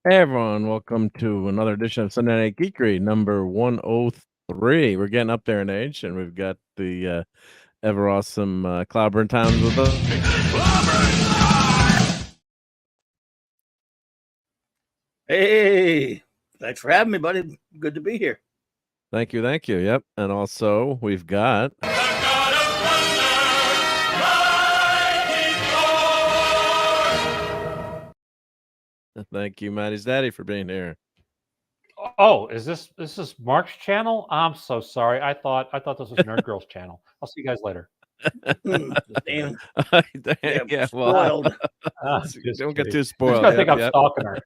Hey everyone, welcome to another edition of Sunday Night Geekery, number 103. We're getting up there in age, and we've got the ever awesome Clobberin Towns with us. Hey, thanks for having me, buddy. Good to be here. Thank you. Yep. And also we've got thank you, Maddie's daddy, for being here. Oh, is this Mark's channel? I'm so sorry. I thought this was Nerd Girl's channel. I'll see you guys later. Damn. Yeah, well, don't get too spoiled. I think I'm stalking her.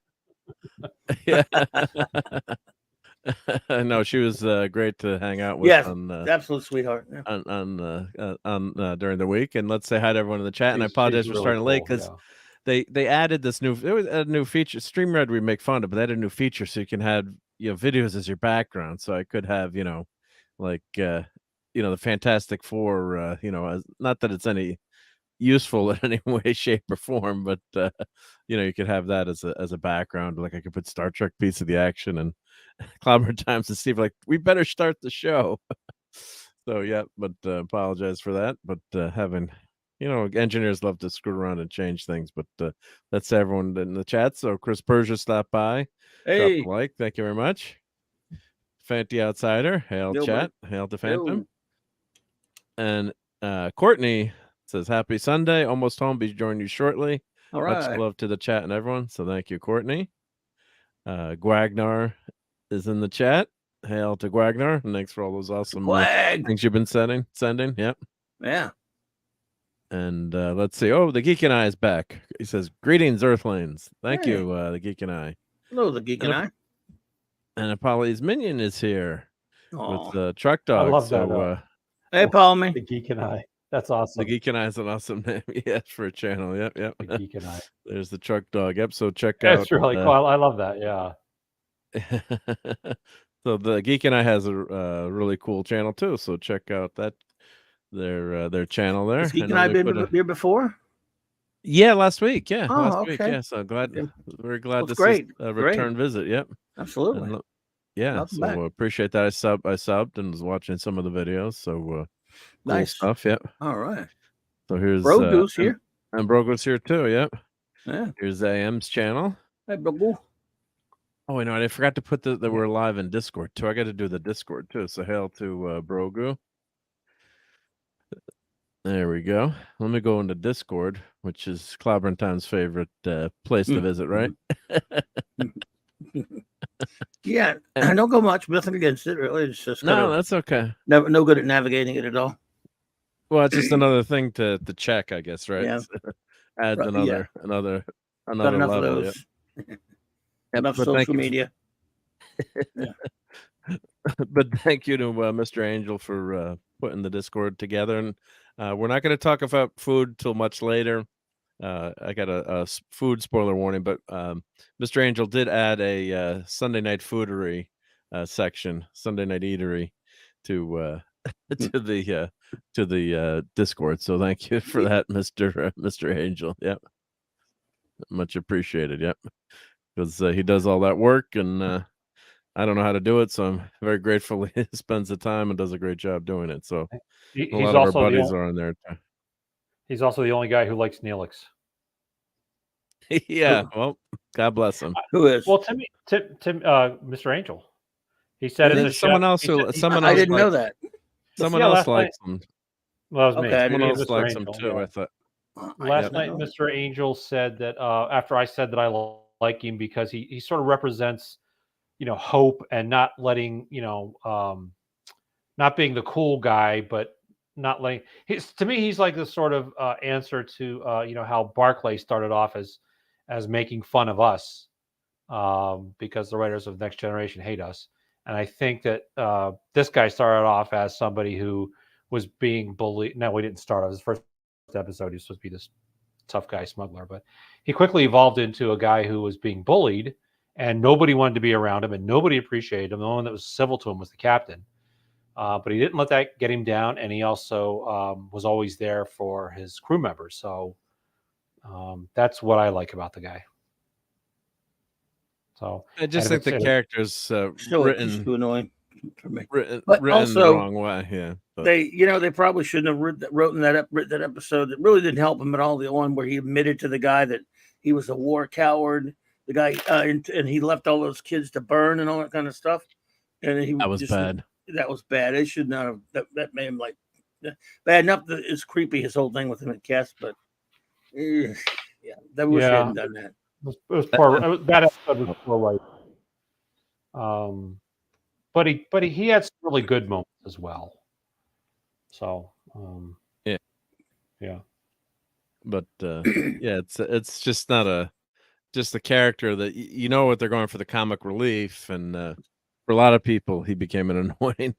Yeah. No, she was great to hang out with. Yes, absolute sweetheart. Yeah. On during the week, and let's say hi to everyone in the chat. And I apologize for starting late because they added this new. It was a new feature. StreamYard we make fun of, but they had a new feature so you can have videos as your background. So I could have like the Fantastic Four. Not that it's any useful in any way, shape, or form, but you could have that as a background. Like I could put Star Trek Piece of the Action and Clobber Times and Steve like we better start the show. So yeah, but apologize for that. But having engineers love to screw around and change things. But that's everyone in the chat. So Chris Persia stopped by. Hey, dropped a like. Thank you very much. Fanty Outsider, hail chat, hail to Phantom. And Courtney says happy Sunday, almost home. Be joining you shortly. All right. Much love to the chat and everyone. So thank you, Courtney. Gwagnar is in the chat. Hail to Gwagnar, and thanks for all those awesome things you've been sending. Yep. Yeah. And let's see. Oh, the Geek and I is back. He says, "Greetings, Earthlings." Thank you, the Geek and I. Hello, the Geek and I. And Apolly's Minion is here with Truck Dog. I love that. Hey, Polly. The Geek and I. That's awesome. The Geek and I is an awesome name. Yes, for a channel. Yep. The Geek and I. There's the Truck Dog. Yep. So check out. It's really cool. I love that. Yeah. So the Geek and I has a really cool channel too. So check out their channel there. Has Geek and I been here before? Yeah, last week. Yeah, last week. Yeah, so we're glad to see a return visit. Yep, absolutely. And, yeah, so appreciate that. I subbed and was watching some of the videos. So nice cool stuff. Yep. All right. So here's Brogoose here, and Brogoose here too. Yep. Yeah. Here's AM's channel. Hey, Brogo. Oh, I know. I forgot to put that we're live in Discord too. I got to do the Discord too. So hail to Brogu. There we go. Let me go into Discord, which is Clobberin Time's favorite place to visit, right? Yeah, I don't go much. Nothing against it, really. It's just that's okay. No good at navigating it at all. Well, it's just another thing to check, I guess, right? Yeah. Adds another level. Of those. Enough social media. But thank you to Mr. Angel for putting the Discord together. And we're not going to talk about food till much later. I got a food spoiler warning, but Mr. Angel did add a Sunday Night Foodery section, Sunday Night Eatery, to the Discord. So thank you for that, Mr. Angel. Yep, much appreciated. Yep, because he does all that work, and I don't know how to do it, so I'm very grateful he spends the time and does a great job doing it. So a lot of our buddies are on there. He's also the only guy who likes Neelix. Yeah. Well, God bless him. Who is? Well, Mr. Angel. He said as a chef. Someone else I didn't know that. Someone else last night- likes him. Well, it was Okay, I me. Someone Me else and Mr. likes him Angel, too. yeah. I thought. Last did night, not know. Mr. Angel said that after I said that I like him because he sort of represents, hope and not letting, not being the cool guy, but not letting. To me, he's like the sort of answer to, how Barclay started off as making fun of us because the writers of Next Generation hate us. And I think that this guy started off as somebody who was being bullied. No, we didn't start off. His first episode, he was supposed to be this tough guy smuggler, but he quickly evolved into a guy who was being bullied and nobody wanted to be around him and nobody appreciated him. The one that was civil to him was the captain. But he didn't let that get him down. And he also was always there for his crew members. So that's what I like about the guy. So I just think the character's Still, written too annoying for me. Written also, the wrong way. Yeah, but. They probably shouldn't have written that episode. It really didn't help him at all. The one where he admitted to the guy that he was a war coward. The guy and he left all those kids to burn and all that kind of stuff. And that was bad. That was bad. They should not have. That made him like bad enough. That it's creepy. His whole thing with him and Cass, but yeah, that wish he hadn't done that. It was poor. That episode was poor right. But he had some really good moments as well. So yeah. But yeah, it's just not just a character that you know what they're going for the comic relief, and for a lot of people, he became an annoying.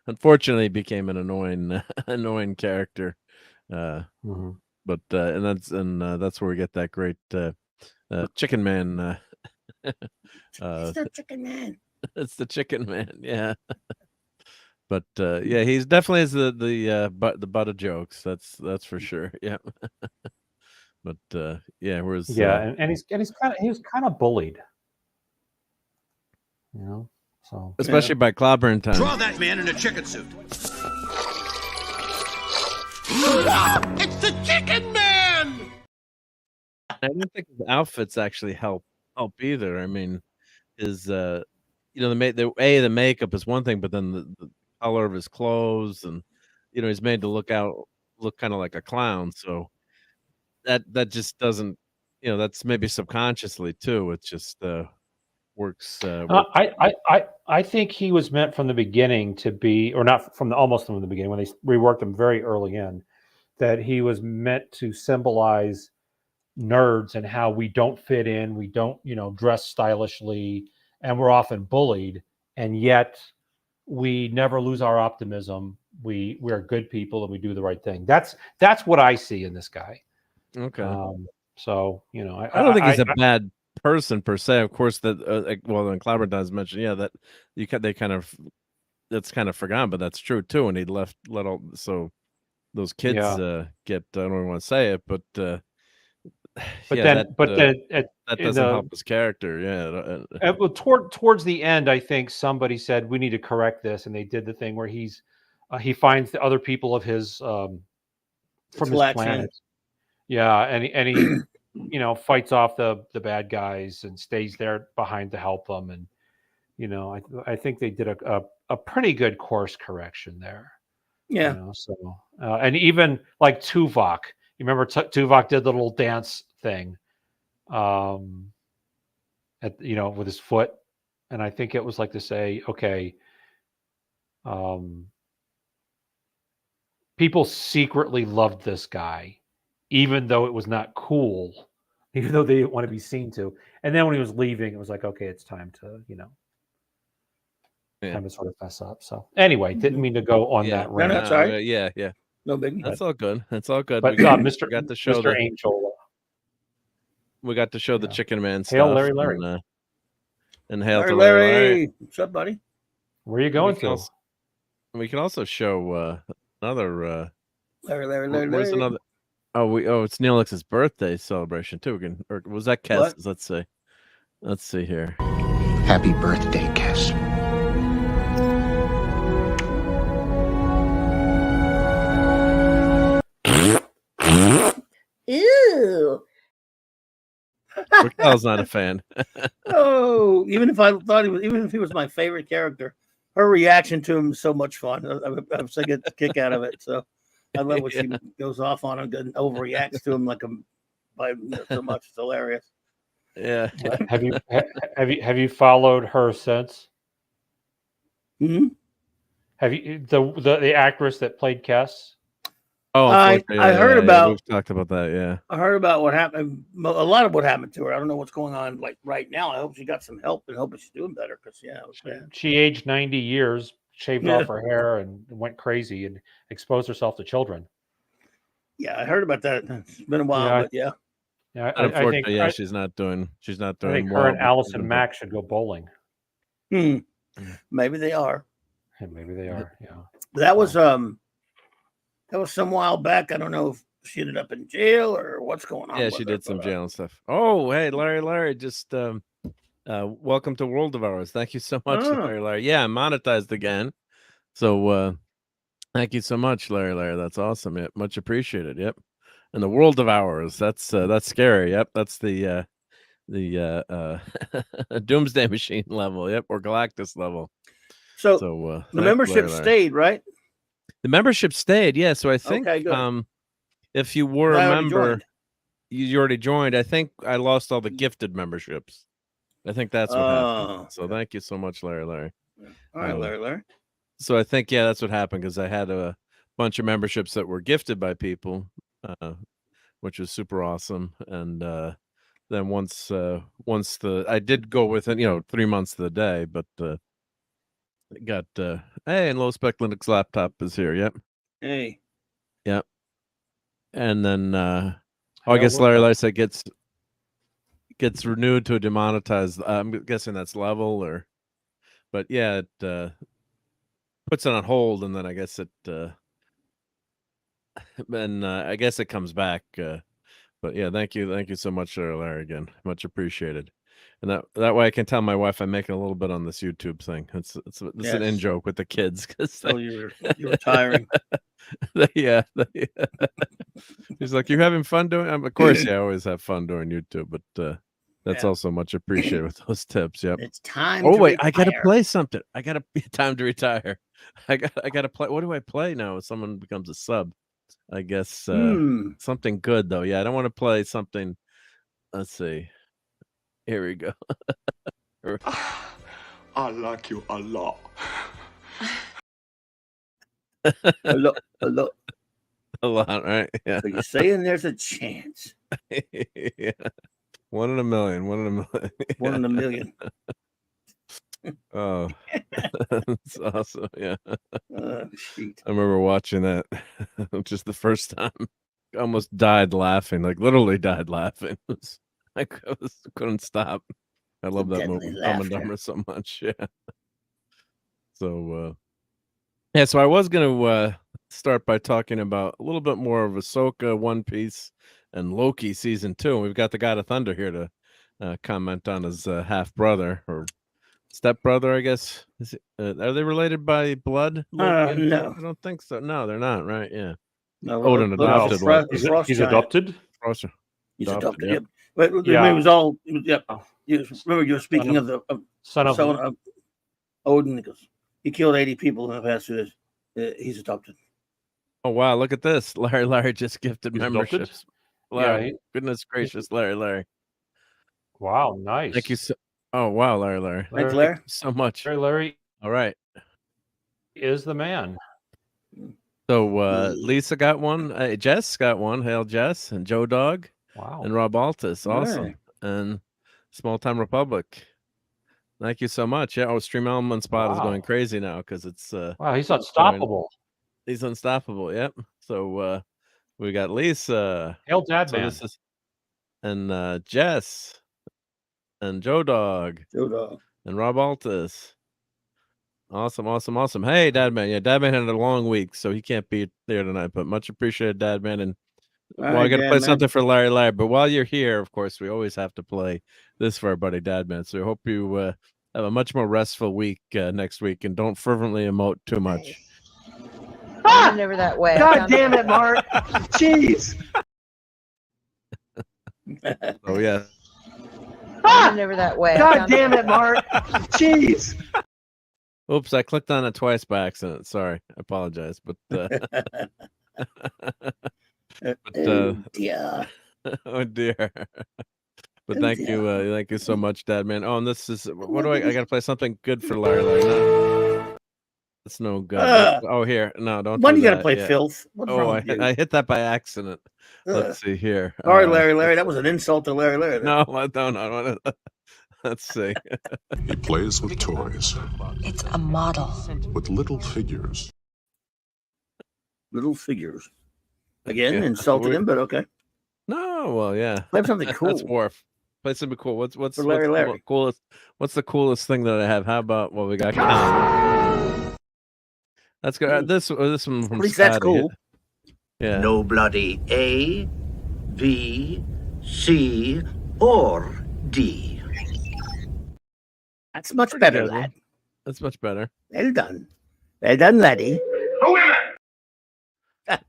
Unfortunately, he became an annoying character. But and that's where we get that great Chicken Man. It's the Chicken Man. It's the Chicken Man, yeah. But yeah, he's definitely is the butt of jokes. That's for sure. Yeah. But yeah, whereas and he was kind of bullied, so especially by Clobberin Time. Draw that man in a chicken suit. It's the Chicken Man. I don't think his outfits actually help either. I mean, his the makeup is one thing, but then the color of his clothes, and he's made to look kind of like a clown. So that just doesn't, that's maybe subconsciously too. It just works. I think he was meant from the beginning to be, or not almost from the beginning when they reworked him very early in, that he was meant to symbolize nerds and how we don't fit in, we don't dress stylishly, and we're often bullied, and yet we never lose our optimism. We're good people and we do the right thing. That's what I see in this guy. Okay. So I don't think he's a bad person per se. Of course, that when Clobberin does mention, that they kind of, that's kind of forgotten, but that's true too. And he let all those kids get. I don't even want to say it, but that doesn't help his character. Yeah. Well, towards the end, I think somebody said we need to correct this, and they did the thing where he finds the other people of his from his planet. Yeah, and he fights off the bad guys and stays there behind to help them, and I think they did a pretty good course correction there. Yeah. So and even like Tuvok, you remember Tuvok did the little dance thing, with his foot, and I think it was like to say, okay, people secretly loved this guy, even though it was not cool, even though they didn't want to be seen to. And then when he was leaving, it was like, okay, it's time to, time to sort of fess up. So anyway, didn't mean to go on that rant. No, sorry. Yeah. No biggie. That's all good. That's all good. But we got to show Mr. Angel. We got to show the Chicken Man stuff. Hail Larry. And hail to Larry. What's up, buddy? Where are you going to? We can also show another Larry. Where's another? It's Neelix's birthday celebration too. Or was that Kess's? Let's see here. Happy birthday, Kess. Ooh. Raquel's not a fan. Oh, even if I thought even if he was my favorite character, her reaction to him is so much fun. I get a kick out of it. So I love when she goes off on him and overreacts to him like so much. It's hilarious. Yeah. Have you followed her since? Mm-hmm. Have you the actress that played Kess? Oh, I heard about. We've talked about that. Yeah, I heard about what happened. A lot of what happened to her. I don't know what's going on like right now. I hope she got some help and hope she's doing better because it was bad. She aged 90 years, shaved off her hair, and went crazy and exposed herself to children. Yeah, I heard about that. It's been a while, but yeah. Yeah, unfortunately, she's not doing. I think her and Allison Mack should go bowling. Maybe they are. Maybe they are. Yeah. That was some while back. I don't know if she ended up in jail or what's going on. Yeah, she did some jail and stuff. Oh, hey, Larry, just welcome to World of Ours. Thank you so much, Larry. Yeah, I'm monetized again. So thank you so much, Larry. That's awesome. Yep, much appreciated. Yep. And the World of Ours. That's scary. Yep, that's the Doomsday Machine level. Yep, or Galactus level. So the membership stayed, right? The membership stayed, yeah. So I think if you were a member, you already joined. I think I lost all the gifted memberships. I think that's what happened. So thank you so much, Larry. All right, Larry. So I think that's what happened because I had a bunch of memberships that were gifted by people, which was super awesome. And then once I did go within 3 months to the day, but got hey, and Low Spec Linux laptop is here. Yep. Hey. Yep. And then I guess Larry said gets renewed to a demonetized. I'm guessing that's level but yeah, it puts it on hold, and then I guess it I guess it comes back. But yeah, thank you so much, Larry, again, much appreciated. And that way I can tell my wife I'm making a little bit on this YouTube thing. It's an in joke with the kids because you're retiring. Yeah. He's like, "You having fun doing?" Of course, I always have fun doing YouTube, but that's also much appreciated with those tips. Yep. It's time. Oh wait, I gotta play something. I gotta be time to retire. I gotta play. What do I play now? If someone becomes a sub, I guess something good though. Yeah, I don't want to play something. Let's see. Here we go. I like you a lot. A lot. A lot, right? Yeah. So you're saying there's a chance. Yeah. 1 in a million. 1 in a million. 1 in a million. Oh, that's awesome. Yeah. Shoot. I remember watching that just the first time. I almost died laughing, like literally died laughing. I couldn't stop. I love that movie, Dumb and Dumber, so much. Yeah. So, so I was going to start by talking about a little bit more of Ahsoka, One Piece, and Loki season 2. And we've got the God of Thunder here to comment on his half brother or step brother, I guess. Are they related by blood? No, I don't think so. No, they're not. Right? Yeah. No, Odin adopted one. He's adopted. He's adopted. Yep. But it was all. Yep. Remember, you were speaking of the son of Odin. Because he killed 80 people in the past 2 days. He's adopted. Oh wow! Look at this. Larry just gifted memberships. Larry, goodness gracious, Larry. Wow, nice. Thank you so. Oh wow, Larry. Thanks, Larry. Thank you so much. Larry. All right. Is the man. So Lisa got one. Jess got one. Hail Jess and Joe Dog. Wow. And RobAltis. Awesome. Right. And Small Time Republic. Thank you so much. Yeah. Oh, Stream Element Spot is going crazy now because it's wow, he's unstoppable. He's unstoppable. Yep. So we got Lisa. Hail Dad Man. And Jess. And Joe Dog. And RobAltis. Awesome. Hey, Dad Man. Yeah, Dad Man had a long week, so he can't be there tonight, but much appreciated, Dad Man. And I got to play something for Larry. But while you're here, of course, we always have to play this for our buddy Dad Man. So I hope you have a much more restful week next week, and don't fervently emote too much. Never that way. God damn it, Mark. Jeez. Oh, yeah. Never that way. God damn it, Mark. Jeez. Oops, I clicked on it twice by accident. Sorry, I apologize. But yeah. oh dear. But thank you so much, Dad, man. Oh, and this is what do I got to play something good for Larry. No, that's no good. Oh, here, no, don't. When do you got to that play yet. filth? What's wrong with you? I hit that by accident. Let's see here. Sorry, Larry. That was an insult to Larry. No, I don't. Let's see. He plays with toys, It's a model. with little figures. Little figures. Again, Yeah, insulted him, but okay. No, well, yeah. Play something cool. That's Worf. Play something cool. What's For Larry. the coolest? What's the coolest thing that I have? How about what we got? Count. That's good. This one from At least that's Scotty. cool. Yeah. No bloody A, B, C, or D. That's much better, good, lad. That's much better. Well done. Well done, laddie.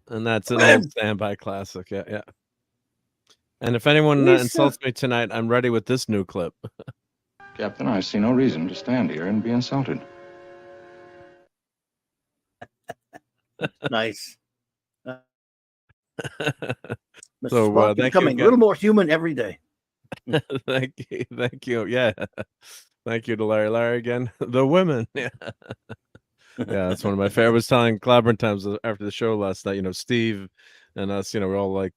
And that's an old standby classic. Yeah. And if anyone insults me tonight, I'm ready with this new clip. Captain, I see no reason to stand here and be insulted. Nice. So, Spock thank you becoming again. a little more human every day. Thank you. Yeah. Thank you to Larry again. The women. Yeah. Yeah, that's one of my favorite. I was telling Clobberin Times after the show last night, Steve and us, we're all like,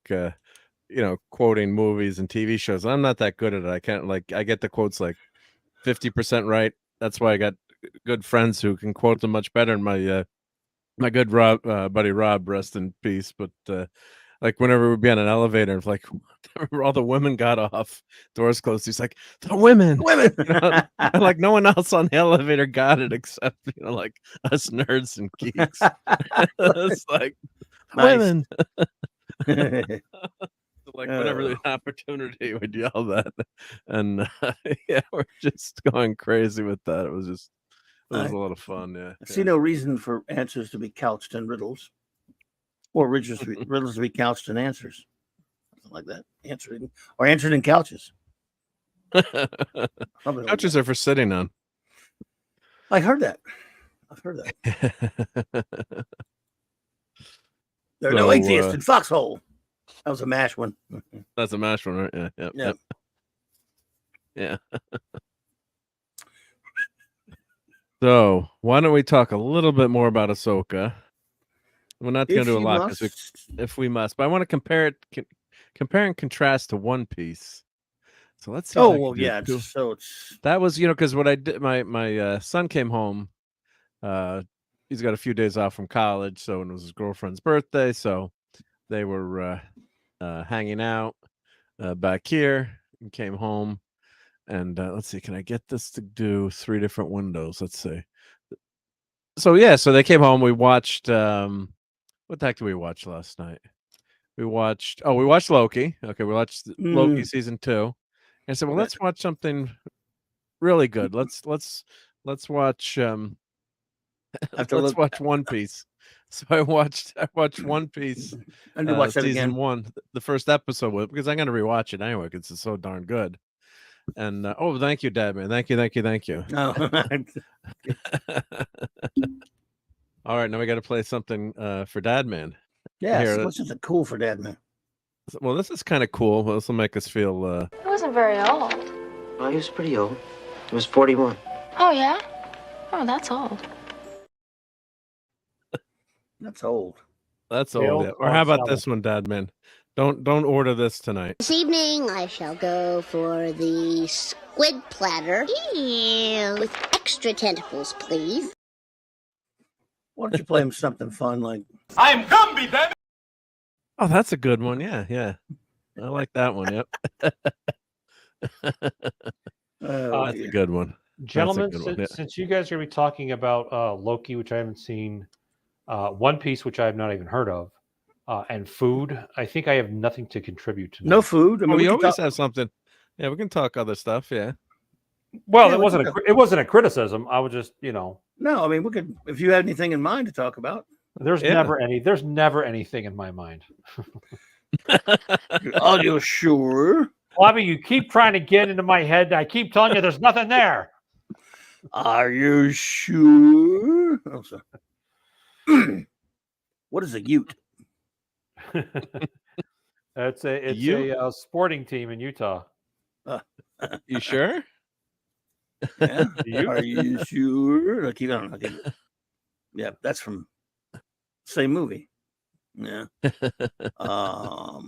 quoting movies and TV shows. I'm not that good at it. I can't I get the quotes like 50% right. That's why I got good friends who can quote them much better than my good buddy Rob, rest in peace. But like whenever we'd be on an elevator, like all the women got off, doors closed. He's like, the women. And like no one else on the elevator got it except like us nerds and geeks. It's like women. Like whenever the opportunity would yell that, and we're just going crazy with that. It was a lot of fun. Yeah, I see no reason for answers to be couched in riddles, or riddles to be couched in answers, something like that. Answered in couches. Couches are for sitting on. I've heard that. There are no atheists in Foxhole. That was a MASH one. That's a MASH one, right? Yeah. Yeah. So why don't we talk a little bit more about Ahsoka? We're not going to do a lot if we must, but I want to compare and contrast to One Piece. So let's see. That was because what I did. My son came home. He's got a few days off from college, so it was his girlfriend's birthday. So they were hanging out back here and came home. And let's see, can I get this to do 3 different windows? Let's see. So they came home. We watched what the heck did we watch last night? We watched Loki. Okay, we watched Loki season 2. And I said, well, let's watch something really good. Let's watch let's watch One Piece. So I watched One Piece season 1, the first episode, because I'm gonna rewatch it anyway because it's so darn good. And thank you, Dad, man. Thank you. Oh. All right, now we got to play something for Dad, man. Yeah, what's something cool for Dad, man? Well, this is kind of cool. This will make us feel. He wasn't very old. Well, he was pretty old. He was 41. Oh yeah. Oh, that's old. That's old. That's old. Yeah. Or how about this one, Dad, man? Don't order this tonight. This evening, I shall go for the squid platter. Ew. With extra tentacles, please. Why don't you play him something fun like I'm Gumby, baby? Oh, that's a good one. Yeah. I like that one. Yep. That's a good one. Gentlemen, since you guys are going to be talking about Loki, which I haven't seen, One Piece, which I have not even heard of, and food, I think I have nothing to contribute to. No food. I mean, we always have something. Yeah, we can talk other stuff. Yeah. Well, it wasn't a criticism. I was just, No, I mean, we could. If you had anything in mind to talk about, there's never anything in my mind. Are you sure? Bobby, you keep trying to get into my head. I keep telling you there's nothing there. Are you sure? Oh, sorry. What is a Ute? It's a Ute? sporting team in Utah. You sure? Yeah. Ute? Are you sure? I don't know. Yeah, that's from same movie. Yeah. Wow.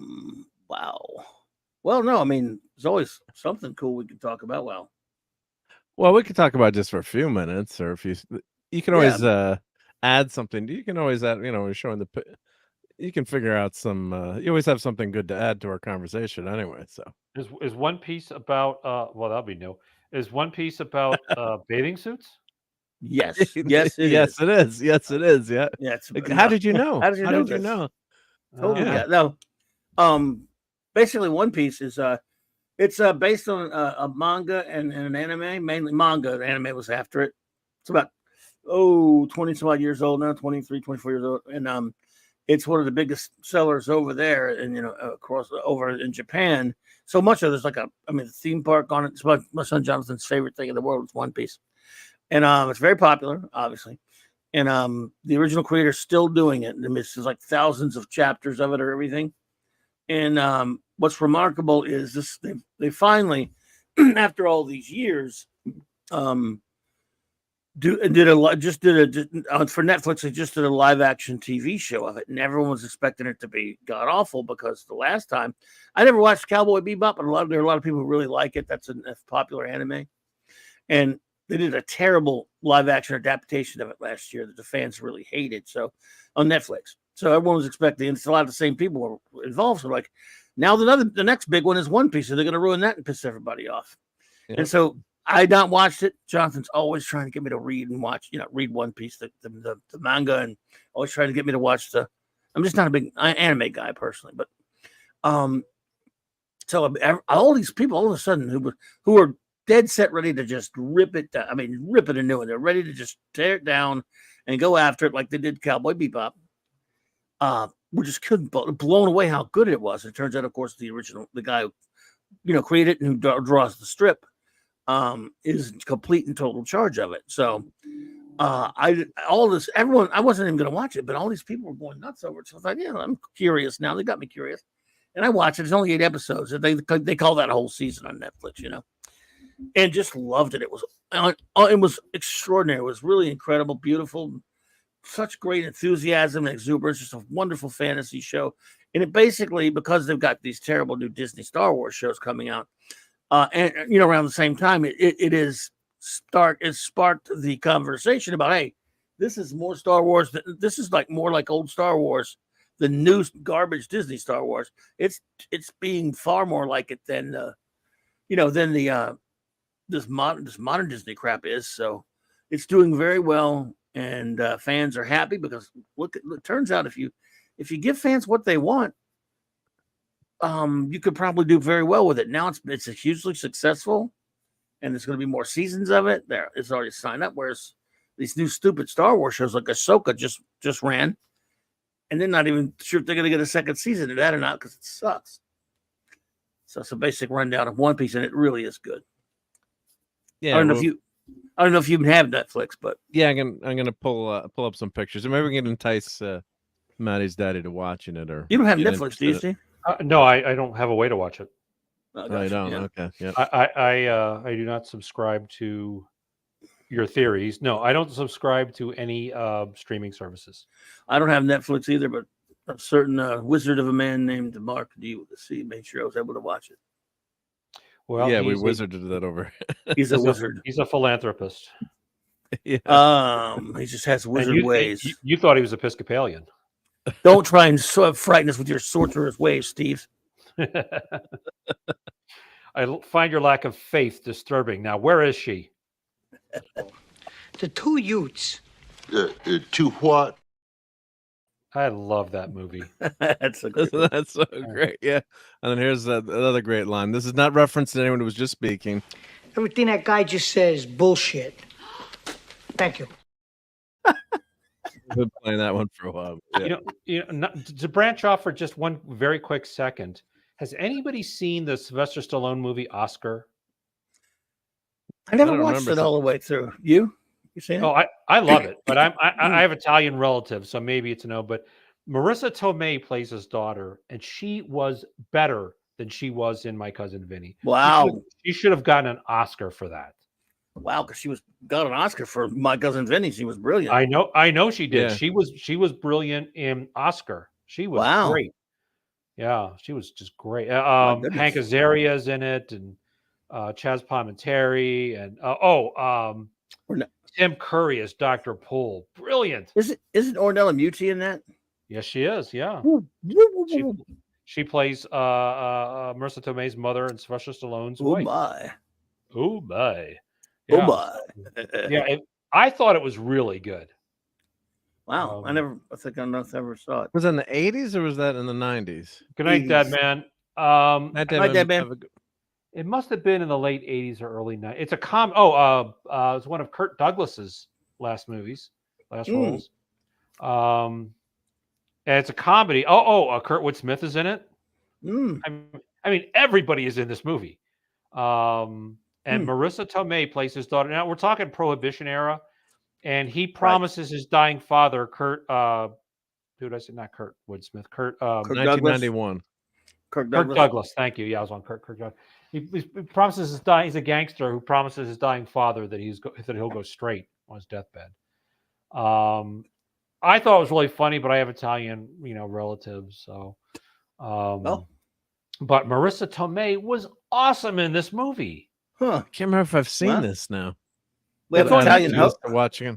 Well, no, I mean, there's always something cool we can talk about. Well, we could talk about it just for a few minutes, or if you can always add something. You can always add, showing you can figure out some. You always have something good to add to our conversation, anyway. So is One Piece about? Well, that'll be new. Is One Piece about bathing suits? Yes. Yes, it yes, is. it is. Yes, it is. Yeah. Yeah. How did you know? How did you know this? Totally. Yeah. No. Basically, One Piece is it's based on a manga and an anime, mainly manga. The anime was after it. It's about 20 some odd years old now, 23, 24 years old, and it's one of the biggest sellers over there, and across over in Japan. So much of there's the theme park on it. It's my son Jonathan's favorite thing in the world is One Piece, and it's very popular, obviously. And the original creator's still doing it. And there's like thousands of chapters of it or everything. And what's remarkable is this: they finally, after all these years, for Netflix. They just did a live action TV show of it, and everyone was expecting it to be god awful because the last time I never watched Cowboy Bebop, but there are a lot of people who really like it. That's a popular anime, and they did a terrible live action adaptation of it last year that the fans really hated. So on Netflix, so everyone was expecting, and it's a lot of the same people were involved. So now the next big one is One Piece, so they're going to ruin that and piss everybody off. Yep. And so I not watched it. Jonathan's always trying to get me to read and watch, read One Piece, the manga, and always trying to get me to watch I'm just not a big anime guy personally, but so all these people all of a sudden who are dead set ready to just rip it down. Rip it a new one. They're ready to just tear it down and go after it like they did Cowboy Bebop. We just couldn't blown away how good it was. It turns out, of course, the guy who created it and who draws the strip is complete and total charge of it. So I wasn't even going to watch it, but all these people were going nuts over it. So I thought, I'm curious now. They got me curious, and I watched it. It's only 8 episodes. They call that a whole season on Netflix, and just loved it. It was extraordinary. It was really incredible, beautiful, such great enthusiasm and exuberance. Just a wonderful fantasy show. And it basically, because they've got these terrible new Disney Star Wars shows coming out, and around the same time, it sparked the conversation about, hey, this is more Star Wars. This is more like old Star Wars, the new garbage Disney Star Wars. It's being far more like it than this modern Disney crap is. So it's doing very well, and fans are happy because it turns out if you give fans what they want, you could probably do very well with it. Now it's hugely successful, and there's going to be more seasons of it. It's already signed up. Whereas these new stupid Star Wars shows like Ahsoka just ran, and they're not even sure if they're going to get a second season of that or not because it sucks. So it's a basic rundown of One Piece, and it really is good. Yeah, I don't know if you even have Netflix, but yeah, I'm gonna pull up some pictures, and maybe we can entice Maddie's daddy to watching it. Or you don't have Netflix, do you, Steve? No, I don't have a way to watch it. I don't. Yeah. Okay. Yeah. I do not subscribe to your theories. No, I don't subscribe to any streaming services. I don't have Netflix either, but a certain wizard of a man named Marc D with a C made sure I was able to watch it. Well, yeah, we wizarded that over. He's a wizard. He's a philanthropist. Yeah. He just has wizard ways. You thought he was Episcopalian. Don't try and frighten us with your sorcerer's ways, Steve. I find your lack of faith disturbing. Now, where is she? The two Utes. Two what? I love that movie. That's so great. Yeah. And then here's another great line. This is not referenced to anyone who was just speaking. Everything that guy just says, bullshit. Thank you. We've been playing that one for a while. Yeah. To branch off for just one very quick second, Has anybody seen the Sylvester Stallone movie Oscar? I never don't watched remember it all the way through. You seen it? Oh, I love it, but I have Italian relatives, so maybe it's a no. But Marissa Tomei plays his daughter, and she was better than she was in My Cousin Vinny. Wow. She should have gotten an Oscar for that. Wow, because got an Oscar for My Cousin Vinny. She was brilliant. I know she did. Yeah. She was brilliant in Oscar. She was great. Yeah, she was just great. Hank Azaria's in it, and Chaz Palminteri, and Tim Curry as Dr. Poole. Brilliant. Isn't Ornella Muti in that? Yes, she is. Yeah. She plays Marissa Tomei's mother and Sylvester Stallone's wife. Oh my. Yeah. Oh my. Yeah, I thought it was really good. Wow. I think I ever saw it. Was it in the 80s or was that in the 90s? Good night, Dad Man. Night, Dad Man. It must have been in the late 80s or early 90s. It's a it's one of Kirk Douglas's last roles. And it's a comedy. Kurtwood Smith is in it. I mean, everybody is in this movie. And Marissa Tomei plays his daughter. Now we're talking Prohibition era, and he promises his dying father, Kurt. Who did I say? Not Kurtwood Smith. Kurt. 1991. Kirk Douglas. Thank you. Yeah, I was on Kirk Douglas. He promises his dying. He's a gangster who promises his dying father that he'll go straight on his deathbed. I thought it was really funny, but I have Italian, relatives, so. But Marissa Tomei was awesome in this movie. Huh? Can't remember if I've seen this now. We have an Italian host. Watching.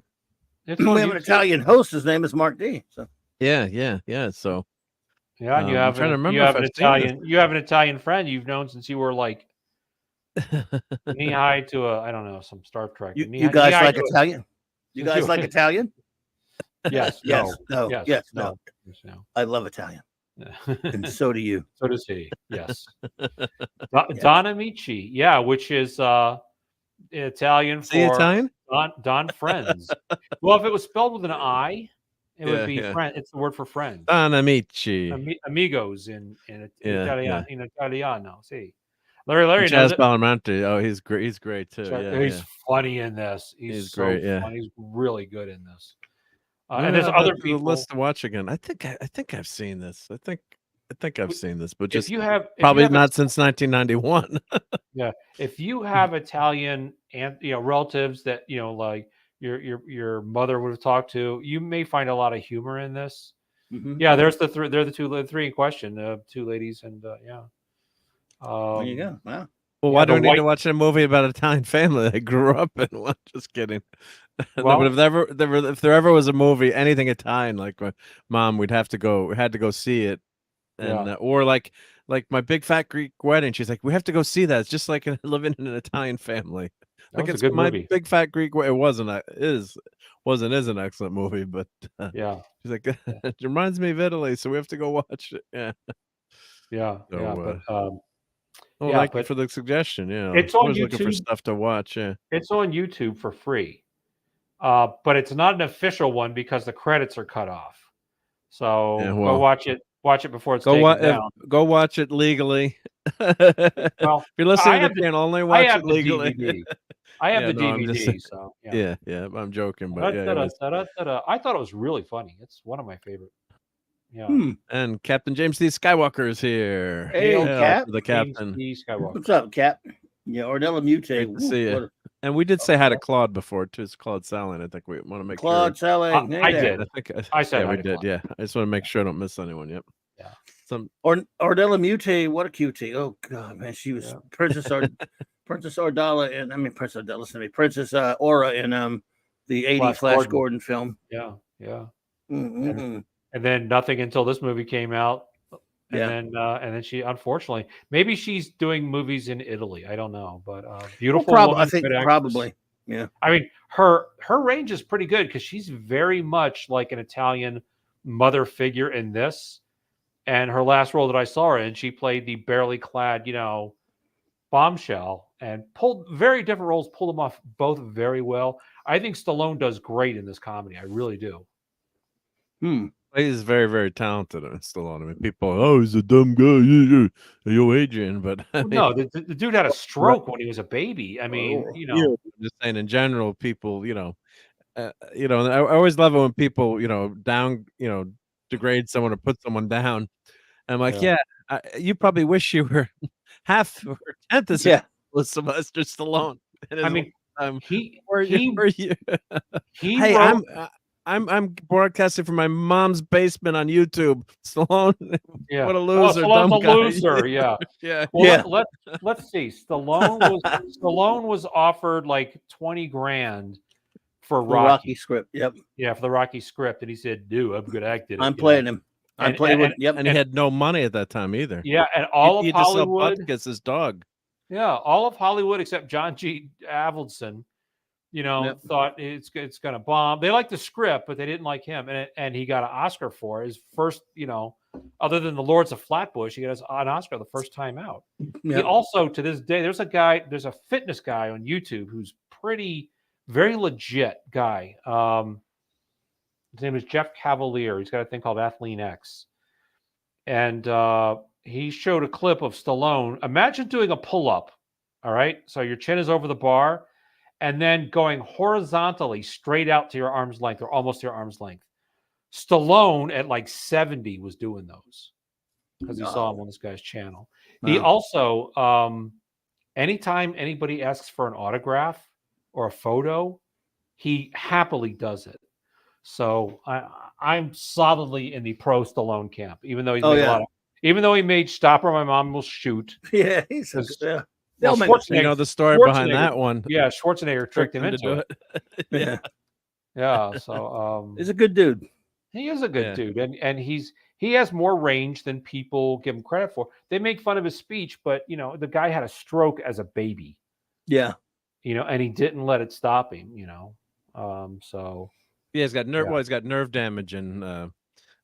We have an Italian host. His name is Marc D. So. Yeah. So. Yeah, and you have an Italian friend you've known since you were like knee high to some Star Trek. You guys like Italian? You guys like Italian? Yes. Yes. No. No. Yes. No. No. I love Italian. And so do you. So does he. Yes. Don Amici. Yeah, which is Italian for Italian? Don Friends. Well, if it was spelled with an I, it would be friend. It's the word for friend. Don Amici. Amigos in Italiano. See. Larry Chaz Palminteri. Oh, he's great. He's great too. He's funny in this. He's so great. Yeah. Funny. He's really good in this. And there's other people. List to watch again. I think I've seen this. I think I've seen this, but just probably not since 1991. Yeah, if you have Italian and relatives that like your mother would have talked to, you may find a lot of humor in this. Mm-hmm. Yeah, they're the three in question, two ladies, and there you go. Wow. Well, why do we need to watch a movie about an Italian family I grew up in? Well, just kidding. Well, but if there ever was a movie, anything Italian, like my mom, we had to go see it, and or like My Big Fat Greek Wedding. She's like, we have to go see that. It's just like living in an Italian family. Like it's My Big Fat Greek. It wasn't an excellent movie, but she's like, it reminds me of Italy, so we have to go watch it. Thank you for the suggestion. Yeah, it's on YouTube. Looking for stuff to watch. Yeah, it's on YouTube for free, but it's not an official one because the credits are cut off. So go watch it. Watch it before it's taken down. Go watch it legally. Well, if you're listening to the channel, only watch it legally. I have the DVD. So yeah, I'm joking, but I thought it was really funny. It's one of my favorite. Yeah. And Captain James D. Skywalker is here. Hey, Cap. The captain. What's up, Cap? Yeah, Ornella Muti. Great to see you. And we did say hi to Claude before too. It's Claude Salling. I think we want to make Claude sure. Salling. I did. I said we did. Yeah. I just want to make sure I don't miss anyone. Yep. Yeah. Ornella Muti. What a cutie. Oh God, man, she was Princess Ardala, and Princess Ardala. Listen to me, Princess Aura in the '80s Flash Gordon film. Yeah. Mm-hmm. And then nothing until this movie came out. And then she, unfortunately, maybe she's doing movies in Italy. I don't know, but beautiful. Woman, I think probably. Yeah. I mean, her range is pretty good because she's very much like an Italian mother figure in this. And her last role that I saw her in, she played the barely clad, bombshell, and pulled very different roles, pulled them off both very well. I think Stallone does great in this comedy. I really do. He's very, very talented, Stallone. I mean, people, oh, he's a dumb guy. Yo, Adrian, but I mean, No, the dude had a stroke when he was a baby. I mean, I'm just saying in general, people, and I always love it when people, degrade someone or put someone down. I'm like, you probably wish you were half or tenth as with Sylvester Stallone. I mean, he Hey, wrote, I'm broadcasting from my mom's basement on YouTube. Stallone, yeah. What a loser, Stallone's dumb a guy. loser, yeah. Yeah. Well, let's see. Stallone was offered like 20 grand for The Rocky script. Yep. Yeah, for the Rocky script, and he said, "Dude, I'm good acting it." I'm playing him. I'm playing with. Yep. And he had no money at that time either. Yeah, and all he of had to sell Hollywood Butkus, his dog. Yeah, all of Hollywood except John G. Avildsen, thought it's going to bomb. They liked the script, but they didn't like him, and he got an Oscar for his first, other than the Lords of Flatbush, he got an Oscar the first time out. Yep. He also, to this day, there's a fitness guy on YouTube who's very legit guy. His name is Jeff Cavalier. He's got a thing called Athlean X, and he showed a clip of Stallone. Imagine doing a pull-up. All right, so your chin is over the bar, and then going horizontally straight out to your arm's length, or almost to your arm's length. Stallone at like 70 was doing those because he saw him on this guy's channel. Wow. He also, anytime anybody asks for an autograph or a photo, he happily does it. So I'm solidly in the pro Stallone camp, even though he's made a lot of, even though he made Stop or My Mom Will Shoot. Yeah, he's the story behind that one. Yeah, Schwarzenegger tricked him into it. Yeah. So he's a good dude. He is a good dude, and he has more range than people give him credit for. They make fun of his speech, but the guy had a stroke as a baby. Yeah. And he didn't let it stop him. So yeah, he's got nerve. Well, he's got nerve damage in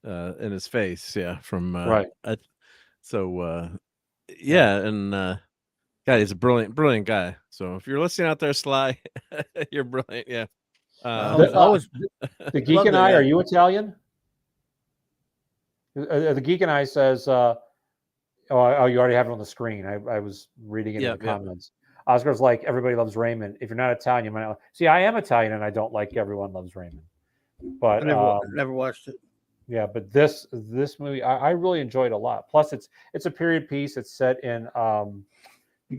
his face. Yeah, from right. And. God, he's a brilliant guy. So if you're listening out there, Sly, you're brilliant. Yeah. The Geek and I, are you Italian? The Geek and I says, oh, you already have it on the screen. I was reading it in the comments. Oscar's like, everybody loves Raymond. If you're not Italian, you might not. See, I am Italian, and I don't like Everyone Loves Raymond. But I never watched it. Yeah, but this movie, I really enjoyed a lot. Plus, it's a period piece. It's set in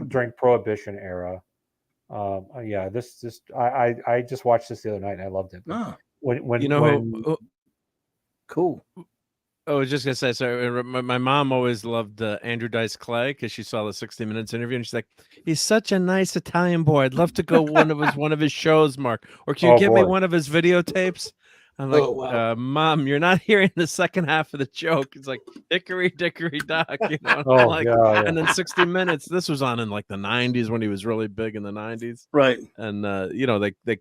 during Prohibition era. I just watched this the other night and I loved it. Cool. I was just gonna say, so my mom always loved Andrew Dice Clay because she saw the 60 Minutes interview and she's like, he's such a nice Italian boy. I'd love to go one of his shows, Mark. Or can you give me one of his videotapes? I'm like, Mom, you're not hearing the second half of the joke. It's like Hickory Dickory Dock, And then 60 Minutes. This was on in like the 90s when he was really big in the 90s, right? And they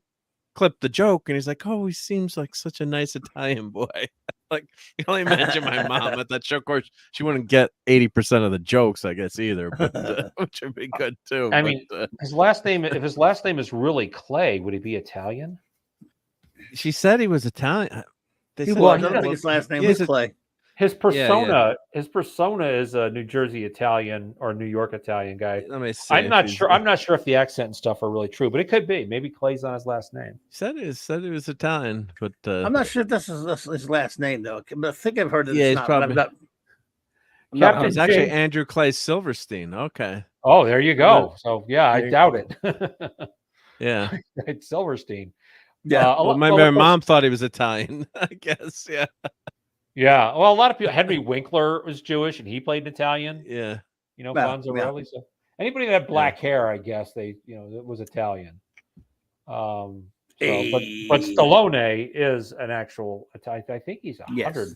clipped the joke, and he's like, "Oh, he seems like such a nice Italian boy." Like, you can only imagine my mom at that show. Of course, she wouldn't get 80% of the jokes, I guess, either, but which would be good too. I mean, his last name. If his last name is really Clay, would he be Italian? She said he was Italian. I don't think his last name was Clay. His persona, is a New Jersey Italian or New York Italian guy. Let me see. I'm not sure if the accent and stuff are really true, but it could be. Maybe Clay's on his last name. He said he was Italian, but I'm not sure if this is his last name though. But I think I've heard that. Yeah, it's not, probably. It's actually Andrew Clay Silverstein. Okay. Oh, there you go. So I doubt it. Yeah, it's Silverstein. Yeah. My mom thought he was Italian, I guess. Yeah. Yeah. Well, a lot of people. Henry Winkler was Jewish, and he played Italian. Yeah. Gonzarelli. So anybody that had black hair, I guess it was Italian. But Stallone is an actual. I think he's 100. Yes.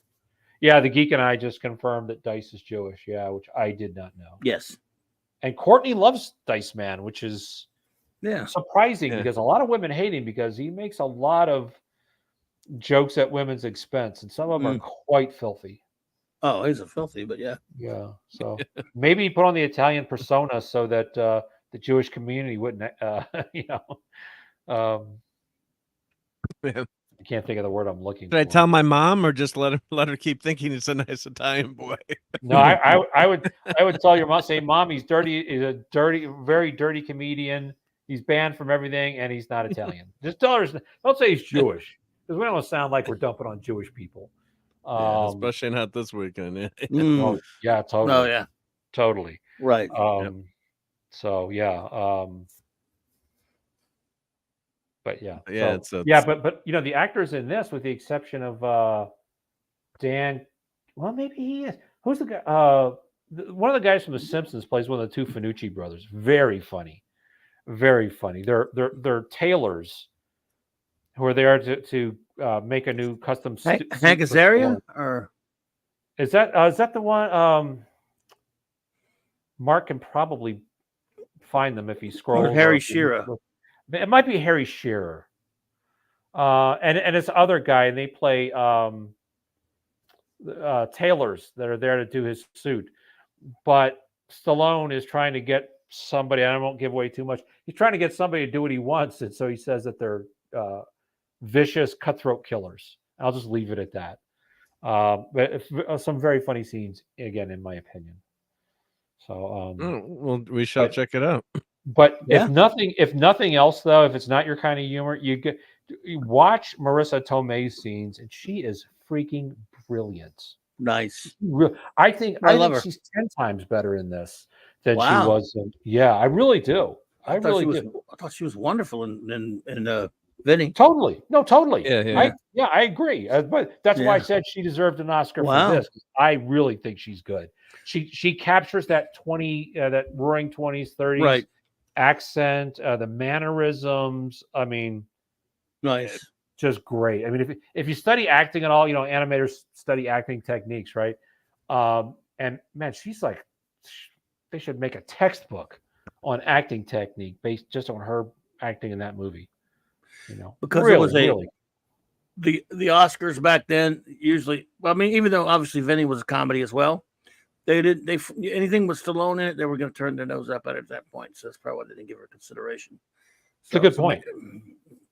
Yeah. The Geek and I just confirmed that Dice is Jewish. Yeah, which I did not know. Yes. And Courtney loves Dice Man, which is. Yeah, surprising because a lot of women hate him because he makes a lot of jokes at women's expense, and some of them are quite filthy. Oh, he's a filthy, but yeah. So maybe he put on the Italian persona so that the Jewish community wouldn't, get can't think of the word I'm looking Should I for. tell my mom or just let her keep thinking it's a nice Italian boy? No, I would tell your mom, say, Mom, he's dirty. He's a dirty, very dirty comedian. He's banned from everything, and he's not Italian. Just tell her. Don't say he's Jewish, because we don't sound like we're dumping on Jewish people. Especially not this weekend. Yeah. Oh, yeah, totally. Oh yeah, totally. right. So yeah. But yeah, yeah, so, yeah, but you know, the actors in this, with the exception of Dan, well, maybe he is. Who's the guy? One of the guys from The Simpsons plays one of the two Finucci brothers. Very funny, very funny. They're tailors who are there to make a new custom. Hank Azaria, or is that the one? Mark can probably find them if he scrolls. Or Harry Shearer. It might be Harry Shearer. And it's other guy, and they play tailors that are there to do his suit. But Stallone is trying to get somebody, and I won't give away too much. He's trying to get somebody to do what he wants, and so he says that they're vicious, cutthroat killers. I'll just leave it at that. But some very funny scenes, again, in my opinion. So, well, we shall check it out. But if nothing else, though, if it's not your kind of humor, you watch Marissa Tomei's scenes, and she is freaking brilliant. Nice. I think she's 10 times better in this than she was in. Yeah, I really do. I really do. I thought she was wonderful in Vinny. Totally. No, totally. Yeah. I agree. But that's why I said she deserved an Oscar for this. I really think she's good. She captures that that roaring 20s, 30s accent, the mannerisms. I mean, nice. Just great. I mean, if you study acting at all, you know, animators study acting techniques, right? And man, she's like, they should make a textbook on acting technique based just on her acting in that movie. You know, because it was the Oscars back then usually. Well, I mean, even though obviously Vinny was a comedy as well, anything with Stallone in it, they were going to turn their nose up at that point. So that's probably why they didn't give her consideration. It's a good point.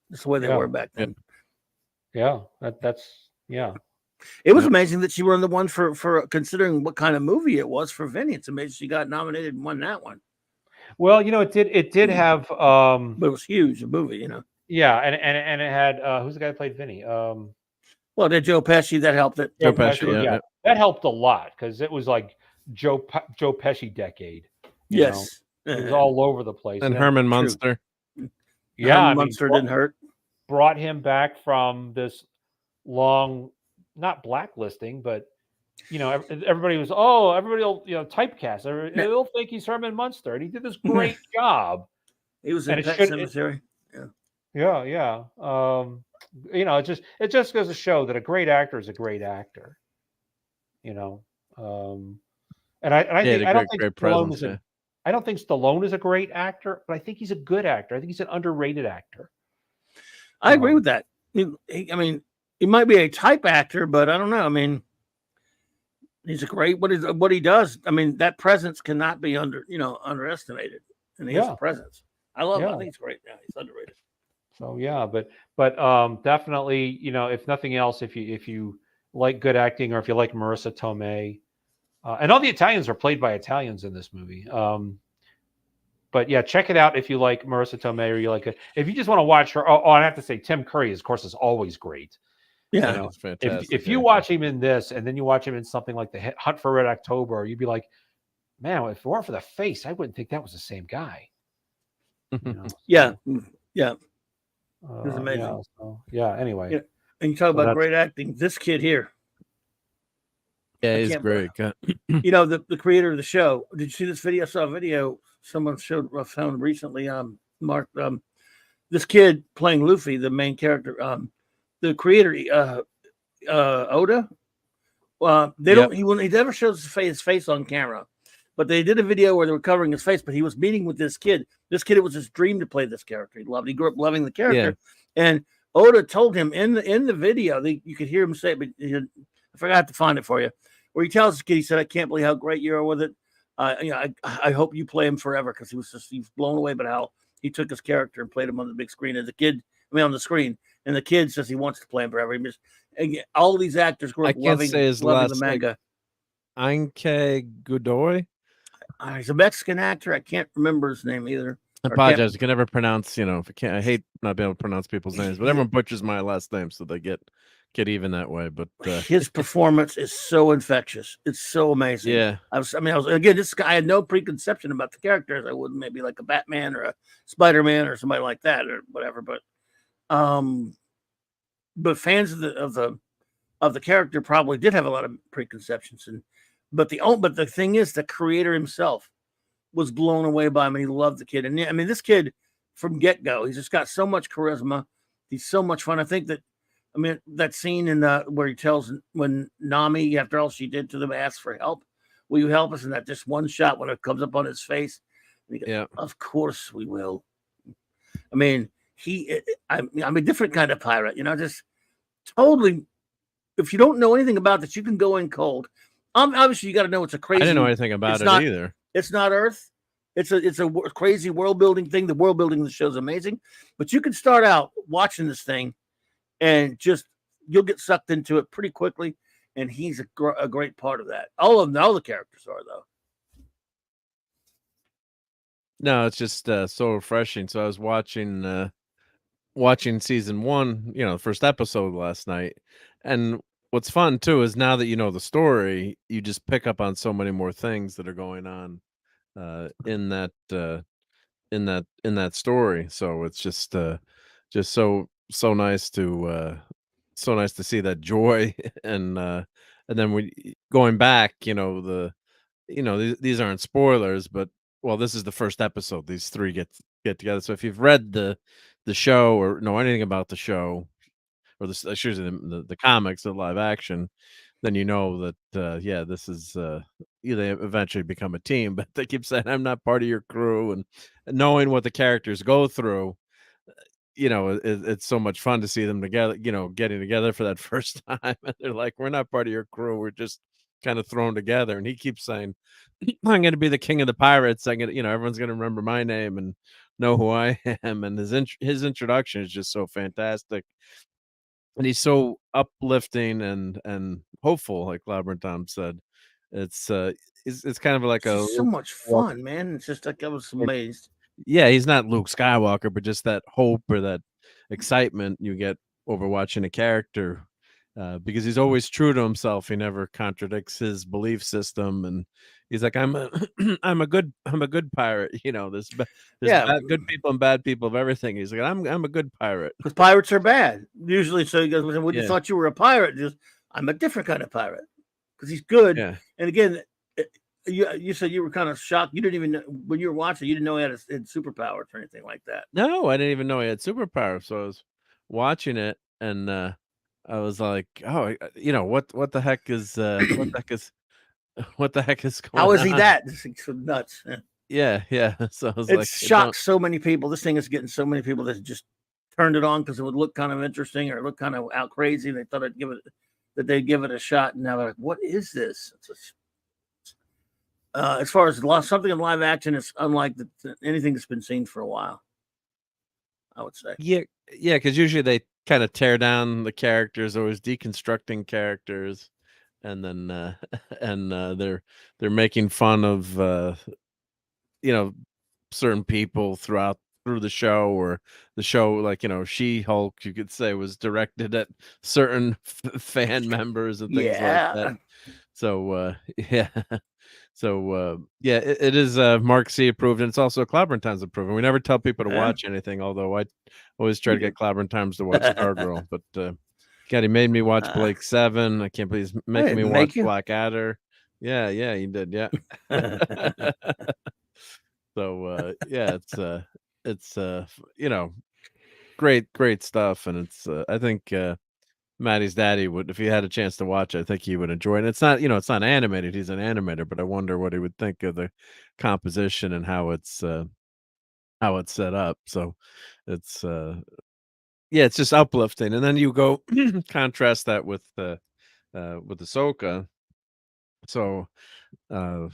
That's the way they were back then. Yeah, that's yeah. It was amazing that she won the one for considering what kind of movie it was for Vinny. It's amazing she got nominated and won that one. Well, you know, it did have but it was huge, the movie, you know. Yeah, and it had who's the guy who played Vinny? Well, did Joe Pesci, that helped it. Joe Pesci, yeah. That helped a lot because it was like Joe Pesci decade. Yes. It was all over the place. And Herman Munster. Yeah, Herman Munster didn't hurt. Brought him back from this long, not blacklisting, but you know, everybody will, you know, typecast. They'll think he's Herman Munster, and he did this great job. He was in Pet Sematary. Yeah. You know, it just goes to show that a great actor is a great actor. You know, and I don't think Stallone is a great actor, but I think he's a good actor. I think he's an underrated actor. I agree with that. I mean, he might be a type actor, but I don't know. I mean, he's a great what he does. I mean, that presence cannot be underestimated, and he has a presence. I love him. I think he's great. Yeah, he's underrated. So yeah, but definitely, you know, if nothing else, if you like good acting, or if you like Marissa Tomei, and all the Italians are played by Italians in this movie. But yeah, check it out if you like Marissa Tomei, or you like it. If you just want to watch her, I have to say, Tim Curry, of course, is always great. Yeah, you know, fantastic. If you watch him in this, and then you watch him in something like The Hunt for Red October, you'd be like, man, if it weren't for the face, I wouldn't think that was the same guy. You know, yeah. It was amazing. Anyway. Yeah. And you talk about great acting. This kid here. Yeah, he's great. You know, the creator of the show. Did you see this video? I saw a video someone found recently. Mark, this kid playing Luffy, the main character. The creator, Oda. He never shows his face on camera, but they did a video where they were covering his face. But he was meeting with this kid. This kid, it was his dream to play this character. He grew up loving the character, and Oda told him in the video. You could hear him say, but I forgot to find it for you. Where he tells the kid, he said, "I can't believe how great you are with it. I hope you play him forever," because he was blown away by how he took his character and played him on the big screen. And the kid, on the screen, and the kid says he wants to play him forever. All these actors grew up loving the manga. Anke Godoy. He's a Mexican actor. I can't remember his name either. I apologize. I can never pronounce. If I can't, I hate not being able to pronounce people's names. But everyone butchers my last name, so they get even that way. But his performance is so infectious. It's so amazing. Yeah. I was again, this guy, I had no preconception about the characters. I wouldn't maybe like a Batman or a Spider-Man or somebody like that or whatever. But fans of the character probably did have a lot of preconceptions. But the thing is, the creator himself was blown away by him, and he loved the kid. And I mean, this kid from get-go, he's just got so much charisma. He's so much fun. I think that scene in where he tells when Nami, after all she did to them, asks for help, will you help us? And that just one shot when it comes up on his face, and he goes, of course we will. I mean, I'm a different kind of pirate, just totally. If you don't know anything about this, you can go in cold. Obviously, you got to know it's a crazy. I didn't know anything about it either. It's not Earth. It's a crazy world building thing. The world building of the show is amazing, but you can start out watching this thing, and you'll get sucked into it pretty quickly. And he's a great part of that. All the characters are though. No, it's just so refreshing. So I was watching season 1, the first episode last night, and what's fun too is now that you know the story, you just pick up on so many more things that are going on in that story. So it's just so nice to see that joy and then going back, these aren't spoilers, but this is the first episode. These three get together. So if you've read the show or know anything about the show or the comics, the live action, then you know that this is they eventually become a team. But they keep saying, I'm not part of your crew, and knowing what the characters go through, it's so much fun to see them together, getting together for that first time. And they're like, we're not part of your crew, we're just kind of thrown together. And he keeps saying, I'm going to be the king of the pirates. Everyone's going to remember my name and know who I am. And his introduction is just so fantastic. And he's so uplifting and hopeful, like Clobber Tom said. It's kind of like so much fun, man. It's just like I was amazed. Yeah, he's not Luke Skywalker, but just that hope or that excitement you get over watching a character, because he's always true to himself. He never contradicts his belief system, and he's like, I'm a good pirate. There's good people and bad people of everything. He's like, I'm a good pirate, because pirates are bad usually. So he goes, when you thought you were a pirate, I'm a different kind of pirate, because he's good. Yeah. And again, you said you were kind of shocked. You didn't even know when you were watching. You didn't know he had superpowers or anything like that. No, I didn't even know he had superpowers. So I was watching it, and I was like, oh, what the heck is what the heck is going on? How is he that? This is nuts. Yeah. So I was it's shocked so many people. This thing is getting so many people that just turned it on because it would look kind of interesting or look kind of out crazy. They thought they'd give it a shot, and now they're like, what is this? As far as something in live action, it's unlike anything that's been seen for a while, I would say. Yeah, because usually they kind of tear down the characters, always deconstructing characters, and then they're making fun of certain people through the show, or the show, like She-Hulk, you could say, was directed at certain fan members and things like that. So it is Marc C approved, and it's also Clobber Times approved. And we never tell people to watch anything, although I always try to get Clobber Times to watch Stargirl. But God, he made me watch Blake 7. I can't believe he's making me watch Blackadder. Yeah, he did. Yeah. So it's great stuff, and it's I think Maddie's daddy would, if he had a chance to watch it, I think he would enjoy it. And it's not, it's not animated. He's an animator, but I wonder what he would think of the composition and how it's set up. So it's it's just uplifting. And then you go contrast that with Ahsoka. So I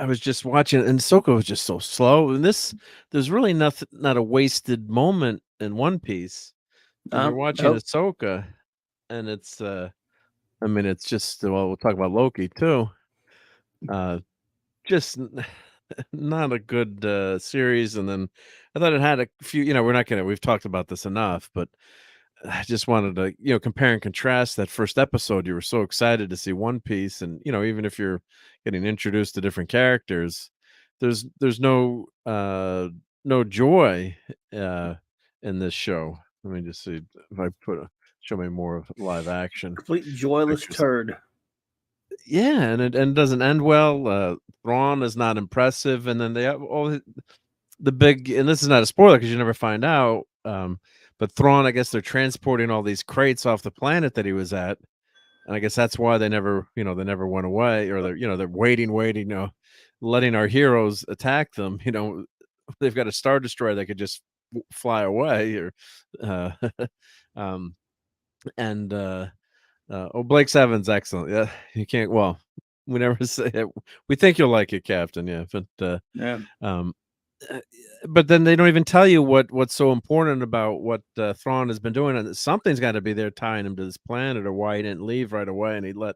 was just watching, and Ahsoka was just so slow. And there's really not a wasted moment in One Piece. If you're watching Ahsoka, and it's I mean, it's just we'll talk about Loki too. Just not a good series. And then I thought it had a few. We've talked about this enough, but I just wanted to compare and contrast that first episode. You were so excited to see One Piece, and even if you're getting introduced to different characters, there's no joy in this show. Let me just see if I show me more of live action. Complete joyless turd. Yeah, and it doesn't end well. Thrawn is not impressive, and then they have all the big, and this is not a spoiler because you never find out. But Thrawn, I guess they're transporting all these crates off the planet that he was at, and I guess that's why they never went away, or they're waiting, letting our heroes attack them. They've got a Star Destroyer that could just fly away, or and Blake Seven's excellent. Yeah, you can't. Well, we never say it. We think you'll like it, Captain. Yeah, but yeah. But then they don't even tell you what's so important about what Thrawn has been doing, and something's got to be there tying him to this planet, or why he didn't leave right away, and he let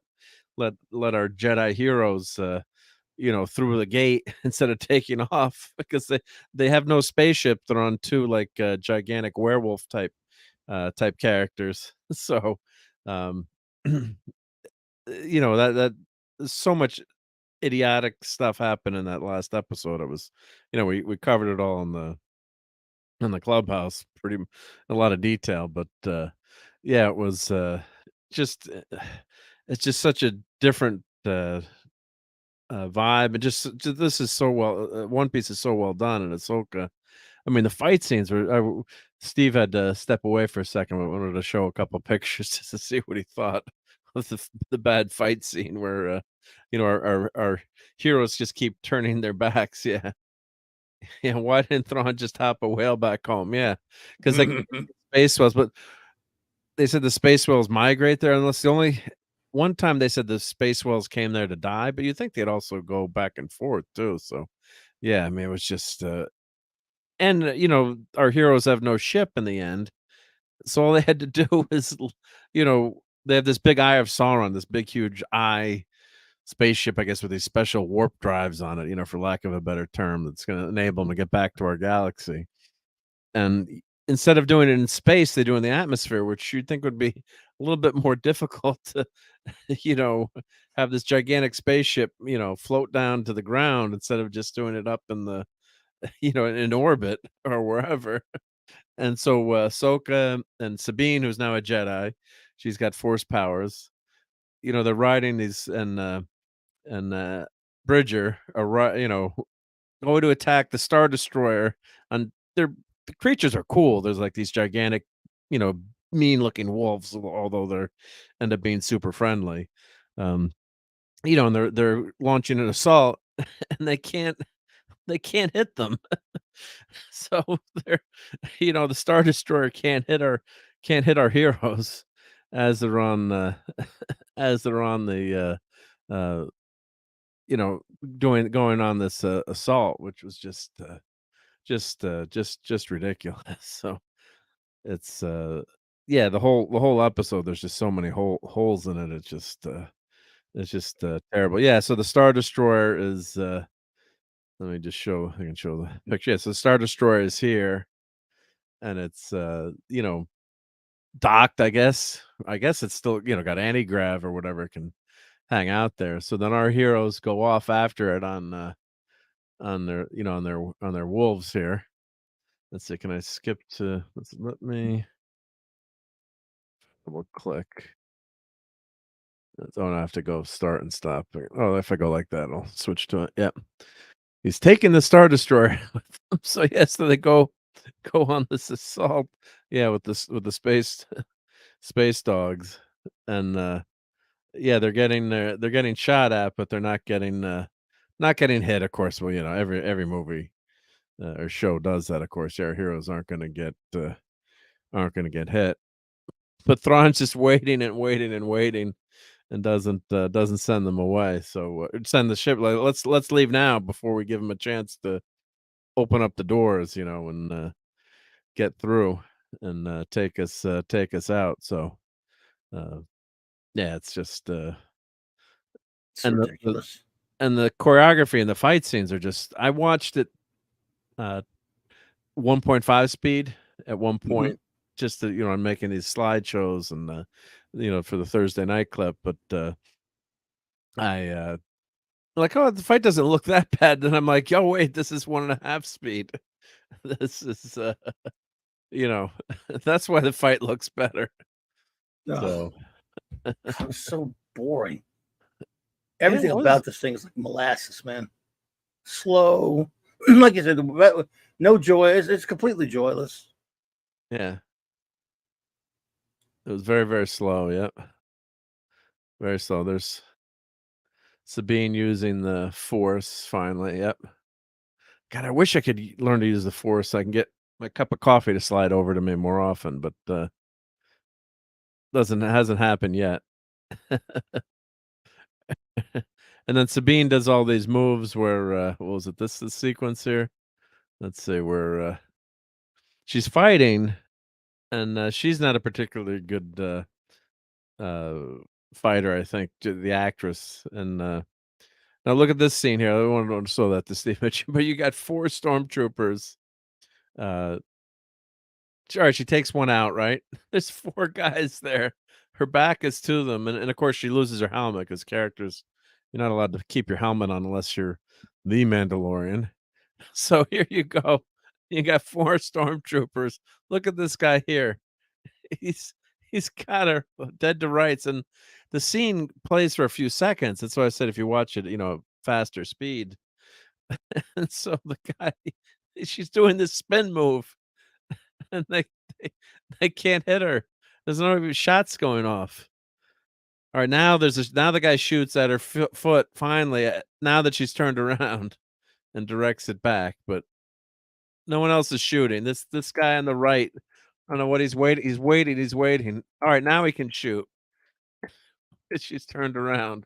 our Jedi heroes, through the gate instead of taking off, because they have no spaceship. They're on two gigantic werewolf type characters. So, that so much idiotic stuff happened in that last episode. It was, we covered it all in the clubhouse, in a lot of detail, but yeah, it was just it's just such a different vibe, and just this is so well. One Piece is so well done, and Ahsoka. I mean, the fight scenes were. Steve had to step away for a second. We wanted to show a couple pictures just to see what he thought of the bad fight scene where our heroes just keep turning their backs. Yeah. Yeah, why didn't Thrawn just hop a whale back home? Yeah, because space whales, but they said the space whales migrate there, unless the only one time they said the space whales came there to die, but you think they'd also go back and forth too. So, yeah, I mean, it was just, and our heroes have no ship in the end, so all they had to do is, they have this big Eye of Sauron, this big, huge eye spaceship, I guess, with these special warp drives on it, for lack of a better term, that's going to enable them to get back to our galaxy. And instead of doing it in space, they do it in the atmosphere, which you'd think would be a little bit more difficult to, have this gigantic spaceship, float down to the ground instead of just doing it up in the, in orbit or wherever. And so Ahsoka and Sabine, who's now a Jedi, she's got force powers. They're riding these, and Bridger are going to attack the Star Destroyer, and the creatures are cool. There's like these gigantic, mean looking wolves, although they're end up being super friendly. And they're launching an assault, and they can't hit them. So they're, the Star Destroyer can't hit our heroes as they're on the going on this assault, which was just ridiculous. So it's yeah, the whole episode, there's just so many holes in it. It's just terrible. Yeah, so the Star Destroyer is let me just I can show the picture. Yeah, so the Star Destroyer is here, and it's docked, I guess. I guess it's still, got anti-grav or whatever, can hang out there. So then our heroes go off after it on their on their wolves here. Let's see, can I skip to let me double click. Don't have to go start and stop. Oh, if I go like that, I'll switch to it. Yep. He's taking the Star Destroyer with them. So yes, so they go on this assault. Yeah, with the space dogs. And yeah, they're getting shot at, but they're not getting hit, of course. Well, every movie or show does that, of course. Our heroes aren't gonna get hit. But Thrawn's just waiting and waiting and waiting, and doesn't send them away. So send the ship, like, let's leave now before we give them a chance to open up the doors, and get through. and take us out. So yeah, it's just It's and ridiculous. the choreography and the fight scenes are just. I watched it 1.5 speed at one point, just to, I'm making these slideshows and for the Thursday night clip, but I like, oh, the fight doesn't look that bad. Then I'm like, oh wait, this is 1.5 speed. This is that's why the fight looks better. So It was so boring. Everything about this thing is like molasses, man. Slow, like you said, no joy. It's completely joyless. Yeah, it was very, very slow. Yep, very slow. There's Sabine using the Force finally. Yep. God, I wish I could learn to use the Force so I can get my cup of coffee to slide over to me more often, but hasn't happened yet. And then Sabine does all these moves where what was it? This sequence here. Let's see where she's fighting, and she's not a particularly good fighter, I think, the actress. And now look at this scene here. I don't want to show that to Steve, but you got 4 stormtroopers. All right, she takes one out, right? There's 4 guys there. Her back is to them, and of course she loses her helmet because characters, you're not allowed to keep your helmet on unless you're the Mandalorian. So here you go. You got 4 stormtroopers. Look at this guy here. He's got her dead to rights, and the scene plays for a few seconds. That's why I said if you watch it, faster speed. And so the guy, she's doing this spin move, and they can't hit her. There's no even shots going off. All right, now now the guy shoots at her foot finally. Now that she's turned around and directs it back, but no one else is shooting. This guy on the right, I don't know what he's waiting. He's waiting. All right, now he can shoot. She's turned around.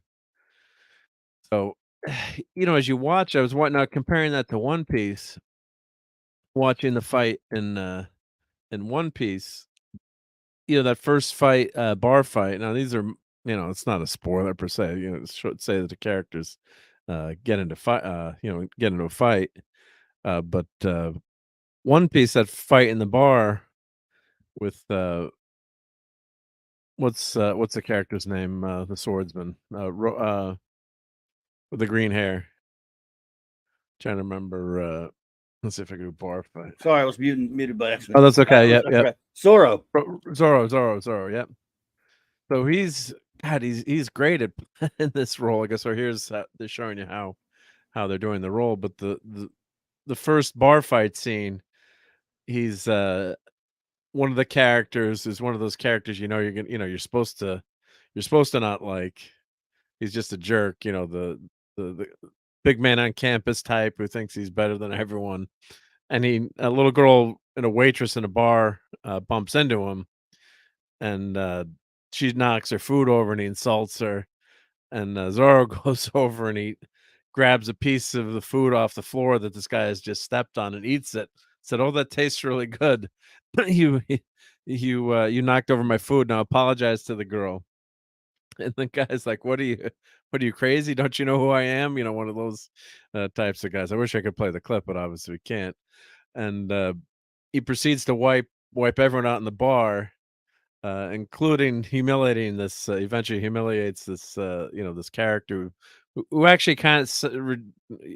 So, as you watch, I was now comparing that to One Piece. Watching the fight in One Piece, that first fight, bar fight. Now these are, it's not a spoiler per se. It should say that the characters get into a fight. But One Piece, that fight in the bar with what's the character's name? The swordsman, with the green hair. Trying to remember. Let's see if I can do bar fight. Sorry, I was muted by accident. Oh, that's okay. Yeah. Zoro. Zoro. Yep. So he's great at in this role. I guess. So here's they're showing you how they're doing the role. But the first bar fight scene, he's one of the characters is one of those characters you're supposed to not like. He's just a jerk, the big man on campus type who thinks he's better than everyone. And a little girl and a waitress in a bar bumps into him, and she knocks her food over and he insults her. And Zoro goes over and he grabs a piece of the food off the floor that this guy has just stepped on and eats it. Said, "Oh, that tastes really good. you knocked over my food. Now apologize to the girl." And the guy's like, what are you crazy? Don't you know who I am? One of those types of guys. I wish I could play the clip, but obviously we can't. And he proceeds to wipe everyone out in the bar, including humiliating this. Eventually, humiliates this. This character who actually kind of.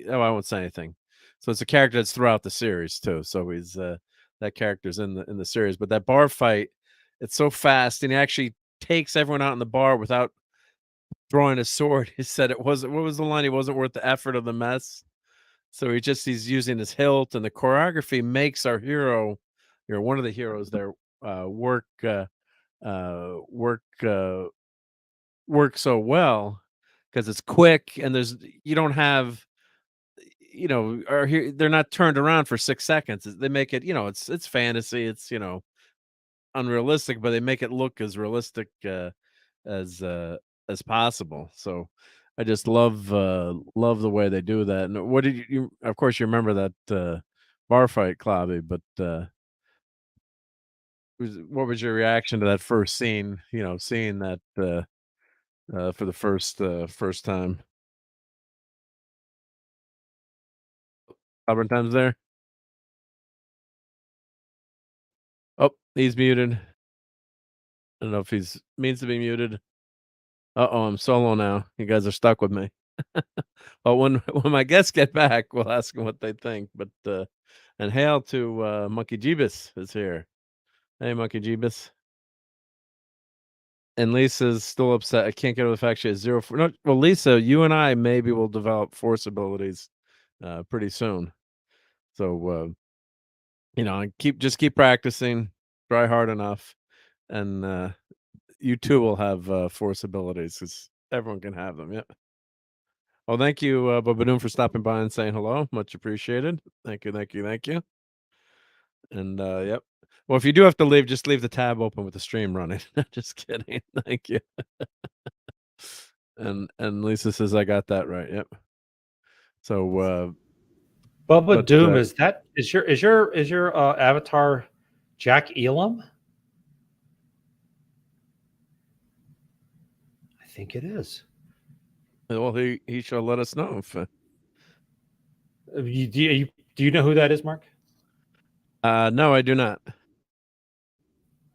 I won't say anything. So it's a character that's throughout the series too. So he's that character's in the series. But that bar fight, it's so fast, and he actually takes everyone out in the bar without throwing a sword. He said what was the line? He wasn't worth the effort of the mess. So he's using his hilt, and the choreography makes our hero, one of the heroes there, work so well because it's quick and you don't have, they're not turned around for 6 seconds. They make it, it's fantasy. It's, unrealistic, but they make it look as realistic as possible. So I just love the way they do that. And what did you of course you remember that bar fight, Clobby, but what was your reaction to that first scene? You know, seeing that for the first time. Albert time's there. Oh, he's muted. I don't know if he's means to be muted. Uh-oh, I'm solo now. You guys are stuck with me. Well, when my guests get back, we'll ask them what they think. But and hail to Monkey Jeebus is here. Hey, Monkey Jeebus. And Lisa's still upset. I can't get over the fact she has 0. No, well, Lisa, you and I maybe will develop force abilities pretty soon. So you know, just keep practicing, try hard enough, and you too will have force abilities because everyone can have them. Yep. Well, thank you, Babadoom, for stopping by and saying hello. Much appreciated. Thank you, thank you, thank you. And yep. Well, if you do have to leave, just leave the tab open with the stream running. Just kidding. Thank you. And Lisa says I got that right. Yep. So Bubba Doom, is your avatar Jack Elam? I think it is. Well, he shall let us know if do you know who that is, Mark? no, I do not.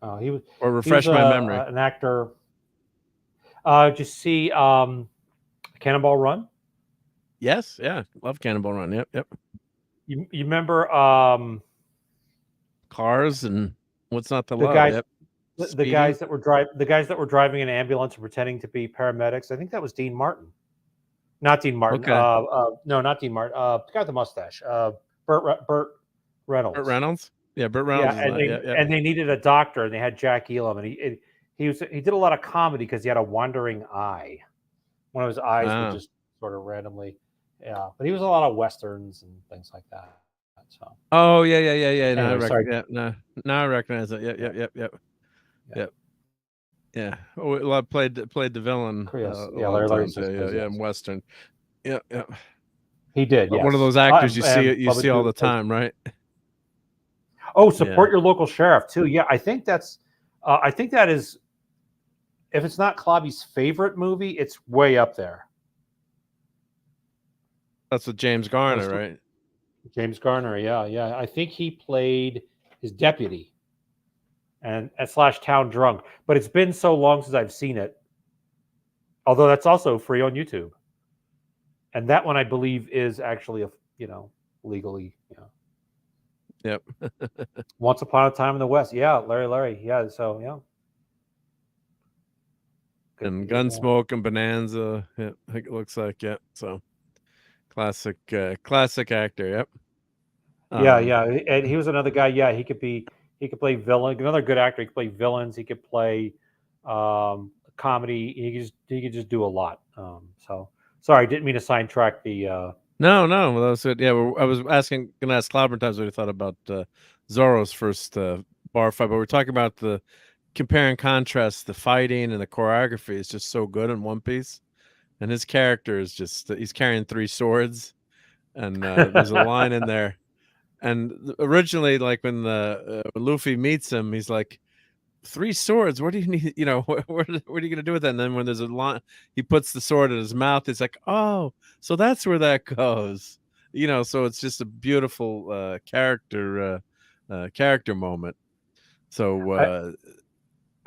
Oh, he was or refresh my memory. An actor. Did you see Cannonball Run? Yes, yeah, love Cannonball Run. Yep. You remember Cars and what's not to love? Guys, yep. the guys that were driving an ambulance and pretending to be paramedics. I think that was Dean Martin. Not Dean Martin. Okay. No, not Dean Martin. The guy with the mustache. Burt Reynolds. Burt Reynolds. Yeah, Burt Reynolds. Yeah, and they needed a doctor, and they had Jack Elam, and he did a lot of comedy because he had a wandering eye. One of his eyes would just sort of randomly. Yeah, but he was a lot of westerns and things like that. So. Oh yeah. Anyway, now I recognize it. Yep. Yeah. Oh, well, I played the villain. Larry in Western. Yeah. He did. Yes. One of those actors you see all the time, right? Oh, support your local sheriff too. Yeah, I think that is, if it's not Clobby's favorite movie, it's way up there. That's with James Garner, right? James Garner, yeah. I think he played his deputy and / town drunk. But it's been so long since I've seen it. Although that's also free on YouTube. And that one I believe is actually legally, Yep. Once Upon a Time in the West. Yeah, Larry. Yeah, so yeah. And Gunsmoke and Bonanza. Yeah, I think it looks like, so classic actor, yep. Yeah. And he was another guy, he could play villain, another good actor. He could play villains, he could play comedy, he could just do a lot. So sorry, didn't mean to sidetrack the No, that was good. Yeah, I was gonna ask Clobber times what he thought about Zorro's first bar fight, but we're talking about the compare and contrast. The fighting and the choreography is just so good in One Piece, and his character is just he's carrying 3 swords, and there's a line in there. And originally, like when Luffy meets him, he's like, 3 swords. What do you need? What are you going to do with that? And then when there's a line, he puts the sword in his mouth. It's like, oh, so that's where that goes. So it's just a beautiful character moment. So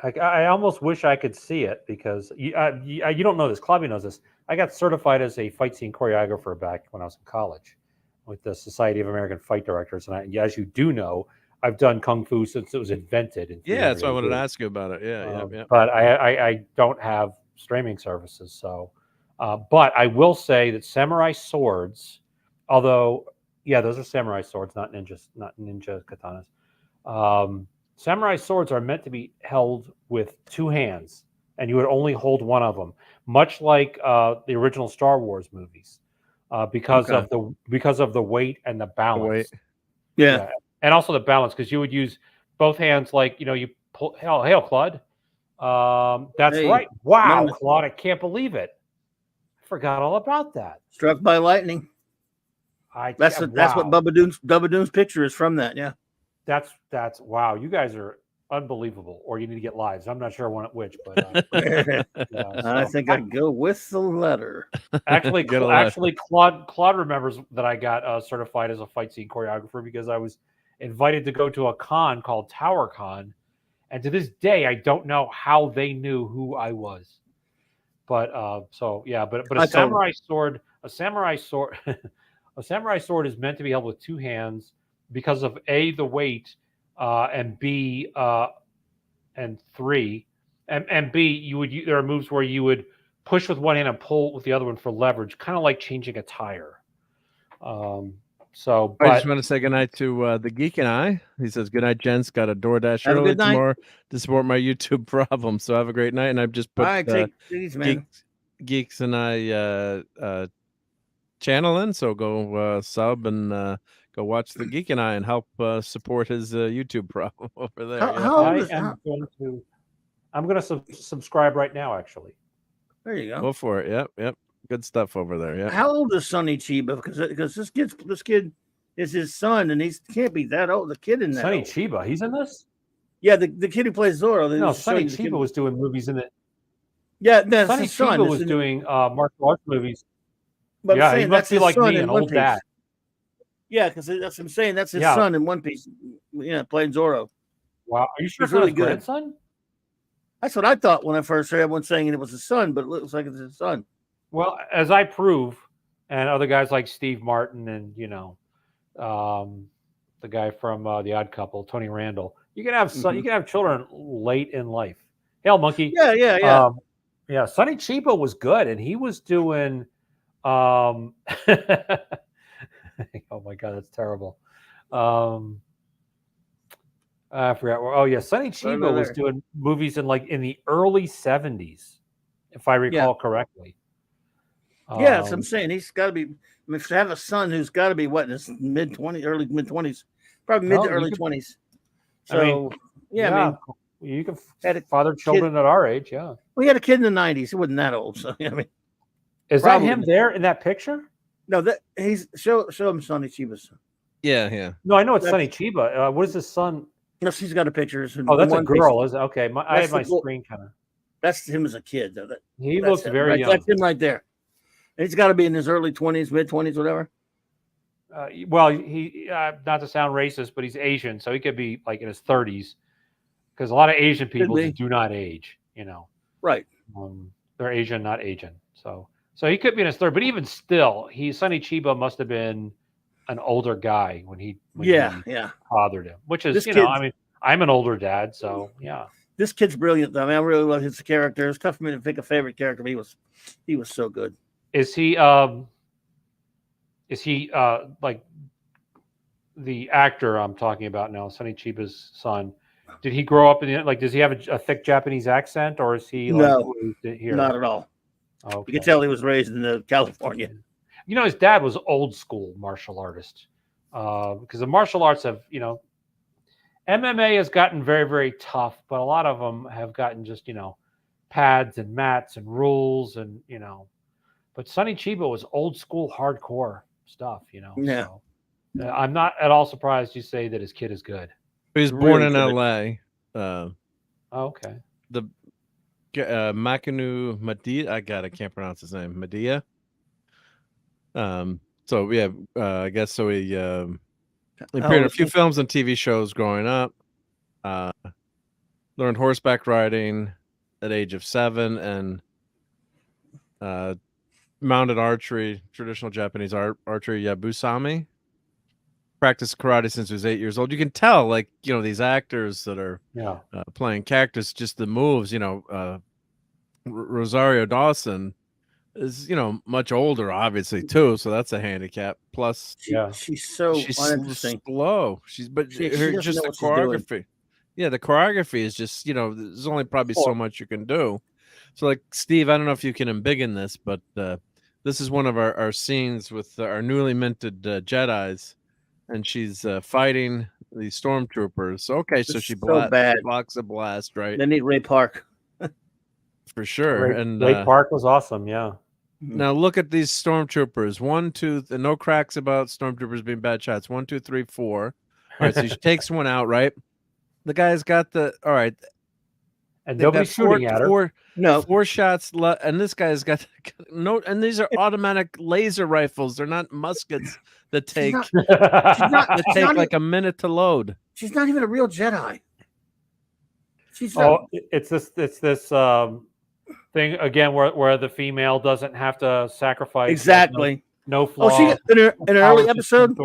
I almost wish I could see it because you don't know this. Clobby knows this. I got certified as a fight scene choreographer back when I was in college with the Society of American Fight Directors, and as you do know, I've done kung fu since it was invented. That's why I wanted to ask you about it. Yeah. But I don't have streaming services, so. But I will say that samurai swords, although those are samurai swords, not ninja katanas. Samurai swords are meant to be held with 2 hands, and you would only hold one of them, much like the original Star Wars movies, because of the weight and the balance. Yeah. And also the balance, because you would use both hands, like you pull. Hail, Claude. That's right. Wow, Claude, I can't believe it. I forgot all about that. Struck by lightning. That's what Bubba Doom's picture is from that. Yeah. That's wow. You guys are unbelievable, or you need to get lives. I'm not sure which, but I think I'd go with the letter. Actually, Claude remembers that I got certified as a fight scene choreographer because I was invited to go to a con called Tower Con, and to this day, I don't know how they knew who I was. But but a samurai sword, a samurai sword is meant to be held with two hands because of A, the weight, and B, and three, and B, there are moves where you would push with one hand and pull with the other one for leverage, kind of like changing a tire. I just want to say goodnight to the Geek and I. He says, good night, gents. Got a DoorDash early tomorrow to support my YouTube problem. So have a great night. And I've just put Geeks and I channel in. So go sub and go watch the Geek and I and help support his YouTube problem over there. I'm going to subscribe right now, actually. There you go. Go for it. Yep. Good stuff over there. Yeah. How old is Sonny Chiba? Because this kid is his son, and he can't be that old. The kid in that. Sonny Chiba, he's in this. Yeah, the kid who plays Zorro. No, Sonny Chiba was doing movies in it. Yeah, that's Sonny his son. Chiba was doing martial arts movies. But yeah, he must be like me, an old dad. Yeah, because that's what I'm saying. That's his son in One Piece. Yeah, playing Zorro. Wow, are you sure it's really his good? Grandson? That's what I thought when I first heard everyone saying it was his son, but it looks like it's his son. Well, as I prove, and other guys like Steve Martin and the guy from The Odd Couple, Tony Randall, you can have you can have children late in life. Hell, Monkey. Yeah. Sonny Chiba was good, and he was doing. Oh my God, that's terrible. I forgot. Oh yeah, Sonny Chiba was doing movies in the early 70s, if I recall correctly. Yeah, that's what I'm saying. He's got to be. I mean, to have a son who's got to be in his early mid 20s, probably mid to early 20s. So you can father children at our age. Yeah, we had a kid in the 90s. He wasn't that old. So I mean, is that him there in that picture? No, that he's show him Sonny Chiba's son. Yeah. No, I know it's Sonny Chiba. What is his son? No, she's got a picture. Oh, that's a girl, is it? Okay. I had my screen kind of. That's him as a kid, though. He looks very young. That's him right there. And he's got to be in his early 20s, mid 20s, whatever. Well, he not to sound racist, but he's Asian, so he could be like in his 30s. Because a lot of Asian people just do not age, Right. They're Asian, not Asian. So he could be in his 30s, but even still, Sonny Chiba must have been an older guy when he fathered him, which is I mean, I'm an older dad, so yeah. This kid's brilliant though. I mean, I really love his character. It's tough for me to pick a favorite character, but he was so good. Is he like the actor I'm talking about now, Sonny Chiba's son? Did he grow up in does he have a thick Japanese accent, or is he no, here? Not at all. Okay. You can tell he was raised in California. His dad was old school martial artist, because the martial arts have, MMA has gotten very, very tough, but a lot of them have gotten just, pads and mats and rules and, but Sonny Chiba was old school hardcore stuff, Yeah. So, I'm not at all surprised you say that his kid is good. He's born in LA. Okay. The Makanu Madia, I can't pronounce his name. Madia. So yeah, I guess so. He appeared in a few films and TV shows growing up. Learned horseback riding at age of 7 and mounted archery, traditional Japanese archery, yabusame. Practiced karate since he was 8 years old. You can tell, these actors that are playing characters, just the moves. Rosario Dawson is much older, obviously too, so that's a handicap. Plus, she's so uninteresting. Slow. Just the choreography. Yeah, the choreography is just there's only probably so much you can do. So, like Steve, I don't know if you can embiggen this, but this is one of our scenes with our newly minted Jedis, and she's fighting the stormtroopers. Okay, so she blocks a blast, right? They need Ray Park. For sure. Ray Park was awesome, yeah. Now look at these stormtroopers. 1, 2, no cracks about stormtroopers being bad shots. 1, 2, 3, 4. All right, so she takes one out, right? the guy's got the all right. And They've nobody's got shooting at her. No. 4 shots left, and this guy's got no. And these are automatic laser rifles. They're not muskets that take like a minute to load. She's not even a real Jedi. It's this thing again where the female doesn't have to sacrifice. Exactly. No flaw. Oh, she in an early episode,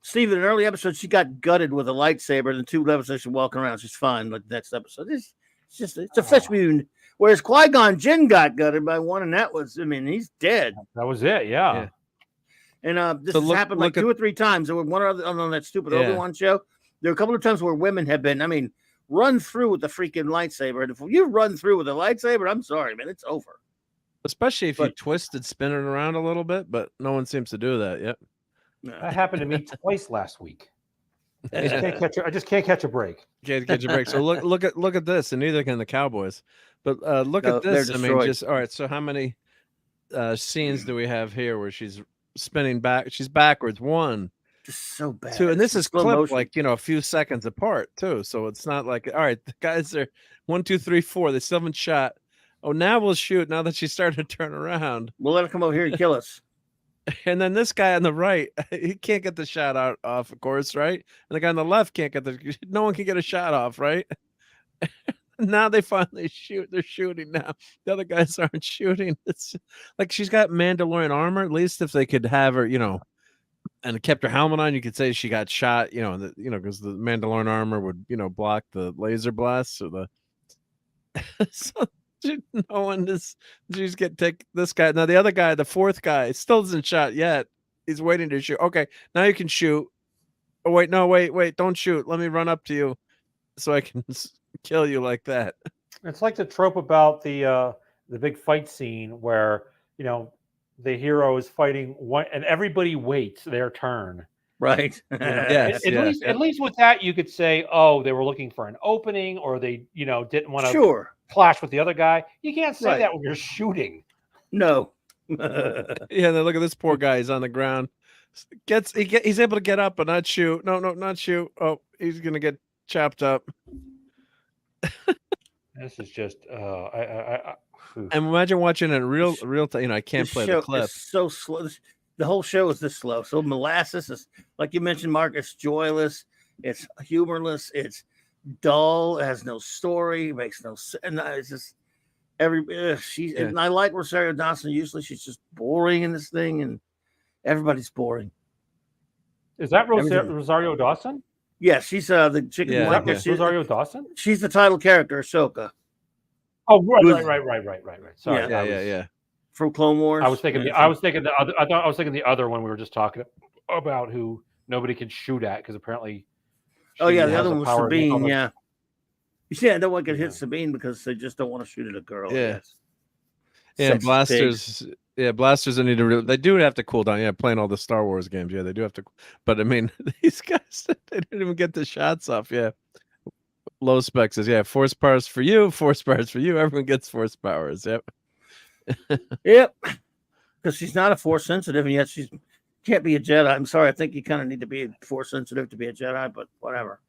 Steve. In an early episode, she got gutted with a lightsaber, and 2 episodes she's walking around. She's fine. Like next episode, it's a fish wound. Whereas Qui-Gon Jinn got gutted by one, and that was, I mean, he's dead. That was it, yeah. And this has happened like 2 or 3 times. There were one other on that stupid Obi-Wan show. There were a couple of times where women have been, I mean, run through with the freaking lightsaber. And if you run through with a lightsaber, I'm sorry, man, it's over. Especially if you twist and spin it around a little bit, but no one seems to do that yet. That happened to me twice last week. I just can't catch a break. Can't catch a break. So look at this, and neither can the Cowboys. But look at this. I mean, just all right. So how many scenes do we have here where she's spinning back? She's backwards. 1, just so bad. 2, and this is clipped like a few seconds apart too. So it's not like all right. The guys are 1, 2, 3, 4. They still haven't shot. Oh, now we'll shoot. Now that she's starting to turn around, we'll let her come over here and kill us. And then this guy on the right, he can't get the shot off, of course, right? And the guy on the left can't get no one can get a shot off, right? Now they finally shoot. They're shooting now. The other guys aren't shooting. It's like she's got Mandalorian armor. At least if they could have her, and kept her helmet on, you could say she got shot, because the Mandalorian armor would, block the laser blasts or the. So no one is. She's take this guy now. The other guy, the 4th guy, still isn't shot yet. He's waiting to shoot. Okay, now you can shoot. Oh wait, no, wait, don't shoot. Let me run up to you, so I can kill you like that. It's like the trope about the big fight scene where the hero is fighting one, and everybody waits their turn. Right. At least with that, you could say, oh, they were looking for an opening, or they didn't want to clash with the other guy. You can't say that when you're shooting. No. Yeah. Then look at this poor guy. He's on the ground. He's able to get up but not shoot. No, not shoot. Oh, he's gonna get chopped up. This is just and imagine watching it in real time. I can't play the clip. It's so slow. The whole show is this slow. So Molasses is, like you mentioned, Mark, it's joyless, it's humorless, it's dull, it has no story, it makes no sense. And it's just and I like Rosario Dawson. Usually she's just boring in this thing, and everybody's boring. Is that Rosario Dawson? Yeah, she's the chicken. Yeah, Rosario Dawson. She's the title character, Ahsoka. Oh, right. Sorry. Yeah. From Clone Wars. I was thinking the other. I was thinking the other one we were just talking about, who nobody can shoot at because apparently. Oh yeah, the other one was Sabine. Yeah. You see, no one can hit Sabine because they just don't want to shoot at a girl. Yeah. Yeah, blasters. Yeah, blasters. They do have to cool down. Yeah, playing all the Star Wars games. Yeah, they do have to. But I mean, these guys, they didn't even get the shots off. Yeah. Low specs says, yeah, force powers for you, force powers for you. Everyone gets force powers. Yep. Yep. Because she's not a force sensitive, and yet she can't be a Jedi. I'm sorry. I think you kind of need to be force sensitive to be a Jedi, but whatever.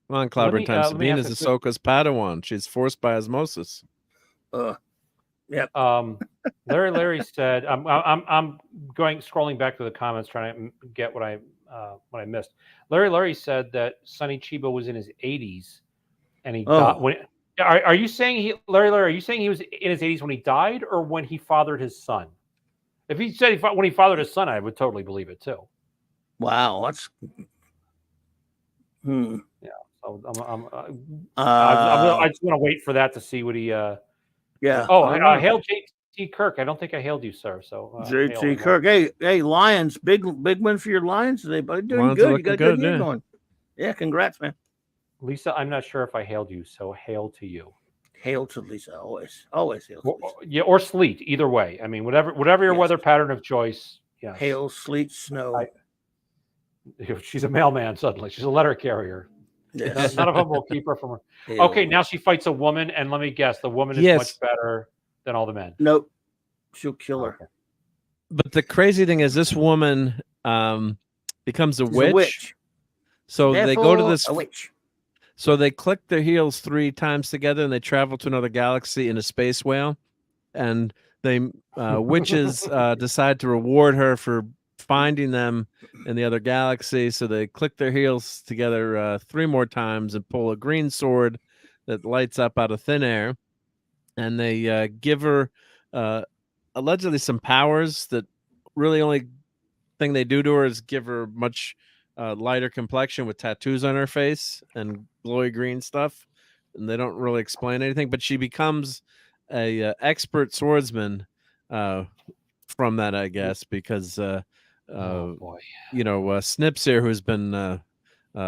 Come on, Cloudburn time. Sabine is Ahsoka's Padawan. She's forced by osmosis. Yep. Larry said, I'm scrolling back to the comments trying to get what I missed. Larry said that Sonny Chiba was in his 80s, and he died. Are you saying Larry? Are you saying he was in his 80s when he died, or when he fathered his son? If he said when he fathered his son, I would totally believe it too. Wow, that's. Yeah. So I just want to wait for that to see what he. Yeah. Oh, hail JT Kirk. I don't think I hailed you, sir. So JT Kirk. Hey, Lions, big win for your Lions today, buddy. Doing Lions good. You got a good year going. Yeah, congrats, man. Lisa, I'm not sure if I hailed you, so hail to you. Hail to Lisa, always hail to Lisa. Yeah, or sleet, either way. I mean, whatever your weather pattern of choice. Yeah. Hail, sleet, snow. She's a mailman suddenly. She's a letter carrier. Yes. None of them will keep her from her. Hail. Okay, now she fights a woman, and let me guess, the woman is much better than all the men. Nope. She'll kill her. Okay. But the crazy thing is, this woman becomes a witch. So they go to this. A witch. So they click their heels 3 times together, and they travel to another galaxy in a space whale, and they witches decide to reward her for finding them in the other galaxy. So they click their heels together 3 more times and pull a green sword that lights up out of thin air, and they give her allegedly some powers that really only thing they do to her is give her much lighter complexion with tattoos on her face and glowy green stuff, and they don't really explain anything. But she becomes a expert swordsman from that, I guess, because Oh boy. Snips here, who's been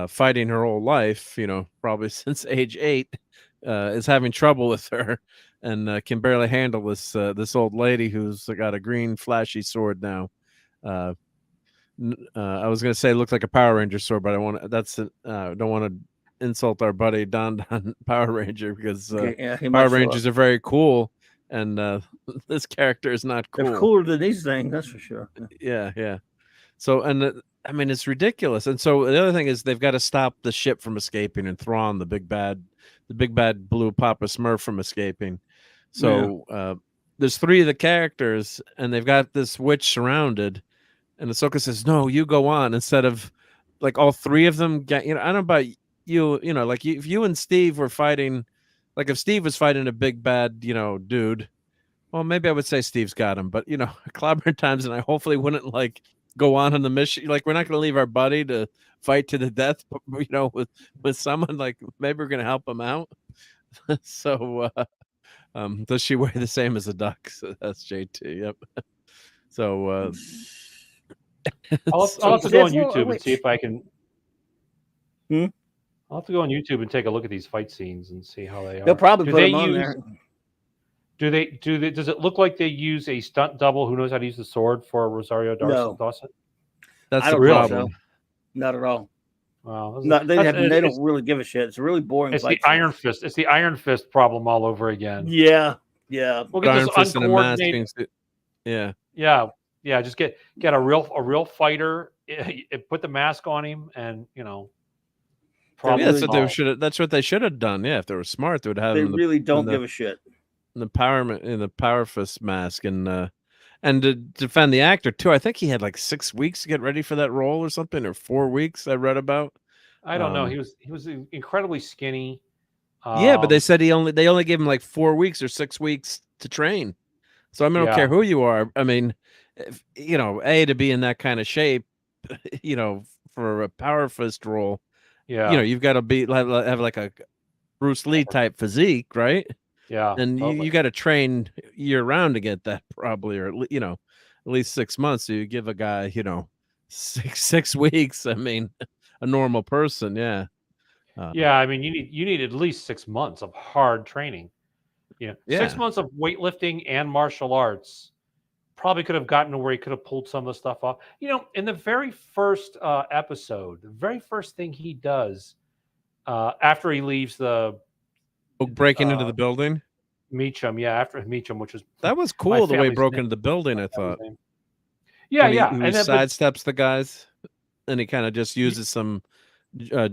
fighting her whole life, probably since age 8, is having trouble with her, and can barely handle this old lady who's got a green flashy sword now. I was gonna say it looked like a Power Ranger sword, but I don't want to insult our buddy Don Power Ranger, because Power Rangers are very cool, and this character is not cool. They're cooler than these things, that's for sure. Yeah. So, and I mean, it's ridiculous. And so the other thing is they've got to stop the ship from escaping and Thrawn, the big bad blue Papa Smurf, from escaping. So there's 3 of the characters, and they've got this witch surrounded. And Ahsoka says, "No, you go on," instead of like all 3 of them get. I don't know about you. Like if you and Steve were fighting, like if Steve was fighting a big bad, dude. Well, maybe I would say Steve's got him, but clobbering times, and I hopefully wouldn't like go on the mission. Like we're not going to leave our buddy to fight to the death, with someone. Like maybe we're going to help him out. So, does she weigh the same as a duck? So that's JT. Yep. So. I'll have to go on YouTube and see if I can. I'll have to go on YouTube and take a look at these fight scenes and see how they are. They'll probably put them on there. Does it look like they use a stunt double who knows how to use the sword for Rosario Dawson? No. That's the problem. So. Not at all. Wow. They don't really give a shit. It's a really boring. It's the Iron Fist. It's the Iron Fist problem all over again. Yeah. We'll get this uncoordinated. Yeah. Just get a real fighter. Put the mask on him, and That's what they should have done. Yeah, if they were smart, they would have. They really don't give a shit. The Power Fist mask, and to defend the actor too. I think he had like 6 weeks to get ready for that role or something, or 4 weeks. I read about. I don't know. He was incredibly skinny. Yeah, but they said they only gave him like 4 weeks or 6 weeks to train. So I don't care who you are. I mean, to be in that kind of shape, for a Power Fist role, you've got to have like a Bruce Lee type physique, right? Yeah, and totally. you got to train year round to get that, probably, or at least 6 months. So you give a guy, 6 weeks. I mean, a normal person, yeah. I mean, you need at least 6 months of hard training. 6 months of weightlifting and martial arts probably could have gotten to where he could have pulled some of the stuff off. In the very first episode, the very first thing he does after he leaves the breaking into the building, Meacham, after Meacham, which was cool the way he broke into the building. I thought, he and then sidesteps the guys, and he kind of just uses some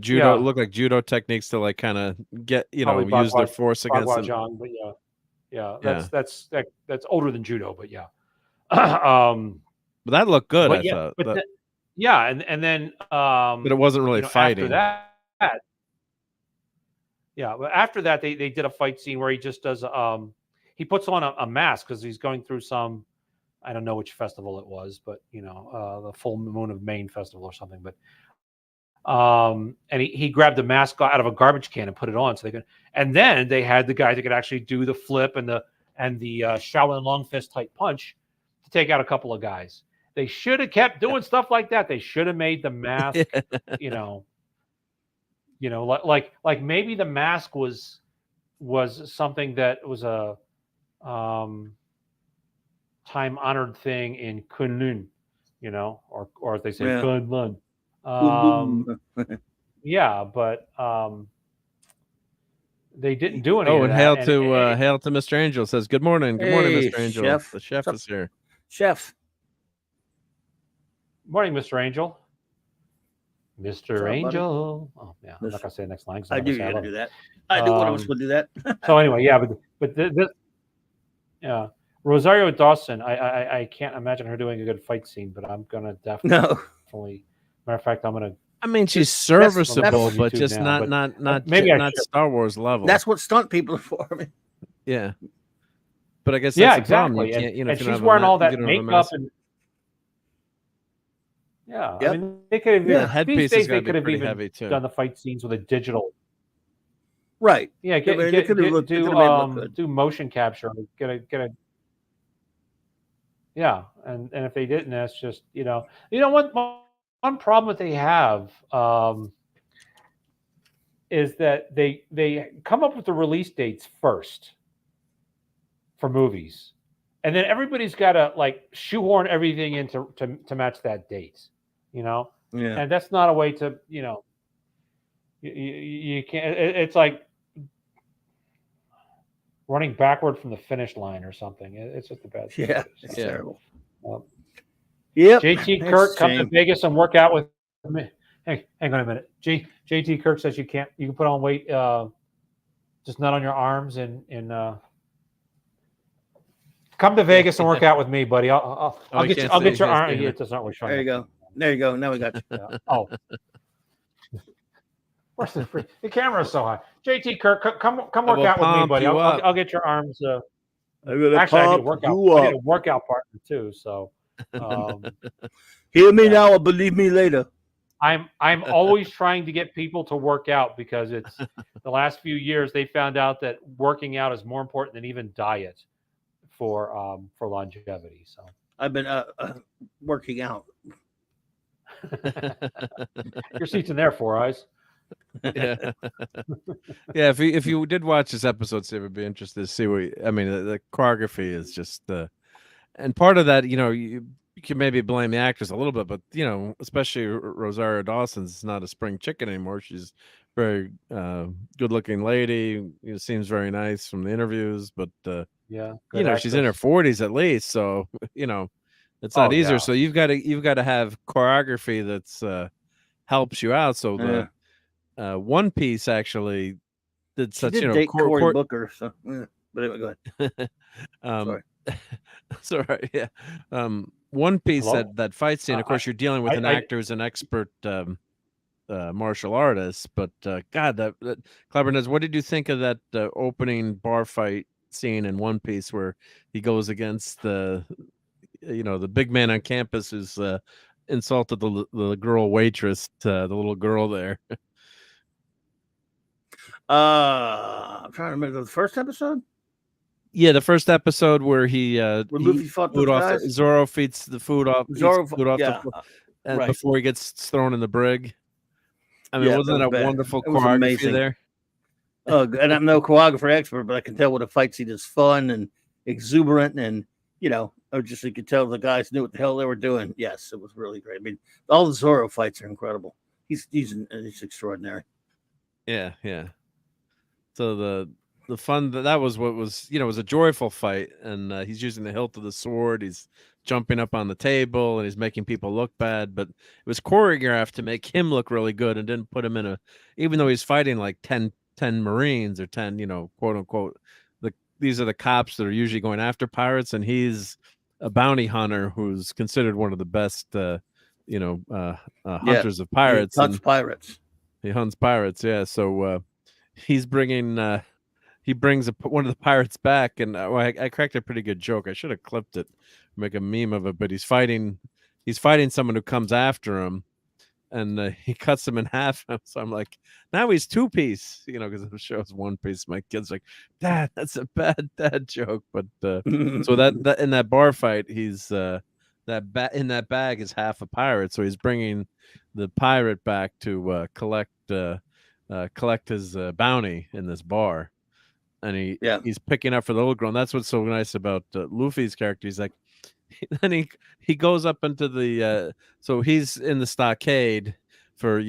judo, look like judo techniques to like kind of get use their force against them. But that's older than judo, but but that looked good. I thought, and then but it wasn't really fighting. But after that, they did a fight scene where he just does he puts on a mask because he's going through some, I don't know which festival it was, but the full moon of Maine festival or something. But and he grabbed the mask out of a garbage can and put it on so they could. And then they had the guy that could actually do the flip and the Shaolin long fist type punch to take out a couple of guys. They should have kept doing stuff like that. They should have made the mask, like maybe the mask was something that was a time honored thing in Kunlun, or as they say Kunlun. But they didn't do anything. Oh, and hail to Mr. Angel. Says good morning. Good morning, Mr. Angel. Chef. The chef is here. Chef. Morning, Mr. Angel. Mr. Angel. Oh yeah, I'm not gonna say the next line. I knew you were gonna do that. I knew one of us would do that. So anyway, yeah, but this, yeah, Rosario Dawson. I can't imagine her doing a good fight scene, but I'm gonna definitely. Matter of fact, I'm gonna. I mean, she's serviceable, but YouTube just now, not maybe not Star Wars level. That's what stunt people are for. Yeah, but I guess yeah, that's the problem. exactly. You can't, and she's wearing all that makeup and. Yeah, I mean, they could have. Yeah, headpiece these days, got they to could be have pretty even heavy too. done the fight scenes with a digital. Right. Yeah, do motion capture. Get a. Yeah, and if they didn't, that's just one problem that they have is that they come up with the release dates first for movies, and then everybody's got to like shoehorn everything in to match that date, Yeah. And that's not a way to you can't. It's like running backward from the finish line or something. It's just a bad thing. Yeah, it's terrible. Yep. JT Kirk, come to Vegas and work out with me. Hey, hang on a minute. JT Kirk says you can put on weight, just not on your arms and come to Vegas and work out with me, buddy. I'll get your arm. It doesn't really show. There you go. There you go. Now we got you. Yeah. Oh. Where's the camera's so high? JT Kirk, come work out with me, buddy. I'll get your arms. Actually, I need a workout partner too. So, hear me now or believe me later. I'm always trying to get people to work out because it's the last few years they found out that working out is more important than even diet for longevity. So I've been working out. Your seat's in there, Four Eyes. Yeah. Yeah, if you did watch this episode, Steve, would be interested to see the choreography is just and part of that, you can maybe blame the actors a little bit, but especially Rosario Dawson's not a spring chicken anymore. She's very good looking lady, seems very nice from the interviews, but she's in her 40s at least, so it's not easier. Yeah. So you've got to have choreography that's helps you out. So the One Piece actually did such date Cory Booker, so but anyway, go ahead. Sorry. That's all right. Yeah. One Piece, that fight scene, of course, you're dealing with an actor who's an expert martial artist, but God, that Clebernez, what did you think of that opening bar fight scene in One Piece where he goes against the big man on campus who's insulted the girl waitress, the little girl there? I'm trying to remember the first episode. Yeah, the first episode where where Luffy fought those guys? Zoro feeds the food off. Right. Before he gets thrown in the brig. I mean, wasn't that a wonderful choreography there? And I'm no choreographer expert, but I can tell when a fight scene is fun and exuberant, and or just you could tell the guys knew what the hell they were doing. Yes, it was really great. I mean, all the Zoro fights are incredible. He's extraordinary. Yeah, yeah. So the fun that was what was it was a joyful fight, and he's using the hilt of the sword. He's jumping up on the table and he's making people look bad, but it was choreographed to make him look really good and didn't put him in even though he's fighting like 10 Marines or 10 quote unquote these are the cops that are usually going after pirates, and he's a bounty hunter who's considered one of the best hunters of pirates. He hunts pirates. Yeah. So he brings one of the pirates back, and I cracked a pretty good joke. I should have clipped it, make a meme of it. But he's fighting someone who comes after him, and he cuts him in half. So I'm like, now he's two piece, because the show's One Piece. My kid's like, Dad, that's a bad dad joke. But so that in that bar fight, he's in that bag is half a pirate, so he's bringing the pirate back to collect his bounty in this bar. And he's picking up for the little girl. And that's what's so nice about Luffy's character. He's like, then he goes up into the so he's in the stockade for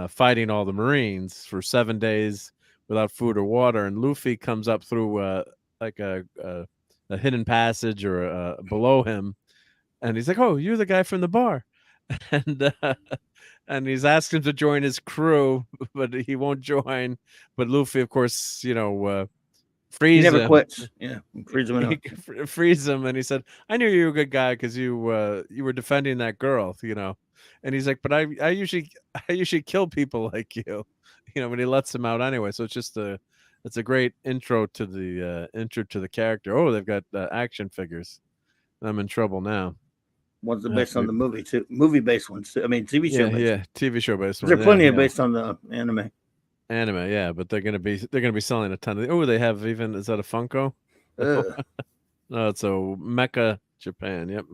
fighting all the Marines for 7 days without food or water, and Luffy comes up through like a hidden passage or below him, and he's like, "Oh, you're the guy from the bar," and and he's asked him to join his crew, but he won't join. But Luffy, of course, frees He never him. quits. Yeah, frees him. He frees him, and he said, "I knew you were a good guy because you were defending that girl, And he's like, "But I usually kill people like you, When he lets him out anyway, so it's a great intro to the character. Oh, they've got action figures. I'm in trouble now. One's based on the movie too. Movie-based ones too. I mean, TV show. Yeah, TV show based. There are plenty of based on the anime. Anime, yeah, but they're gonna be selling a ton of. Oh, they have even. Is that a Funko? No, it's a Mecha Japan. Yep.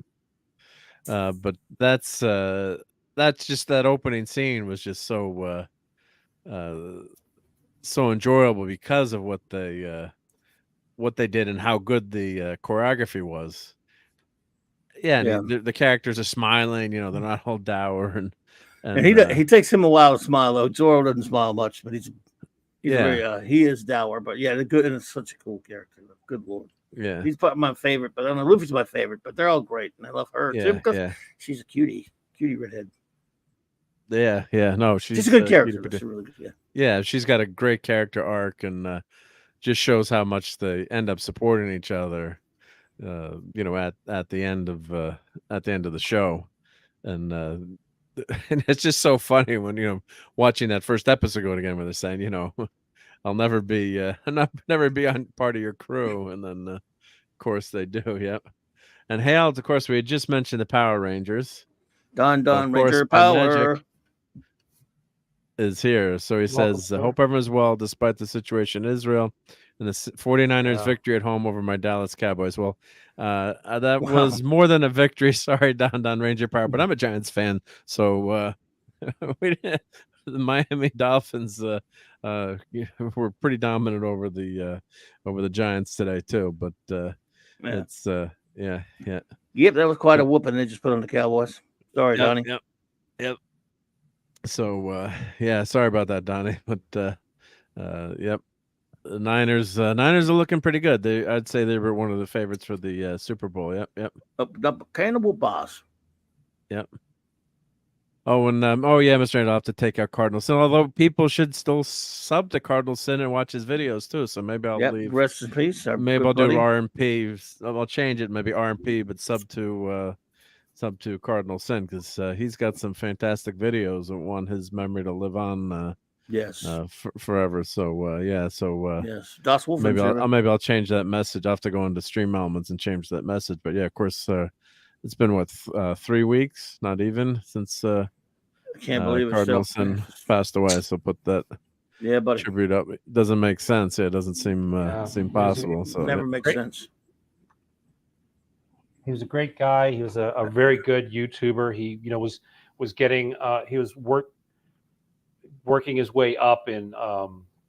But that's just that opening scene was just so enjoyable because of what they did and how good the choreography was. Yeah, the characters are smiling. They're not all dour and he takes him a while to smile though. Zoro doesn't smile much, but he's very he is dour. But yeah, they're good, and it's such a cool character. Good lord. Yeah, he's probably my favorite, but I don't know. Luffy's my favorite, but they're all great, and I love her too because she's a cutie redhead. Yeah. No, she's a good character. She's really good. Yeah, she's got a great character arc, and just shows how much they end up supporting each other. At the end of the show, and and it's just so funny when watching that first episode again, where they're saying, I'll never be on part of your crew, and then of course they do. Yep. And Hale, of course, we had just mentioned the Power Rangers. Don Ranger Power is here, so he says, "Hope everyone's well despite the situation in Israel and the 49ers victory at home over my Dallas Cowboys." Well, that was more than a victory. Sorry, Don Ranger Power, but I'm a Giants fan, so the Miami Dolphins were pretty dominant over the Giants today too. But it's yeah. Yep, that was quite a whooping they just put on the Cowboys. Sorry, Donnie. Yep. So sorry about that, Donnie. But yep. The Niners are looking pretty good. I'd say they were one of the favorites for the Super Bowl. Yep. The Cannibal Boss. Yep. Oh, and Mr. Randall, I'll have to take out Cardinal Sin. Although people should still sub to Cardinal Sin and watch his videos too. So maybe I'll leave. Rest in peace. Maybe I'll do RMP. I'll change it. Maybe RMP, but sub to Cardinal Sin, because he's got some fantastic videos and want his memory to live on. Yes. Forever. So yes. Das Wolf. Maybe I'll change that message. I'll have to go into Stream Elements and change that message. But yeah, of course, it's been 3 weeks, not even, since I can't believe Cardinal Sin passed away. So put that buddy. tribute up. It doesn't make sense. It doesn't seem possible. So never makes sense. He was a great guy. He was a very good YouTuber. He was getting he was working his way up in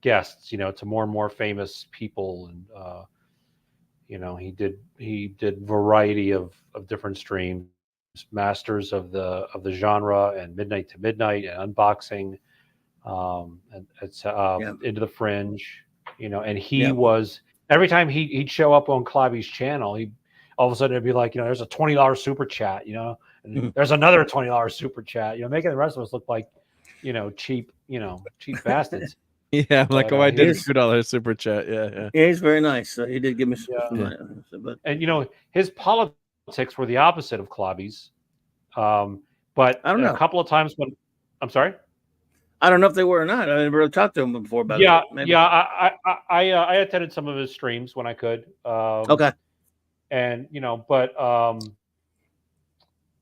guests, to more and more famous people, and he did variety of different streams, masters of the genre, and midnight to midnight, and unboxing, and it's into the fringe, and he was, every time he'd show up on Klavy's channel, he all of a sudden it'd be like, there's a $20 super chat, and there's another $20 super chat, making the rest of us look like cheap bastards. Yeah, I'm like, I did a $2 super chat. Yeah, he's very nice. He did give me some. And his politics were the opposite of Klavy's. But I don't know. A couple of times when I'm sorry, I don't know if they were or not. I never really talked to him before about it. Maybe. I attended some of his streams when I could. Okay. And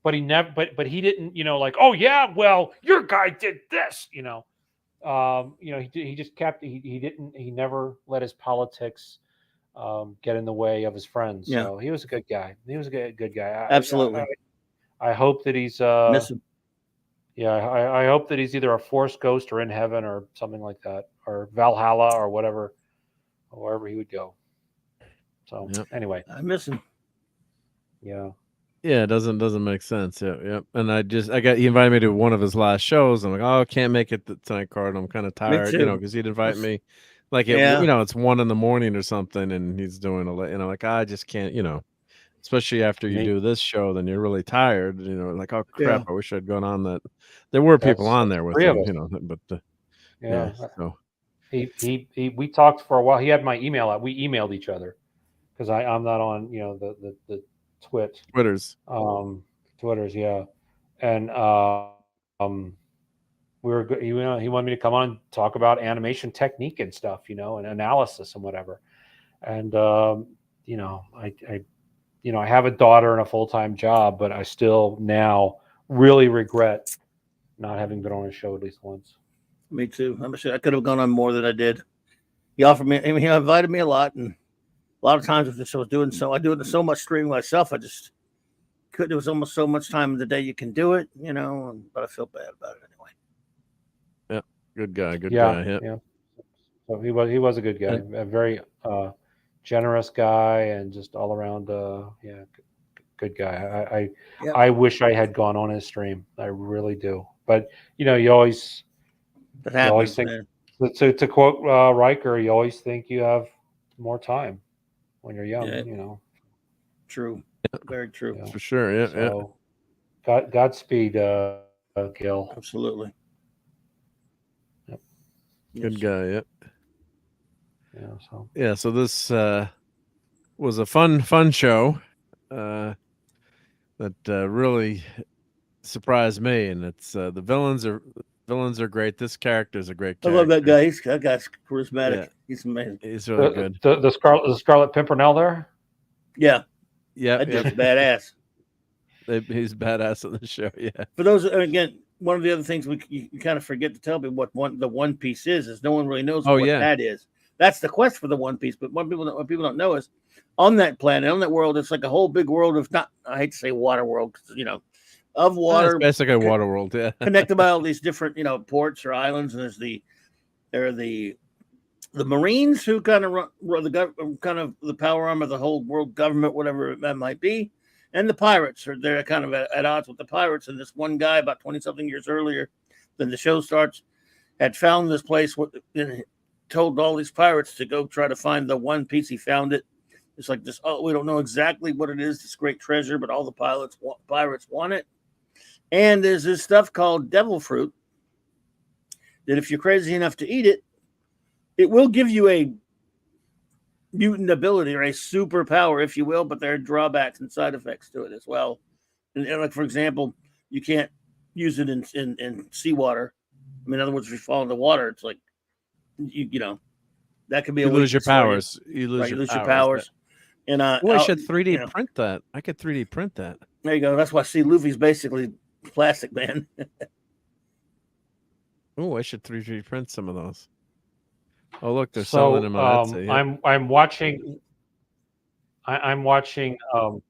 but he never, but he didn't, like, oh yeah, well, your guy did this, he just kept, he never let his politics get in the way of his friends. Yeah. So he was a good guy. Good guy. Absolutely. I hope that he's miss him. Yeah, I hope that he's either a Force ghost or in heaven or something like that, or Valhalla or whatever, wherever he would go. So anyway, I miss him. Yeah. Yeah, it doesn't make sense. Yeah. And he invited me to one of his last shows. I'm like, I can't make it tonight, Cardinal. I'm kind of tired, because he'd invite me. Like, it's 1 a.m. or something, and he's doing like, I just can't, especially after you do this show, then you're really tired. You know, like, oh crap, Yeah. I wish I'd gone on that. There were people on there with three of him, us. you know, but Yeah. So We talked for a while. He had my email out. We emailed each other because I'm not on, you know, the Twitters. Twitters, yeah. And we were good. He wanted me to come on and talk about animation technique and stuff, you know, and analysis and whatever. And you know, I have a daughter and a full-time job, but I still now really regret not having been on a show at least once. Me too. I'm sure I could have gone on more than I did. He offered me. I mean, he invited me a lot, and a lot of times if I was doing so, I do so much streaming myself. I just couldn't. There was almost so much time in the day you can do it, you know. But I feel bad about it anyway. Yeah, good guy. Good guy. Yeah. So he was a good guy, a very generous guy, and just all around, good guy. I wish I had gone on his stream. I really do. But you know, you always think, to quote Riker, you always think you have more time when you're young. You know, true, very true, yeah. For sure. So, Godspeed, Gil. Absolutely. Yep. Good guy. Yeah. So this was a fun show that really surprised me, and it's the villains are great. This character is a great character. I love that guy. That guy's charismatic. Yeah. He's amazing. He's really good. The Scarlet Pimpernel there. Yeah. Yeah. That dude's badass. He's badass on the show. Yeah. For those, again, one of the other things you kind of forget to tell me what the One Piece is no one really knows what that is. That's the quest for the One Piece. But what people don't know is on that planet, on that world, it's like a whole big world of I hate to say water world, you know, of water. It's basically a water world, yeah. Connected by all these different, you know, ports or islands, and there are the Marines who kind of run the power arm of the whole world government, whatever that might be, and the pirates they're kind of at odds with the pirates. And this one guy, about 20-something years earlier than the show starts, had found this place and told all these pirates to go try to find the One Piece. He found it. It's like this. Oh, we don't know exactly what it is. This great treasure, but all the pirates want it. And there's this stuff called devil fruit that if you're crazy enough to eat it, it will give you a mutant ability or a superpower, if you will, but there are drawbacks and side effects to it as well. And like, for example, you can't use it in seawater. I mean, in other words, if you fall in the water, it's like, you know, that could be you lose your powers. You lose your powers. And I should 3D print that. I could 3D print that. There you go. That's why Luffy's basically plastic man. Oh, I should 3D print some of those. Oh, look, they're selling them on Etsy. Yeah. I'm watching. I'm watching. In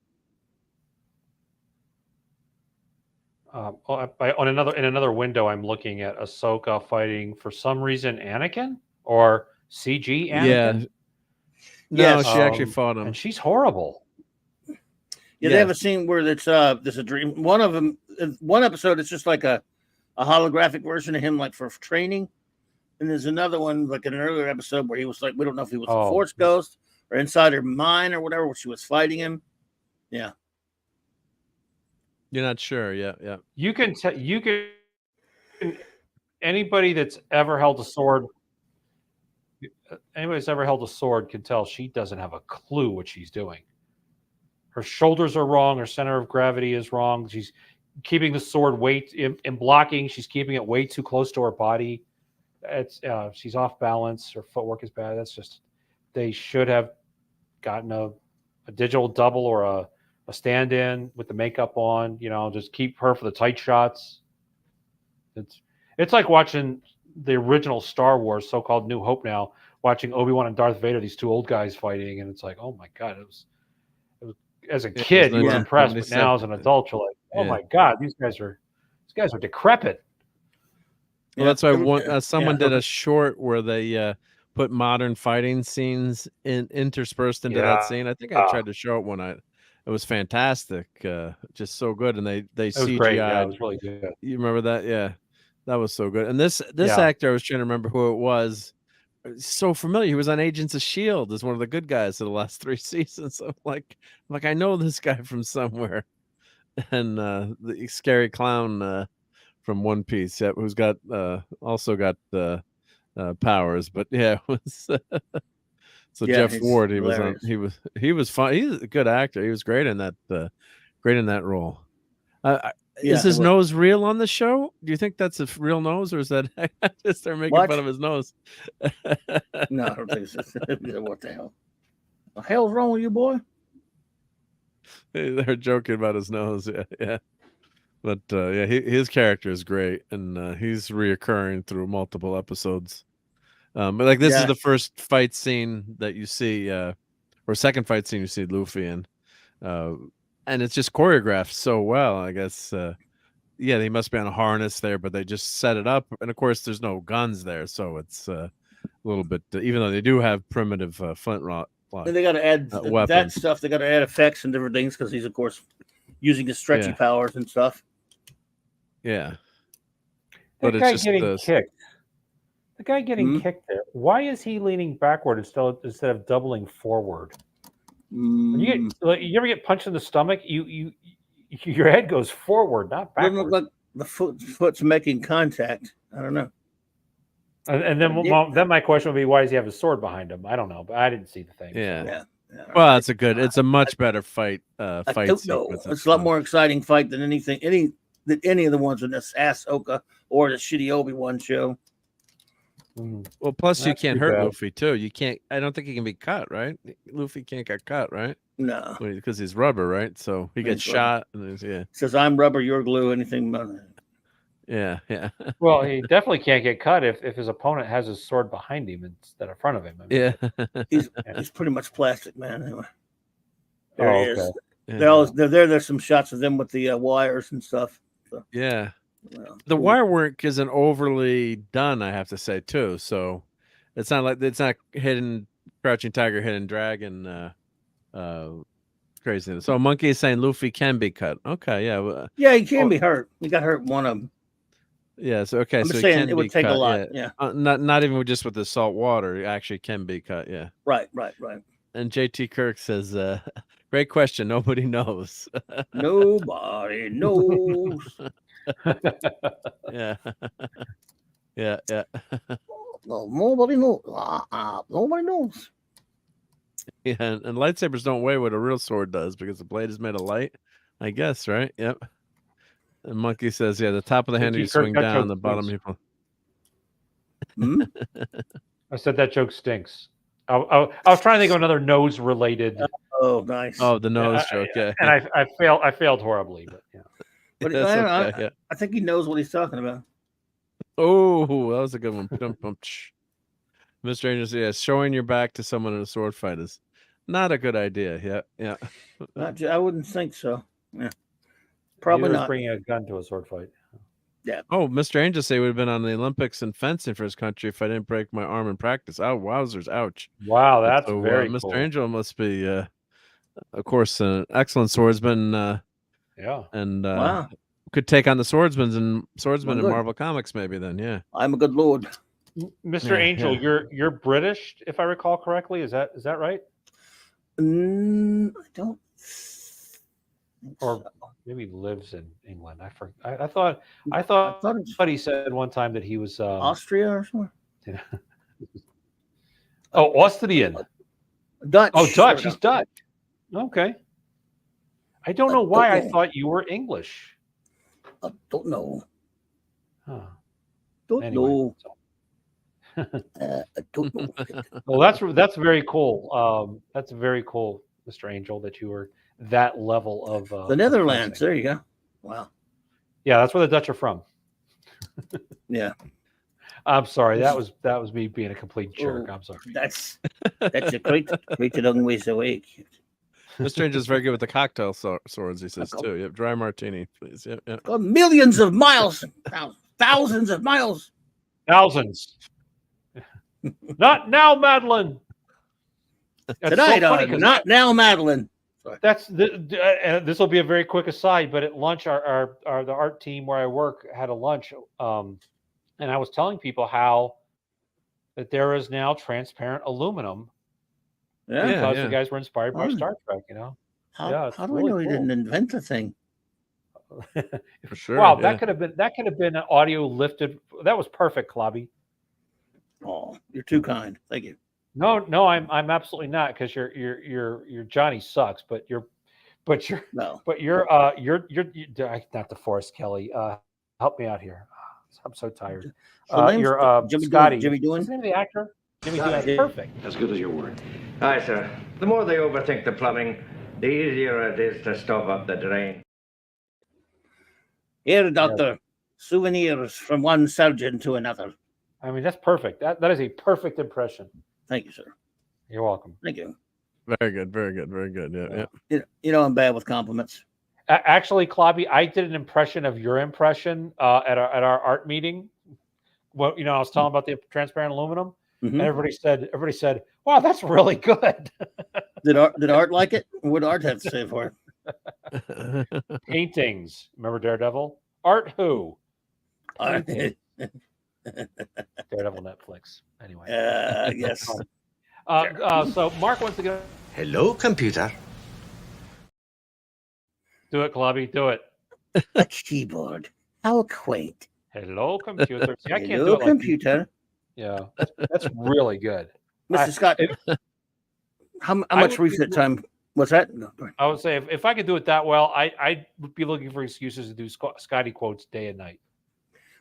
another window, I'm looking at Ahsoka fighting, for some reason, Anakin or CG Anakin. Yeah. No, she actually fought him, and she's horrible. Yeah, they have a scene where there's a dream. One of them, one episode, it's just like a holographic version of him, like for training. And there's another one, like in an earlier episode, where he was like, we don't know if he was a Force ghost or inside her mind or whatever, where she was fighting him. Yeah. You're not sure. Yeah. You can anybody that's ever held a sword. Anybody that's ever held a sword can tell she doesn't have a clue what she's doing. Her shoulders are wrong. Her center of gravity is wrong. She's keeping the sword in blocking. She's keeping it way too close to her body. She's off balance. Her footwork is bad. That's just, they should have gotten a digital double or a stand-in with the makeup on. You know, just keep her for the tight shots. It's like watching the original Star Wars, so-called New Hope now, watching Obi-Wan and Darth Vader, these two old guys fighting, and it's like, oh my God, it was as a kid you were impressed, but now as an adult you're like, oh my God, these guys are decrepit. Well, that's why someone did a short where they put modern fighting scenes interspersed into that scene. I think I tried to show it one night. It was fantastic, just so good, and they CGI'd. Great. Yeah, it was really good. You remember that? Yeah, that was so good. And this actor, I was trying to remember who it was. so familiar. He was on Agents of S.H.I.E.L.D. as one of the good guys of the last 3 seasons. I'm like, I know this guy from somewhere. And the scary clown from One Piece, who's got also got powers. But yeah, it was so Yeah, Jeff Ward. He hilarious. was fun. He's a good actor. He was great in that role. Is Yeah, his nose real on the show? Do you think that's a real nose, or is that just they're making fun of his nose? No, I don't think so. What the hell? The hell's wrong with you, boy? They're joking about his nose. Yeah. But yeah, his character is great, and he's reoccurring through multiple episodes. But like this is the first fight scene that you see, or second fight scene you see Luffy in, and it's just choreographed so well. I guess, yeah, they must be on a harness there, but they just set it up, and of course there's no guns there, so it's a little bit. Even though they do have primitive flintlock. And they got to add that stuff. They got to add effects and different things because he's, of course, using his stretchy powers and stuff. Yeah. But it's just getting kicked. The guy getting kicked there. Why is he leaning backward instead of doubling forward? When you ever get punched in the stomach, your head goes forward, not backward. Doesn't look like the foot's making contact. I don't know. And then my question would be, why does he have his sword behind him? I don't know, but I didn't see the thing. Yeah. Well, it's a much better fight. Fight sequence. It's a lot more exciting fight than any of the ones in this Ahsoka or the shitty Obi-Wan show. Well, plus you can't hurt Luffy too. You can't. I don't think he can be cut, right? Luffy can't get cut, right? No, because he's rubber, right? So he gets shot. And says I'm rubber, you're glue. Anything. Yeah. Well, he definitely can't get cut if his opponent has his sword behind him instead of front of him. Yeah, he's pretty much plastic, man. Anyway, there he is. They're there. There's some shots of them with the wires and stuff. So. Yeah. The wire work isn't overly done, I have to say too. So it's not hidden crouching tiger, hidden dragon craziness. So Monkey is saying Luffy can be cut. Okay, yeah. Yeah, he can be hurt. He got hurt one of them. Yeah, so okay, I'm so saying it would take a lot. Yeah. Not even just with the salt water, it actually can be cut. Yeah. Right. And JT Kirk says, great question. Nobody knows. Nobody knows. Yeah. Well, nobody knows. Nobody knows. Yeah, and lightsabers don't weigh what a real sword does because the blade is made of light, I guess, right? Yep. And Monkey says, yeah, the top of the handle you swing down, the bottom people. I said that joke stinks. I was trying to think of another nose related. Oh, nice. Oh, the nose joke, yeah. And I failed horribly, but yeah. But I think he knows what he's talking about. Oh, that was a good one. Mr. Angel, yeah, showing your back to someone in a sword fight is not a good idea. Yeah. I wouldn't think so. Yeah. Probably not. Bringing a gun to a sword fight. Yeah. Oh, Mr. Angel say would have been on the Olympics in fencing for his country if I didn't break my arm in practice. Oh, wowzers! Ouch. Wow, that's very Mr. cool. Angel must be, of course, an excellent swordsman. Yeah. And wow. Could take on the swordsmen in Marvel Comics, maybe then. Yeah. I'm a good lord. Mr. Angel, you're British, if I recall correctly. Is that right? I don't. Or maybe he lives in England. I thought he said one time that he was Austria or somewhere. Yeah. Oh, Austrian. Dutch. Oh, Dutch. He's Dutch. Okay. I don't know why I thought you were English. I don't know. Huh. Don't know. I don't know. Well, that's very cool. That's very cool, Mr. Angel, that you were that level of the Netherlands. There you go. Wow. Yeah, that's where the Dutch are from. Yeah. I'm sorry. That was me being a complete jerk. I'm sorry. That's a great long ways away. Mr. Angel's very good with the cocktail swords, he says, too. Yep, dry martini, please. Yep. Millions of miles. Thousands of miles. Thousands. Not now, Madeline. Tonight, so not now, Madeline. Sorry. This will be a very quick aside, but at lunch, the art team where I work had a lunch, and I was telling people how that there is now transparent aluminum because the guys were inspired by Star Trek. How do we know he didn't invent the thing? For sure. Wow, that could have been an audio lifted. That was perfect, Klobby. Oh, you're too kind. Thank you. No, I'm absolutely not, because your Johnny sucks, but you're not DeForest Kelly. Help me out here. I'm so tired. You're Scotty. Jimmy Doohan. What's the name of the actor? Jimmy Doohan. Perfect. As good as your word. Aye, sir. The more they overthink the plumbing, the easier it is to stop up the drain. Here, Doctor. Souvenirs from one surgeon to another. I mean, that's perfect. That is a perfect impression. Thank you, sir. You're welcome. Thank you. Very good. Very good. Very good. Yeah. I'm bad with compliments. Actually, Klobby, I did an impression of your impression at our art meeting. Well, I was talking about the transparent aluminum, and everybody said, "Wow, that's really good." Did Art like it? What did Art have to say for it? Paintings. Remember Daredevil? Art who? Daredevil Netflix. Anyway. Yes. So Mark wants to go. Hello, computer. Do it, Klobby. Do it. A keyboard. How quaint. Hello, computer. See, I can't Hello, do it computer. Yeah, that's really good. Mr. Scott, how much reset time? What's that? No, I would say if I could do it that well, I would be looking for excuses to do Scotty quotes day and night.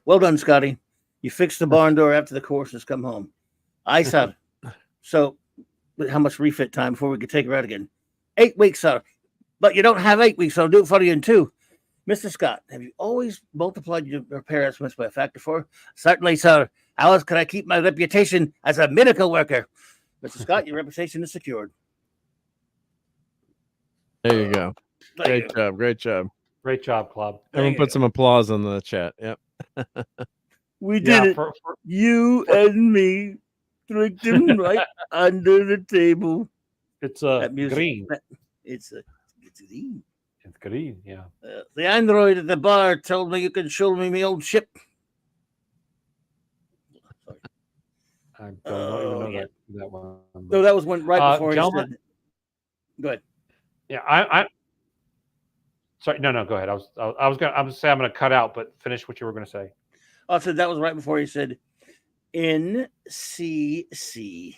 Well done, Scotty. You fixed the barn door after the courses come home. Aye, sir. So, how much refit time before we could take her out again? 8 weeks, sir. But you don't have 8 weeks, so I'll do it for you in 2. Mr. Scott, have you always multiplied your repair estimates by a factor 4? Certainly, sir. How else could I keep my reputation as a miracle worker? Mr. Scott, your reputation is secured. There you go. Great job. Great job. Great job, Club. Everyone put some applause on the chat. Yep. We did it. You and me tricked him right under the table. It's green. It's green. It's green, yeah. The android at the bar told me you could show me my old ship. I don't even know that one. No, that was one right before he said. Go ahead. Yeah, I sorry. No, go ahead. I was gonna cut out, but finish what you were gonna say. I said that was right before he said NCC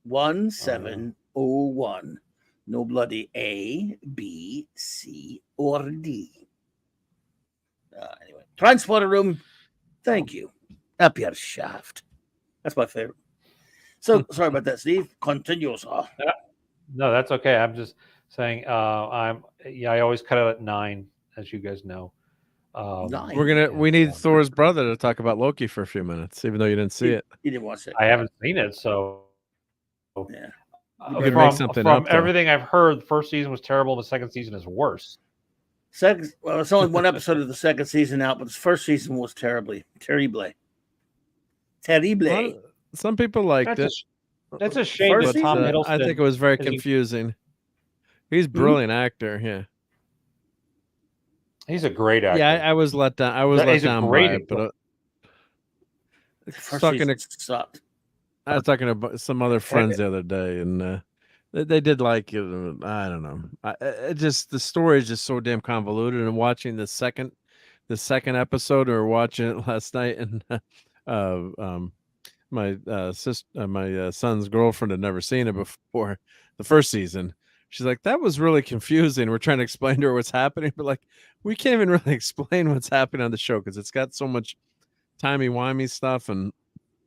1701. No bloody A, B, C, or D. Anyway, transporter room. Thank you. Up your shaft. That's my favorite. So sorry about that, Steve. Continue, sir. No, that's okay. I'm just saying. I always cut out at 9, as you guys know. 9. We need Thor's brother to talk about Loki for a few minutes, even though you didn't see it. You didn't watch it. I haven't seen it, so yeah. From everything I've heard, the first season was terrible. The second season is worse. Well, it's only one episode of the second season out, but the first season was terrible. Well, some people liked it. That's a shame. But, Tom Hiddleston, I think it was very confusing. He's a brilliant actor. Yeah. He's a great actor. Yeah, I was let down. I was let down by it, but I was talking about some other friends the other day, and they did like it. I don't know. The story is just so damn convoluted. And watching the second episode, or watching it last night, and my son's girlfriend had never seen it before the first season. She's like, that was really confusing. We're trying to explain to her what's happening, but like, we can't even really explain what's happening on the show because it's got so much timey-wimey stuff and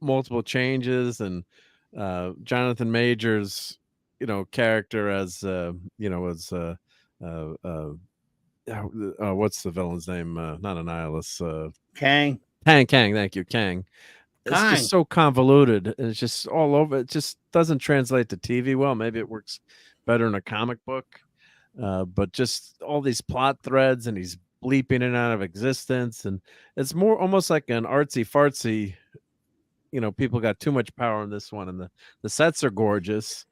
multiple changes, and Jonathan Majors, character as what's the villain's name? Not Annihilus. Kang. Kang. Thank you, Kang. It's just so convoluted, and it's just all over. It just doesn't translate to TV well. Maybe it works better in a comic book, but just all these plot threads, and he's bleeping in and out of existence, and it's more almost like an artsy fartsy. People got too much power in this one, and the sets are gorgeous.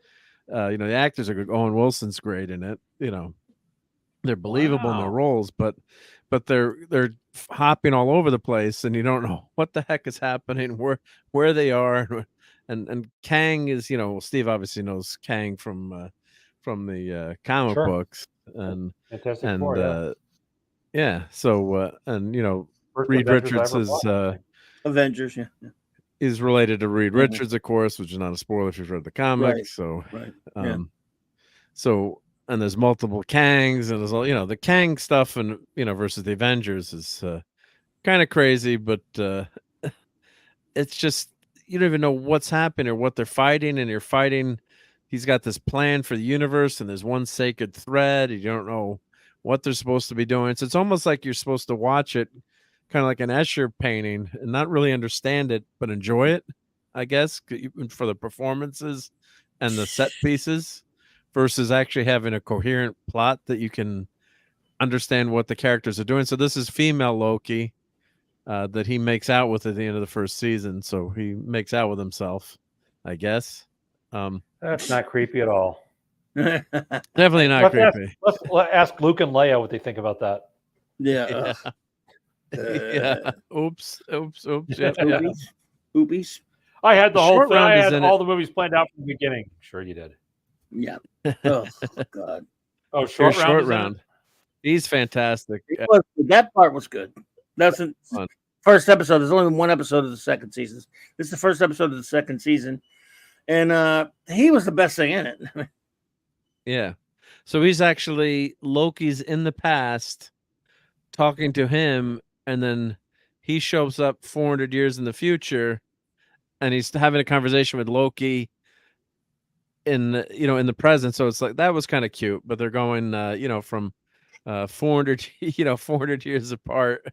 The actors are good. Owen Wilson's great in it. They're believable in their roles, but they're hopping all over the place, and you don't know what the heck is happening, where they are, and Kang is, Steve obviously knows Kang from the comic books and Fantastic Four, yeah. So and First Reed Avengers I Richards ever is bought. Avengers, yeah. is related to Reed Mhm. Richards, of course, which is not a spoiler if you've read the comics. Right. So Right. Yeah. So, and there's multiple Kangs, and there's all, the Kang stuff, and versus the Avengers is kind of crazy, but it's just you don't even know what's happening or what they're fighting, and you're fighting. He's got this plan for the universe, and there's one sacred thread. You don't know what they're supposed to be doing. So it's almost like you're supposed to watch it, kind of like an Escher painting, and not really understand it, but enjoy it, I guess, for the performances and the set pieces, versus actually having a coherent plot that you can understand what the characters are doing. So this is female Loki that he makes out with at the end of the first season. So he makes out with himself, I guess. That's not creepy at all. Definitely not creepy. Let's ask Luke and Leia what they think about that. Yeah. Yeah. Oops. Yeah. Oopies. I had the whole short thing. round I is had in all it. the movies planned out from the beginning. Sure, you did. Yeah. Oh God. Oh, short round. Short round. He's fantastic. That part was good. That's the first episode. There's only one episode of the second season. This is the first episode of the second season, and he was the best thing in it. Yeah. So he's actually Loki's in the past talking to him, and then he shows up 400 years in the future, and he's having a conversation with Loki in the present. So it's like that was kind of cute, but they're going from 400 years apart,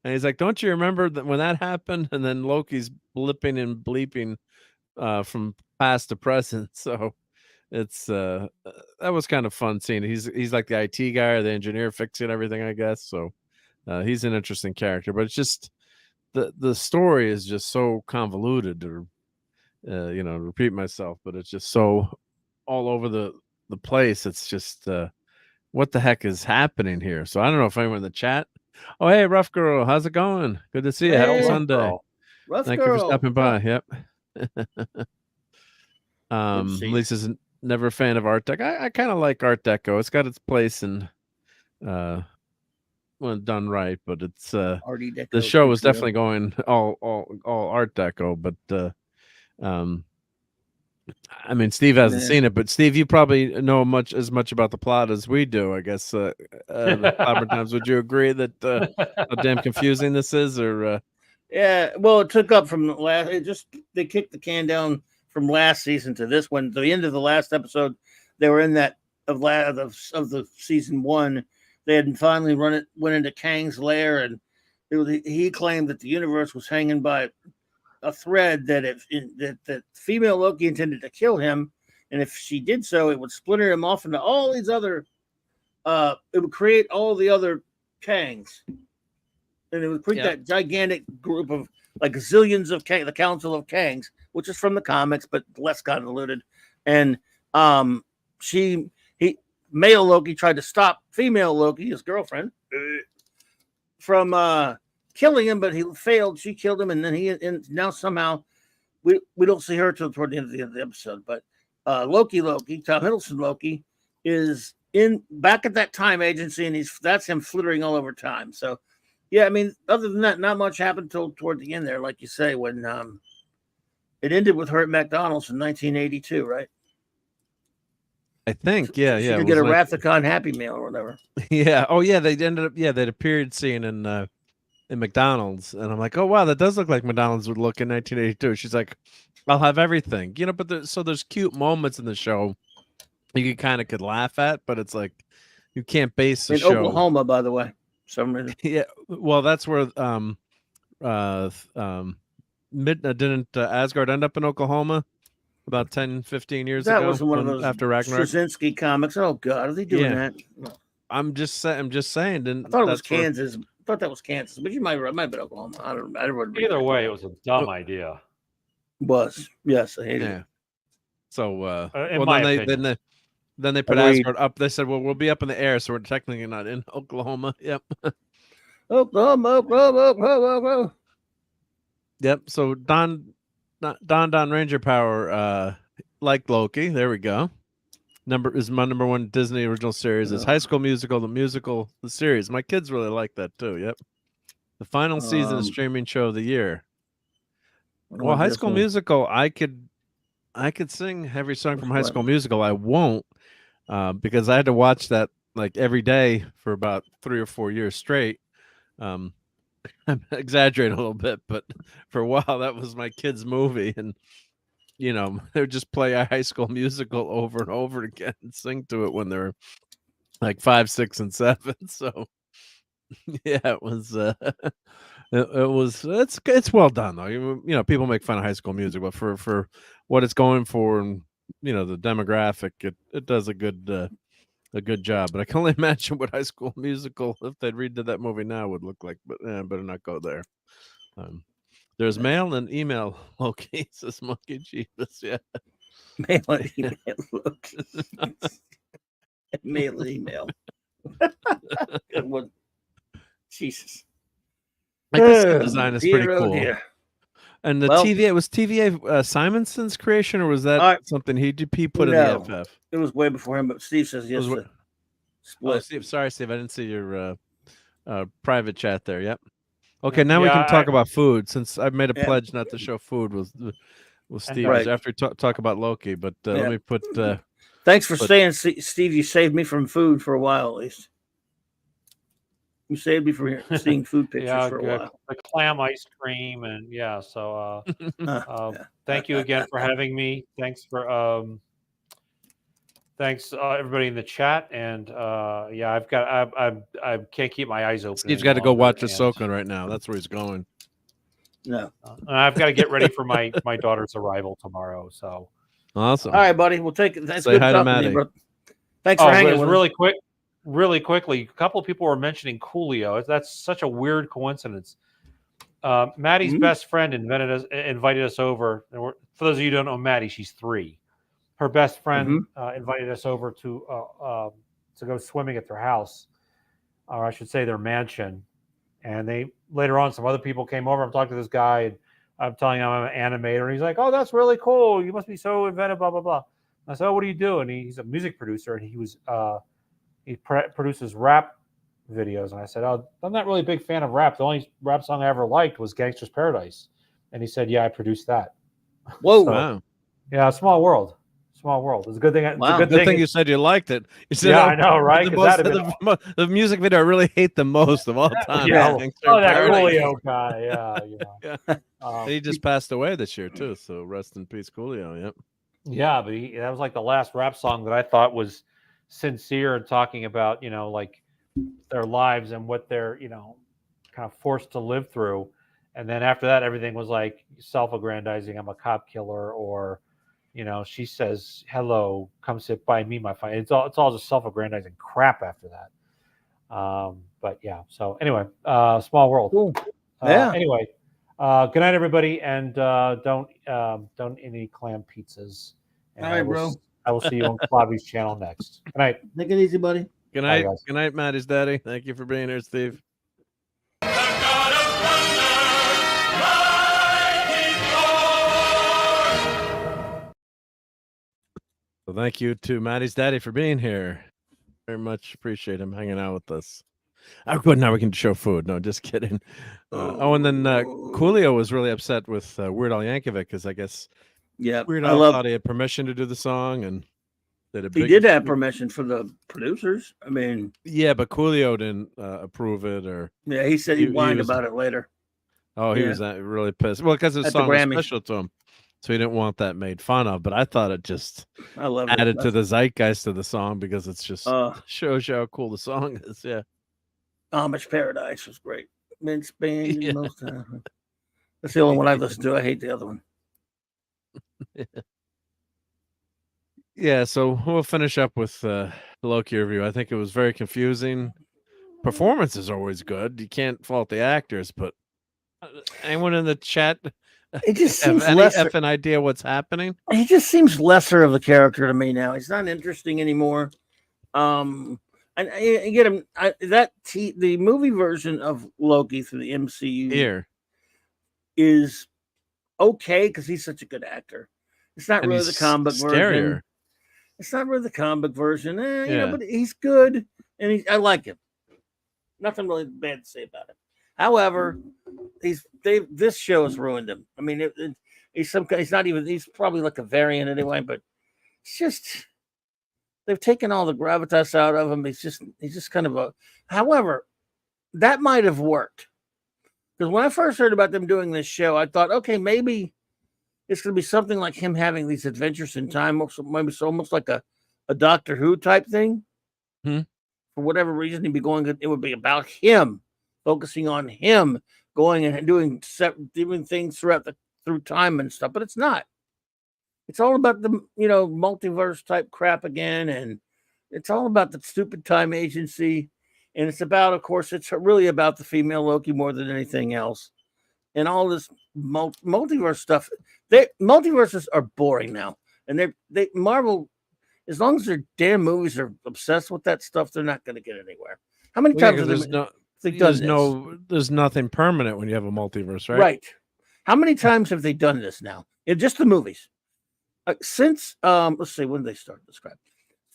and he's like, don't you remember that when that happened? And then Loki's blipping and bleeping from past to present. So it's that was kind of fun seeing. He's like the IT guy or the engineer fixing everything, I guess. So he's an interesting character, but it's just the story is just so convoluted to repeat myself, but it's just so all over the place. It's just what the heck is happening here? So I don't know if anyone in the chat. Oh, hey, Rough Girl, how's it going? Good to see you. Happy Sunday. Thank you for stopping by. Yep. Lisa's never a fan of Art Deco. I kind of like Art Deco. It's got its place in when done right, but it's the show is definitely going all Art Deco, but I mean, Steve hasn't seen it, but Steve, you probably know as much about the plot as we do, I guess. Times, would you agree that how damn confusing this is? Or yeah, well, it took up from the last. They kicked the can down from last season to this one. To the end of the last episode, they were in that of the season one. They had finally went into Kang's lair, and he claimed that the universe was hanging by a thread that that female Loki intended to kill him, and if she did so, it would splinter him off into all these other. It would create all the other Kangs, and it would create that gigantic group of like zillions of Kang, the Council of Kangs, which is from the comics but less convoluted. And male Loki tried to stop female Loki, his girlfriend, from killing him, but he failed. She killed him, and then now somehow we don't see her till toward the end of the episode. But Loki, Tom Hiddleston Loki, is back at that time agency, and that's him flittering all over time. So yeah, I mean, other than that, not much happened till toward the end there, like you say, when it ended with her at McDonald's in 1982, right? I think, yeah. She get a Rathacon Happy Meal or whatever. Yeah. Oh, yeah. They ended up. Yeah, they had a period scene in McDonald's, and I'm like, oh wow, that does look like McDonald's would look in 1982. She's like, I'll have everything, but there's cute moments in the show you could laugh at, but it's like you can't base the show. Oklahoma, by the way, some reason. Yeah, well, that's where didn't Asgard end up in Oklahoma about 10-15 years ago? That was one of those after Ragnarok Straczynski comics. Oh God, are they doing that? I'm just saying. I thought it was Kansas. I thought that was Kansas, but it might have been Oklahoma. I don't remember. Either way, it was a dumb idea. Was yes, I hated it. So then they put Asgard up. They said, "Well, we'll be up in the air, so we're technically not in Oklahoma." Yep. Oklahoma. Yep. So Don Don Ranger Power like Loki. There we go. My number one Disney original series is High School Musical, the series. My kids really like that too. Yep. The final season is streaming show of the year. Well, High School Musical, I could sing every song from High School Musical. I won't because I had to watch that like every day for about 3 or 4 years straight. I'm exaggerating a little bit, but for a while that was my kids' movie, and they would just play a High School Musical over and over again and sing to it when they were like 5, 6, and 7. So yeah, it was it's well done though. People make fun of High School Music, but for what it's going for and the demographic, it does a good job. But I can only imagine what High School Musical, if they'd redid that movie now, would look like. But better not go there. There's mail and email. Loki says Monkey Jeebus. Yeah, mail and email. Look, mail and email. Good one. Jesus. I guess the design is pretty cool. Dear. And the TVA was TVA Simonson's creation, or was that something he put in the FF? It was way before him, but Steve says yes. Oh, Steve, sorry, Steve, I didn't see your private chat there. Yep. Okay, now we can talk about food, since I've made a pledge not to show food with Steve after talk about Loki. But let me put. Thanks for staying, Steve. You saved me from food for a while, at least. You saved me from seeing food pictures for a while. The clam ice cream, and so thank you again for having me. Thanks for thanks everybody in the chat, and I can't keep my eyes open. Steve's got to go watch Ahsoka right now. That's where he's going. No, I've got to get ready for my daughter's arrival tomorrow. So awesome. All right, buddy. We'll take it. That's Say good hi to talking Maddie. to you, bro. Thanks for hanging with us. Really quickly, a couple of people were mentioning Coolio. That's such a weird coincidence. Maddie's best friend invited us over. For those of you who don't know Maddie, she's 3. Her best friend invited us over to go swimming at their house, or I should say their mansion. And later on, some other people came over. I'm talking to this guy, and I'm telling him I'm an animator. And he's like, "Oh, that's really cool. You must be so inventive, blah, blah, blah." I said, "Oh, what do you do?" And he's a music producer, and he produces rap videos. And I said, "Oh, I'm not really a big fan of rap. The only rap song I ever liked was Gangsta's Paradise." And he said, "Yeah, I produced that." Whoa. Wow. Yeah, small world. Small world. It's a good thing. Wow. It's a good thing you said you liked it. You said, I know, right? The music video I really hate the most of all time. That Coolio guy. Yeah. He just passed away this year too. So rest in peace, Coolio. Yep. Yeah, but that was like the last rap song that I thought was sincere and talking about, like their lives and what they're, kind of forced to live through. And then after that, everything was like self-aggrandizing. I'm a cop killer, or, she says, "Hello, come sit by me, my friend." It's all just self-aggrandizing crap after that. But yeah. So anyway, small world. Cool. Yeah. Anyway, good night, everybody, and don't eat any clam pizzas. And all right, bro. I will see you on Bobby's channel next. Good night. Take it easy, buddy. Good night. Good night, Maddie's daddy. Thank you for being here, Steve. So thank you to Maddie's daddy for being here. Very much appreciate him hanging out with us. Oh, good. Now we can show food. No, just kidding. And then Coolio was really upset with Weird Al Yankovic because I guess Weird Al thought he had permission to do the song, and he did have permission for the producers. I mean, yeah, but Coolio didn't approve it, or he said he whined about it later. Oh, he was really pissed. Well, because his song was special to him, so he didn't want that made fun of. But I thought it just added to the zeitgeist of the song because it's just shows you how cool the song is. Yeah. Amish Paradise was great. Mince band most time. That's the only one I listened to. I hate the other one. Yeah, so we'll finish up with the Loki review. I think it was very confusing. Performance is always good. You can't fault the actors, but anyone in the chat it just seems have any effing idea what's happening? He just seems lesser of a character to me now. He's not interesting anymore. And I get him. The movie version of Loki through the MCU here is okay because he's such a good actor. It's not really the comic version. It's not really the comic version, you know, but he's good and I like him. Nothing really bad to say about it. However, this show has ruined him. I mean, he's probably like a variant anyway, but it's just they've taken all the gravitas out of him. He's just kind of a. However, that might have worked because when I first heard about them doing this show, I thought, okay, maybe it's going to be something like him having these adventures in time, maybe it's almost like a Doctor Who type thing. For whatever reason, it would be about him, focusing on him, going and doing things through time and stuff. But it's not. It's all about the multiverse type crap again, and it's all about the stupid time agency, and it's about, of course, it's really about the female Loki more than anything else, and all this multiverse stuff. Multiverses are boring now, and they Marvel. As long as their damn movies are obsessed with that stuff, they're not going to get anywhere. How many times have they done this? There's nothing permanent when you have a multiverse, right? Right. How many times have they done this now? In just the movies. Since let's see, when did they start this crap?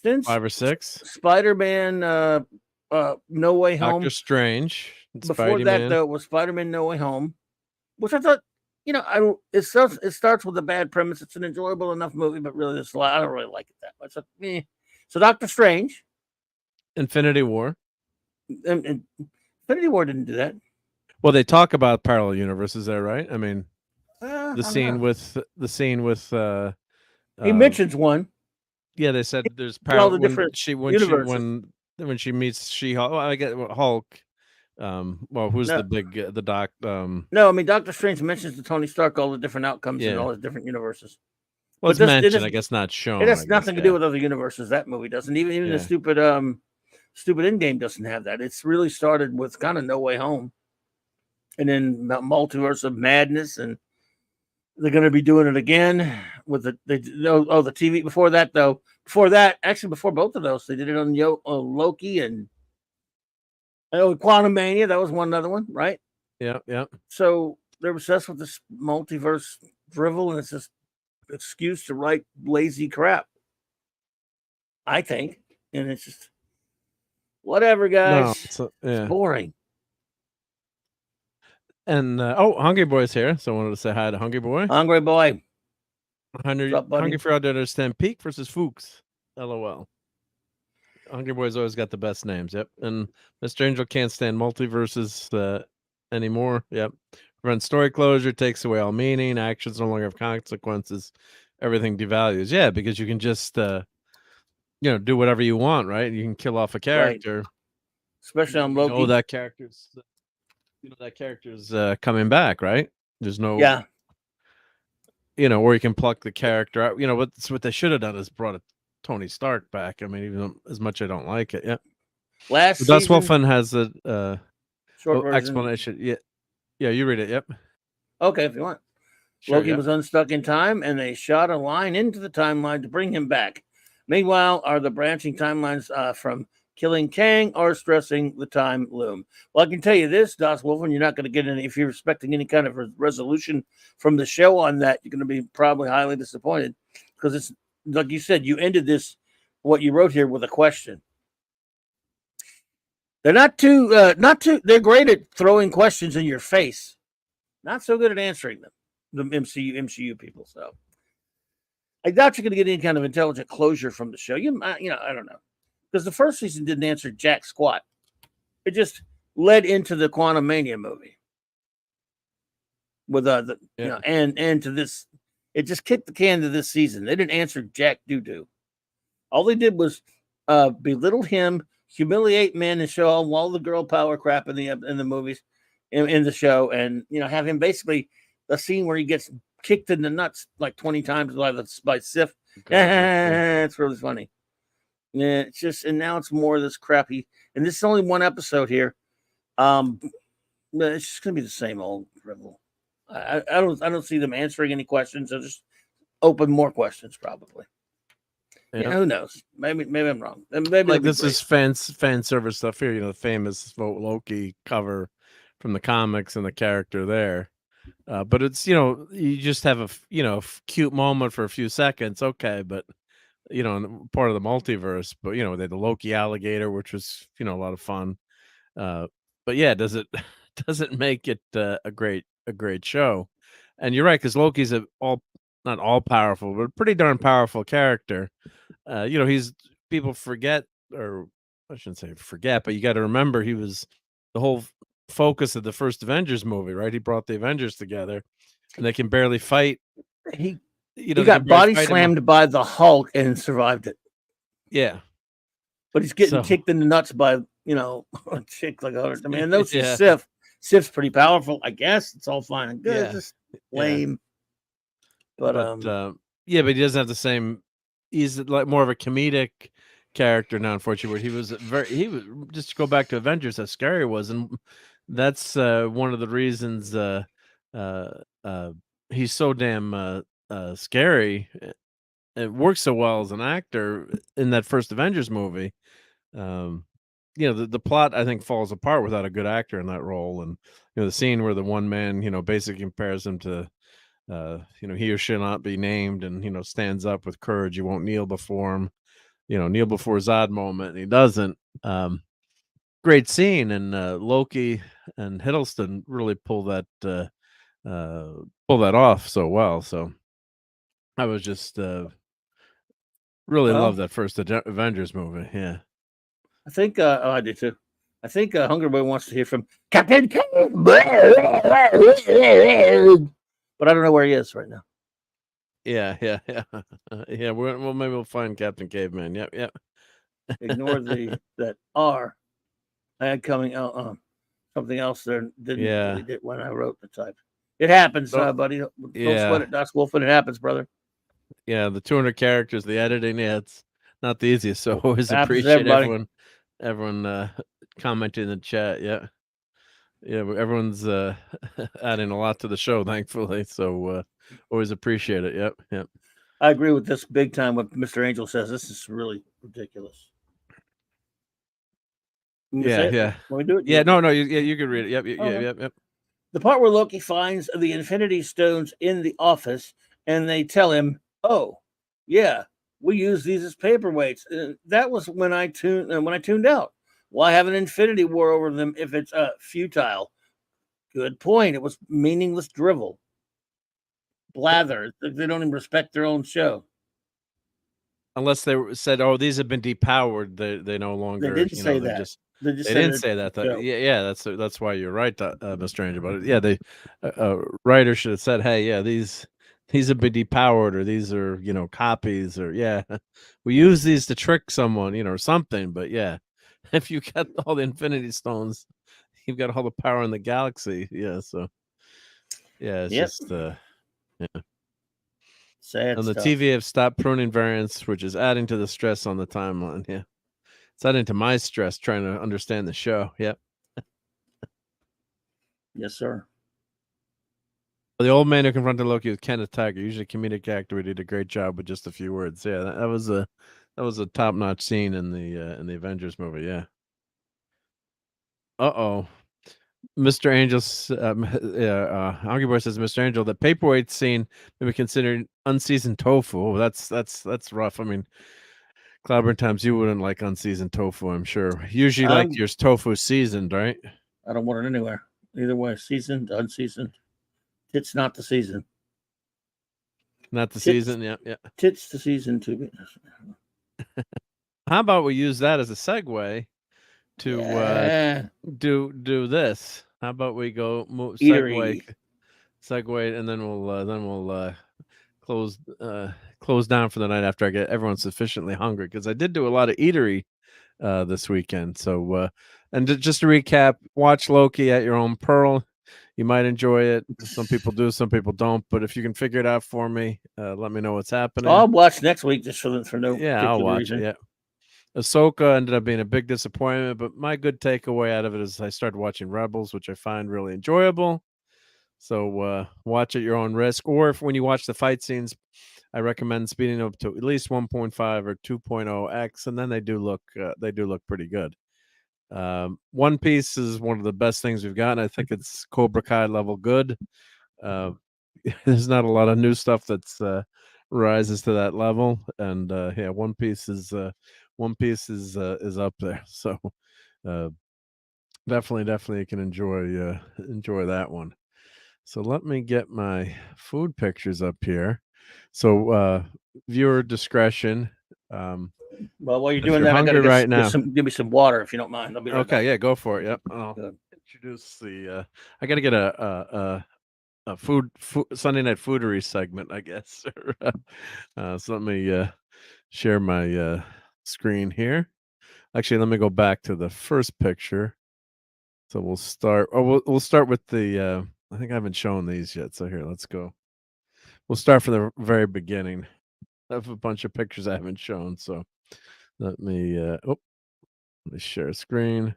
Since 5 or 6. Spider-Man No Way Home. Doctor Strange. Before that, though, was Spider-Man No Way Home, which I thought, it starts with a bad premise. It's an enjoyable enough movie, but really, I don't really like it that much. So Doctor Strange, Infinity War. And Infinity War didn't do that. Well, they talk about parallel universes there, right? I mean, the scene with he mentions one. Yeah, they said there's all the different when she meets She-Hulk. Well, I get Hulk. Who's the big the doc? No, I mean Doctor Strange mentions to Tony Stark all the different outcomes in all the different universes. Well, it's mentioned, I guess not shown. It has nothing to do with other universes. That movie doesn't. Even the stupid Endgame doesn't have that. It's really started with kind of No Way Home, and then Multiverse of Madness, and they're going to be doing it again with the TV. Before that, before both of those, they did it on Loki and Quantum Mania. That was another one, right? Yeah. So they're obsessed with this multiverse drivel, and it's just an excuse to write lazy crap, I think. And it's just whatever, guys. No, it's boring. And Hungry Boy's here, so I wanted to say hi to Hungry Boy. Hungry Boy. Hungry for y'all to understand. Peak versus Fuchs. LOL. Hungry Boy's always got the best names. Yep. And Mr. Angel can't stand multiverses anymore. Yep. Prevents story closure, takes away all meaning, actions no longer have consequences, everything devalues. Yeah, because you can just do whatever you want, right? You can kill off a character. Right. Especially on Loki. That character's coming back, right? There's no or you can pluck the character out. What they should have done is brought Tony Stark back. I mean, even as much I don't like it. Yeah. Last season, Dust Wolfen has a short explanation. Yeah, you read it. Yep. Okay, if you want. Sure, Loki was unstuck in time, and they shot a line into the timeline to bring him back. Meanwhile, are the branching timelines from killing Kang or stressing the time loom? Well, I can tell you this, Dust Wolfen, you're not going to get any. If you're expecting any kind of resolution from the show on that, you're going to be probably highly disappointed because it's like you said. You ended what you wrote here with a question. They're not too. They're great at throwing questions in your face. Not so good at answering them. The MCU people. So I doubt you're going to get any kind of intelligent closure from the show. I don't know, because the first season didn't answer jack squat. It just led into the Quantum Mania movie with and to this. It just kicked the can to this season. They didn't answer jack doo-doo. All they did was belittle him, humiliate men, and show all the girl power crap in the movies, in the show, and have him basically a scene where he gets kicked in the nuts like 20 times by Sif. It's really funny. Yeah, it's just, and now it's more of this crappy. And this is only one episode here. It's just gonna be the same old drivel. I don't see them answering any questions. They'll just open more questions probably. Yeah, who knows? Maybe I'm wrong. Maybe this is fan service stuff here. The famous Loki cover from the comics and the character there. But it's you just have a cute moment for a few seconds, okay, but part of the multiverse. But they had the Loki alligator, which was a lot of fun. But yeah, does it make it a great show? And you're right, because Loki's not all powerful, but a pretty darn powerful character. He's people forget, or I shouldn't say forget, but you got to remember he was the whole focus of the first Avengers movie, right? He brought the Avengers together, and they can barely fight. He got body slammed by the Hulk and survived it. Yeah, but he's getting kicked in the nuts by a chick like her. I mean, those Sif. Sif's pretty powerful, I guess. It's all fine and good. Yeah. It's just lame. But he doesn't have the same. He's like more of a comedic character now, unfortunately. He was just to go back to Avengers, how scary it was, and that's one of the reasons he's so damn scary. It works so well as an actor in that first Avengers movie. The plot I think falls apart without a good actor in that role, and the scene where the one man basically compares him to he or she not be named, and stands up with courage. You won't kneel before him, kneel before Zod moment, and he doesn't. Great scene, and Loki and Hiddleston really pull that off so well. So I was just really love that first Avengers movie. Yeah, I think I do too. I think Hunger Boy wants to hear from Captain Cave, but I don't know where he is right now. Yeah. Well, maybe we'll find Captain Caveman. Yep. Ignore that R. I had coming out something else there. Didn't it when I wrote the type. It happens, buddy. Don't sweat it, Dust Wolf, and it happens, brother. Yeah, the 200 characters, the editing, it's not the easiest. So always appreciate everyone commenting in the chat. Yeah, everyone's adding a lot to the show, thankfully. So always appreciate it. Yep. I agree with this big time. What Mr. Angel says, this is really ridiculous. Yeah. When we do it, you can read it. Yep. The part where Loki finds the Infinity Stones in the office, and they tell him, "Oh, yeah, we use these as paperweights." That was when I tuned out. Why have an Infinity War over them if it's futile? Good point. It was meaningless drivel, blather. They don't even respect their own show. Unless they said, "Oh, these have been depowered," they no longer. They didn't say that. They didn't say that. Yeah, that's why you're right, Mr. Angel. But yeah, they writer should have said, "Hey, yeah, these have been depowered, or these are copies, or we use these to trick someone, or something." But yeah, if you got all the Infinity Stones, you've got all the power in the galaxy. Yeah, so it's just sad. On the TV, have stopped pruning variants, which is adding to the stress on the timeline. Yeah. It's adding to my stress trying to understand the show. Yep. Yes, sir. The old man who confronted Loki with Kenneth Tiger, usually a comedic actor, who did a great job with just a few words. Yeah, that was a top-notch scene in the Avengers movie. Yeah. Mr. Angel, Hungry Boy says, Mr. Angel, the paperweight scene may be considered unseasoned tofu. Oh, that's rough. I mean, Cloudburn times, you wouldn't like unseasoned tofu, I'm sure. Usually like your tofu seasoned, right? I don't want it anywhere. Either way, seasoned, unseasoned. Tits not the season. Not the season, yeah. Tits the season too. How about we use that as a segue to do this? How about we go segue, and then we'll close down for the night after I get everyone sufficiently hungry, because I did do a lot of eatery this weekend. So and just to recap, watch Loki at your own peril. You might enjoy it. Some people do, some people don't. But if you can figure it out for me, let me know what's happening. I'll watch next week just for no I'll watch reason. it. Yeah. Ahsoka ended up being a big disappointment, but my good takeaway out of it is I started watching Rebels, which I find really enjoyable. So watch at your own risk, or when you watch the fight scenes, I recommend speeding up to at least 1.5 or 2.0x, and then they do look pretty good. One Piece is one of the best things we've gotten. I think it's Cobra Kai level good. there's not a lot of new stuff that's rises to that level, and yeah, One Piece is up there. So definitely you can enjoy that one. So let me get my food pictures up here. So viewer discretion. Well, while you're if doing you're that, I hungry gotta right now. give me some water if you don't mind. I'll be right Okay, back. yeah, go for it. Yep. I'll introduce the. I got to get a food Sunday Night Foodery segment, I guess. So let me share my screen here. Actually, let me go back to the first picture. So we'll start. Oh, we'll start with the. I think I haven't shown these yet. So here, let's go. We'll start from the very beginning. I have a bunch of pictures I haven't shown. So let me. Let me share screen.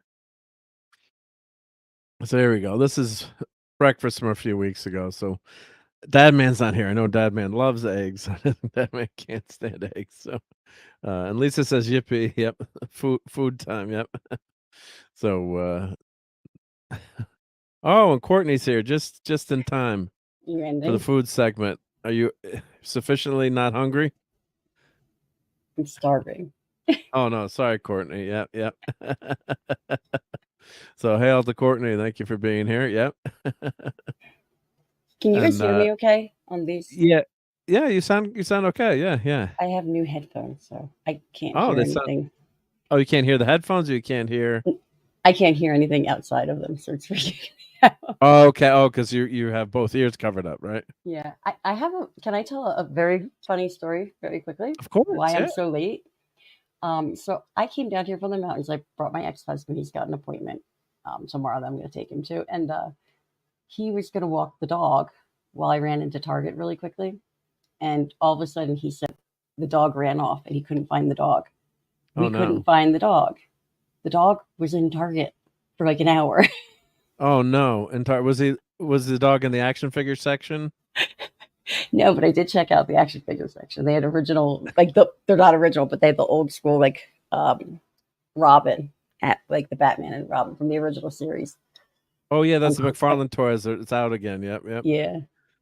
So there we go. This is breakfast from a few weeks ago. So Dad Man's not here. I know Dad Man loves eggs. Dad Man can't stand eggs. So and Lisa says yippee. Yep. Food time. Yep. So oh, and Courtney's here just in time for the food segment. Are you sufficiently not hungry? I'm starving. Oh no, sorry, Courtney. Yep. So hail to Courtney. Thank you for being here. Yep. Can you guys hear me okay on these? Yeah. Yeah, you sound okay. Yeah. I have new headphones, so I can't Oh, hear they sound. anything. Oh, you can't hear the headphones, or you can't hear. I can't hear anything outside of them, so it's ridiculous. Oh, okay. Oh, because you have both ears covered up, right? Yeah, I have a. Can I tell a very funny story very quickly? Of course. Why yeah. I'm so late? So I came down here from the mountains. I brought my ex-husband. He's got an appointment tomorrow that I'm going to take him to, and he was going to walk the dog while I ran into Target really quickly, and all of a sudden he said the dog ran off and he couldn't find the dog. We couldn't find the dog. The dog was in Target for like an hour. Oh no! And was the dog in the action figure section? No, but I did check out the action figure section. They had original, like they're not original, but they had the old school like Robin at like the Batman and Robin from the original series. Oh yeah, that's the McFarlane toys. It's out again. Yep. Yeah,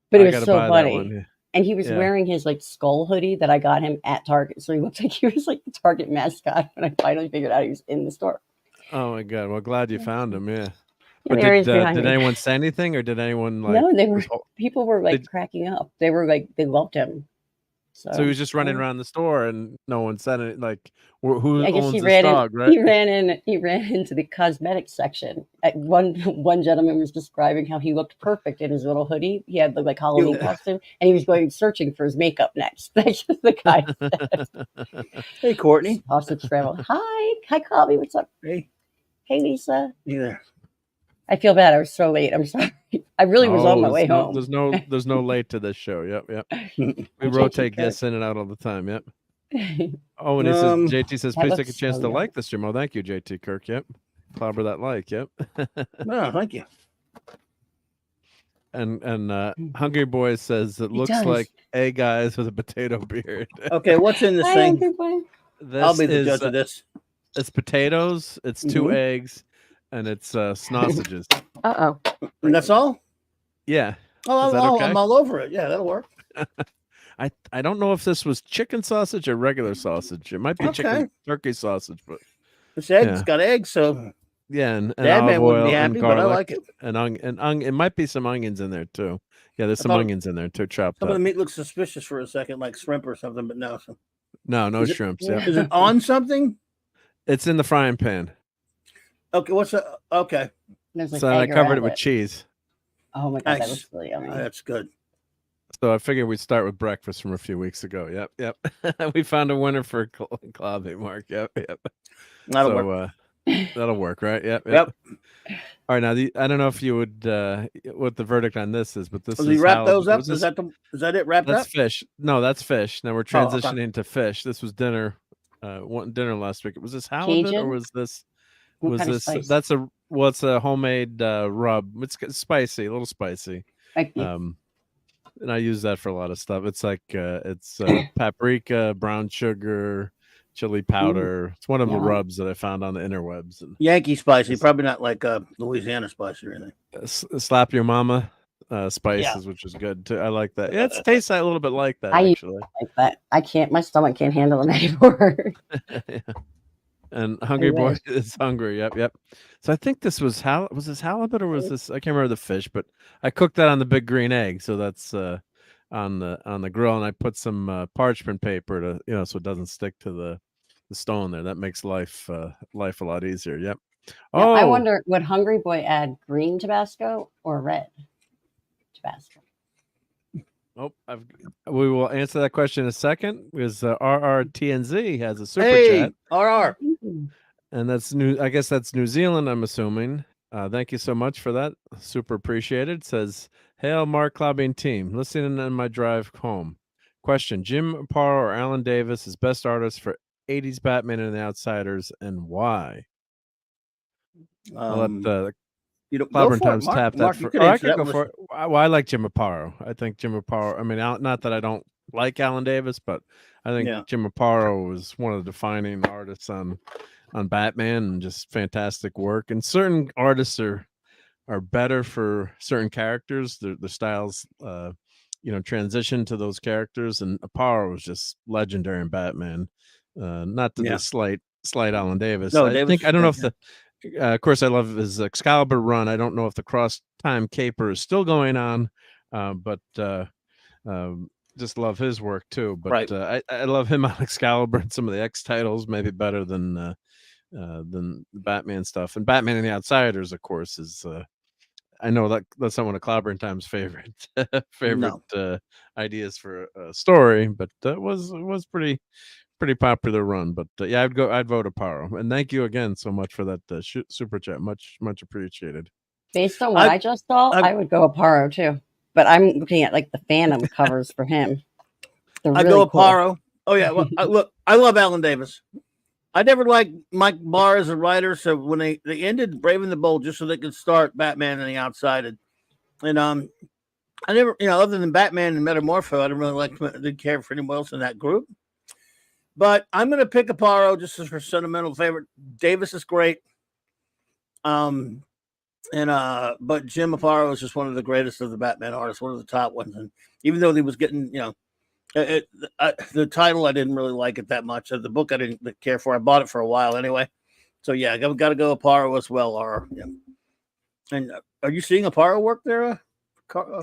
but it was so funny. Yeah. And he was wearing his like skull hoodie that I got him at Target, so he looked like he was like the Target mascot. When I finally figured out he was in the store. Oh my god! Well, glad you found him. Yeah. Yeah, But did anyone say anything, or did anyone like? No, people were like cracking up. They were like they loved him. So he was just running around the store, and no one said it. Like, who I guess owns he this ran dog? in, Right? He ran into the cosmetics section. One gentleman was describing how he looked perfect in his little hoodie. He had the like Halloween costume, and he was going searching for his makeup next. That's just the guy said. Hey, Courtney. Sausage scramble. Hi, Colby. What's up? Hey, Lisa. You there? I feel bad. I was so late. I'm sorry. I really was on my way home. There's no late to this show. Yep. We rotate guests in and out all the time. Yep. Oh, and he says, JT says, please take a chance to like this stream. Oh, thank you, JT Kirk. Yep. Clobber that like. Yep. No, thank you. And Hungry Boy says it looks like a guys with a potato beard. Okay, what's in this thing? I'll be the is, judge of this. It's potatoes. It's 2 eggs. And it's sausages. And that's all? Yeah. Oh, okay? I'm all over it. Yeah, that'll work. I don't know if this was chicken sausage or regular sausage. It might be chicken turkey sausage, but it's eggs. It's got eggs, so yeah, and Dad olive Man wouldn't be oil happy, and but I garlic like it. And it might be some onions in there too. Yeah, there's some onions in there too, chopped Some up. of the meat looks suspicious for a second, like shrimp or something, but no. No shrimps. Yeah. Is it on something? It's in the frying pan. Okay, what's that? Okay. So I covered it with cheese. Oh my god, that looks really yummy. That's good. So I figured we'd start with breakfast from a few weeks ago. Yep. We found a winner for Clave, Mark. Yep. That'll work. That'll work, right? Yep. All right, now I don't know if you would what the verdict on this is, but this Does is he wrap how, those up? Is that it wrapped that's up? Fish. No, that's fish. Now we're transitioning to fish. This was dinner. Dinner last week. Was this halibut or was this? That's it's a homemade rub. It's spicy, a little spicy. And I use that for a lot of stuff. It's like it's paprika, brown sugar, chili powder. It's one of the rubs that I found on the interwebs. And Yankee spicy, probably not like Louisiana spicy or anything. Slap your mama. spices, which is good too. I like that. Yeah, it tastes a little bit like that I actually. like that. I can't. My stomach can't handle them anymore. Yeah. And Hungry Boy is hungry. Yep. So I think this was this halibut or was this? I can't remember the fish, but I cooked that on the big green egg. So that's on the grill, and I put some parchment paper to so it doesn't stick to the stone there. That makes life a lot easier. Yep. Now, I wonder, would Hungry Boy add green Tabasco or red Tabasco? Oh, we will answer that question in a second because RRTNZ has a super chat. RR. And that's new. I guess that's New Zealand, I'm assuming. Thank you so much for that. Super appreciated. Says, hail Mark Clubbing team. Listening on my drive home. Question: Jim Aparo or Alan Davis is best artist for 80s Batman and the Outsiders, and why? I'll let Clobber Times tap that. I could go for it. Well, I like Jim Aparo. I think Jim Aparo. I mean, not that I don't like Alan Davis, but I think Jim Aparo was one of the defining artists on Batman, and just fantastic work. And certain artists are better for certain characters. The styles, transition to those characters. And Aparo was just legendary in Batman. Not to the slight Alan Davis. No, I don't know if the. Of course, I love his Excalibur run. I don't know if the Cross Time Caper is still going on, but just love his work too. But I love him on Excalibur and some of the X titles, maybe better than the Batman stuff. And Batman and the Outsiders, of course, is I know that's not one of Clobber Time's favorite ideas for a story, but it was pretty popular run. But I'd vote Aparo. And thank you again so much for that super chat. Much appreciated. Based on what I just saw, I would go Aparo too. But I'm looking at like the Phantom covers for him. I go Aparo. Oh yeah, well, look, I love Alan Davis. I never liked Mike Barr as a writer, so when they ended Brave and the Bold just so they could start Batman and the Outside, and I never, other than Batman and Metamorpho, I didn't care for anyone else in that group. But I'm going to pick Aparo just as her sentimental favorite. Davis is great. But Jim Aparo is just one of the greatest of the Batman artists, one of the top ones. And even though he was getting, the title I didn't really like it that much. The book I didn't care for. I bought it for a while anyway. So yeah, I've got to go Aparo as well. And are you seeing Aparo work there?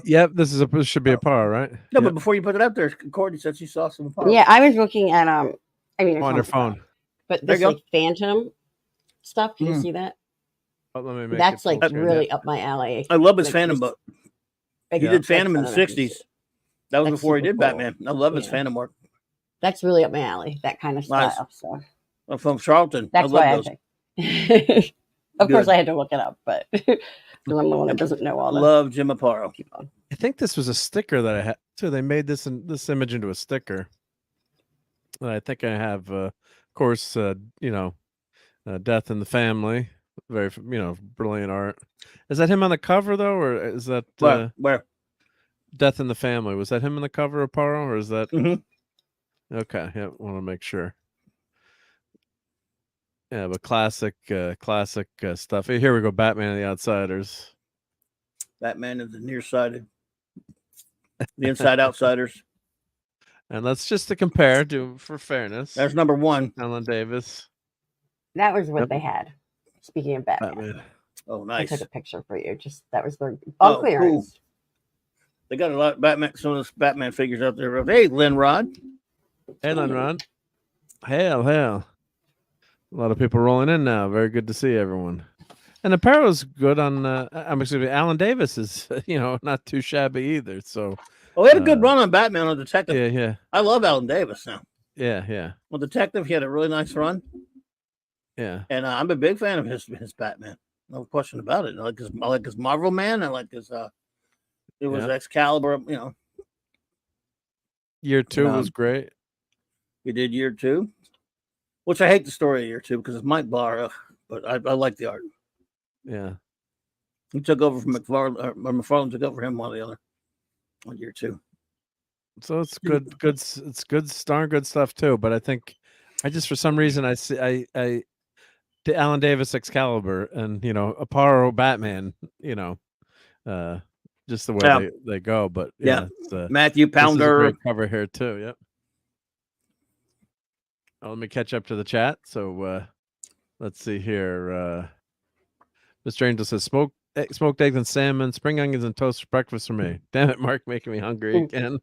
Yep, this should be Aparo, right? No, but before you put it up there, Courtney said she saw some Aparo. Yeah, I was looking at on her phone. But this like Phantom stuff, can you see that? Let me make That's like really up my alley. I love his Phantom book. He did Phantom in the 60s. That was before he did Batman. I love his Phantom work. That's really up my alley, that kind of style. So. I'm from Charlton. That's why I think. Of course, I had to look it up, but I'm the one that doesn't know all that. Love Jim Aparo. I think this was a sticker that I had too. They made this image into a sticker. I think I have, of course, Death in the Family. Very, brilliant art. Is that him on the cover though, or is that where? Death in the Family? Was that him on the cover of Aparo, or is that? Mm-hmm. Okay, yeah, want to make sure. Yeah, but classic stuff. Here we go. Batman and the Outsiders. Batman and the Nearsighted. The Inside Outsiders. And let's just to compare for fairness. There's number one. Alan Davis. That was what they had. Speaking of Batman. Oh, nice. I took a picture for you. That was their on clearance. Cool. They got a lot of Batman, some of those Batman figures out there. Hey, Linrod. Hey, Linrod. Hail. A lot of people rolling in now. Very good to see everyone. And Aparo's good on. Alan Davis is, not too shabby either. So. Oh, he had a good run on Batman on Detective. Yeah. I love Alan Davis now. Yeah. Well, Detective, he had a really nice run. Yeah. And I'm a big fan of his Batman. No question about it. I like his Marvel Man. I like his. It was Excalibur. Year 2 was great. We did Year 2. Which I hate the story of Year 2 because it's Mike Barr, but I like the art. Yeah. He took over from McFarlane took over him one or the other on Year 2. So it's good. It's good, darn good stuff too. But I think I just, for some reason, the Alan Davis Excalibur and, Aparo Batman, just the way they go. But yeah, Matthew Pounder, this is a great cover here too. Yep. Oh, let me catch up to the chat. So let's see here. Mr. Angel says smoked eggs and salmon, spring onions and toast for breakfast for me. Damn it, Mark, making me hungry again.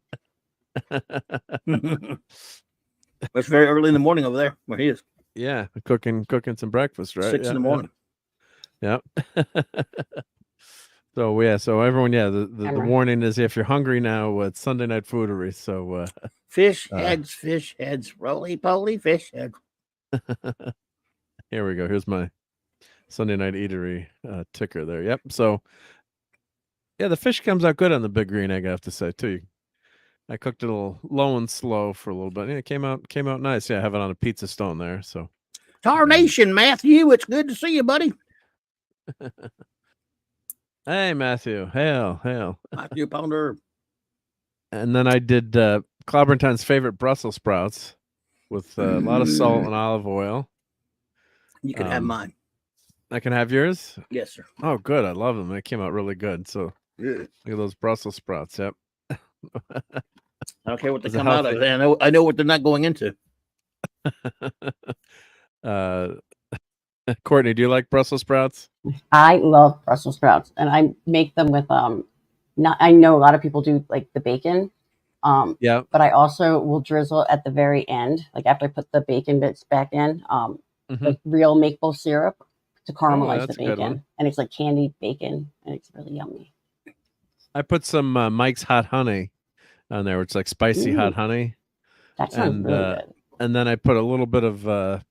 It's very early in the morning over there where he is. Yeah, cooking some breakfast, right? 6 in the morning. Yep. So everyone, the warning is if you're hungry now, it's Sunday Night Foodery. So fish heads, roly poly fish heads. Here we go. Here's my Sunday Night Eatery ticker there. Yep. So yeah, the fish comes out good on the big green egg, I have to say too. I cooked it a little low and slow for a little bit. Yeah, it came out nice. Yeah, I have it on a pizza stone there. So Tarnation, Matthew, it's good to see you, buddy. Hey, Matthew. Hail. Matthew Pounder. And then I did Clobberton's favorite Brussels sprouts with a lot of salt and olive oil. You can have mine. I can have yours? Yes, sir. Oh, good. I love them. They came out really good. So look at those Brussels sprouts. Yep. I don't care what they come out of. I know what they're not going into. Courtney, do you like Brussels sprouts? I love Brussels sprouts, and I make them with I know a lot of people do like the bacon. Yeah. But I also will drizzle at the very end, like after I put the bacon bits back in, like real maple syrup to caramelize the bacon, and it's like candied bacon, and it's really yummy. I put some Mike's hot honey on there, which is like spicy hot honey. That sounds really good. And then I put a little bit of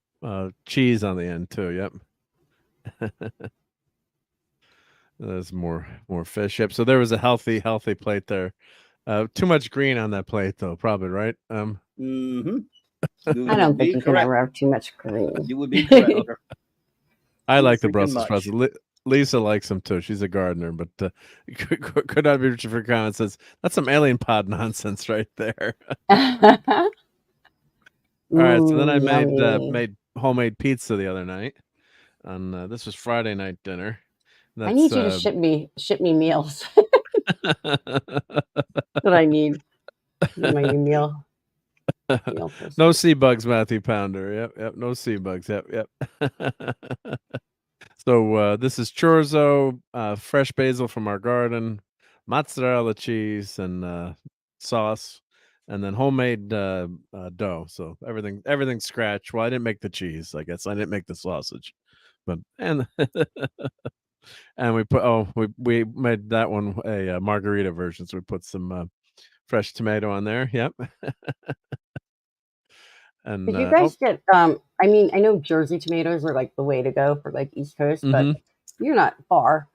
cheese on the end too. Yep. There's more fish. Yep. So there was a healthy plate there. Too much green on that plate though, probably, right? Mm-hmm. I don't think you can ever have too much green. You would be correct. I like the Brussels sprouts. Lisa likes them too. She's a gardener, but could not be Richard for comment says that's some alien pod nonsense right there. All right, so then I made homemade pizza the other night, and this was Friday night dinner. I need you to ship me meals that I need. My new meal. No sea bugs, Matthew Pounder. Yep. No sea bugs. Yep. So this is chorizo, fresh basil from our garden, mozzarella cheese, and sauce, and then homemade dough. So everything's scratch. Well, I didn't make the cheese. I guess I didn't make the sausage, but and we put we made that one a margarita version. So we put some fresh tomato on there. Yep. And did you guys get I mean, I know Jersey tomatoes are like the way to go for like East Coast, but you're not far.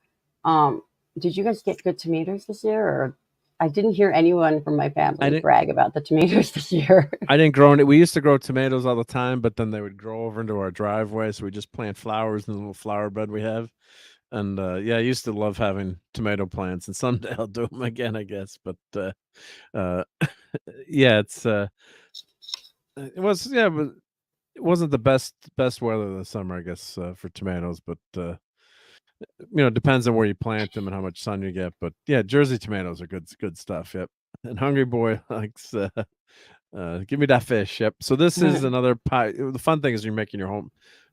Did you guys get good tomatoes this year? Or I didn't hear anyone from my family brag about the tomatoes this year. I didn't grow it. We used to grow tomatoes all the time, but then they would grow over into our driveway, so we just plant flowers in the little flower bed we have. And I used to love having tomato plants, and someday I'll do them again, I guess. But it's it wasn't the best weather this summer, I guess, for tomatoes. But depends on where you plant them and how much sun you get. But yeah, Jersey tomatoes are good stuff. Yep. And Hungry Boy likes give me that fish. Yep. So this is another pie. The fun thing is you're making your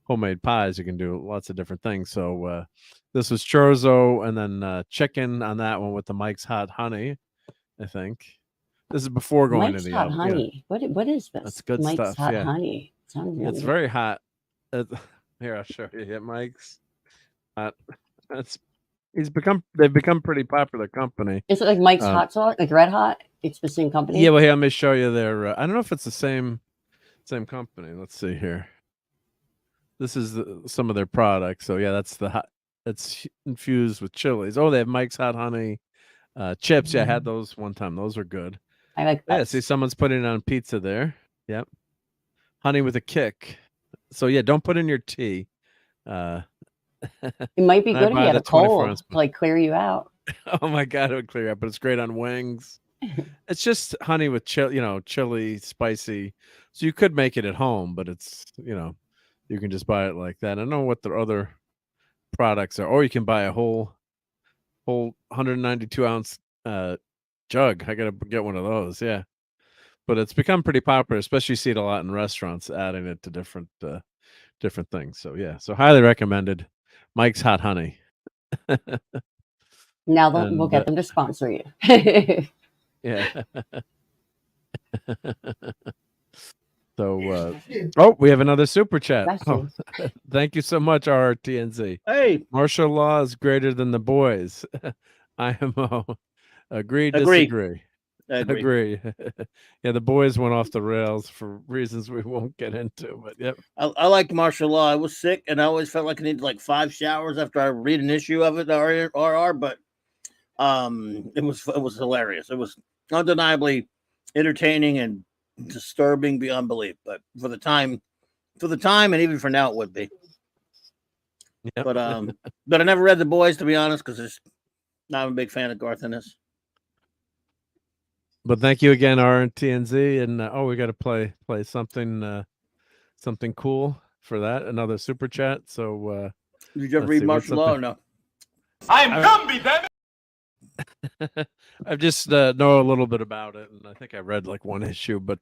homemade pies. You can do lots of different things. So this was chorizo and then chicken on that one with the Mike's hot honey, I think. This is before going Mike's to the hot honey. Yeah. What is this? That's good Mike's stuff. hot honey. Sounds It's very hot. Here, I'll show you. Yeah, Mike's hot. They've become pretty popular company. Is it like Mike's hot sauce, like Red Hot? It's the same company. Yeah, well, here, let me show you their. I don't know if it's the same company. Let's see here. This is some of their products. So yeah, that's the hot. It's infused with chilies. Oh, they have Mike's hot honey chips. Yeah, I had those one time. Those are good. I like that. Yeah, see, someone's putting it on pizza there. Yep. Honey with a kick. So yeah, don't put in your tea. It might be good if you had a cold to like clear you out. Oh my god, it would clear you out, but it's great on wings. It's just honey with chili, spicy. So you could make it at home, but it's you can just buy it like that. I don't know what the other products are, or you can buy a whole whole 192 ounce jug. I gotta get one of those. Yeah, but it's become pretty popular, especially you see it a lot in restaurants, adding it to different things. So yeah, so highly recommended. Mike's Hot Honey. Now we'll get them to sponsor you. Yeah. So, we have another super chat. Oh, thank you so much, RRTNZ. Hey, martial law is greater than the boys. IMO. Agree, disagree. Agree. Yeah, the boys went off the rails for reasons we won't get into, but yep. I liked martial law. I was sick, and I always felt like I needed like 5 showers after I read an issue of it, RR. But it was hilarious. It was undeniably entertaining and disturbing beyond belief. But for the time, and even for now, it would be. Yep. But I never read the boys, to be honest, because I'm a big fan of Garth Ennis. But thank you again, RTNZ, and we got to play something cool for that. Another super chat. So, did you ever read martial law or no? I'm Gumby, damn it! I just know a little bit about it, and I think I read like one issue. But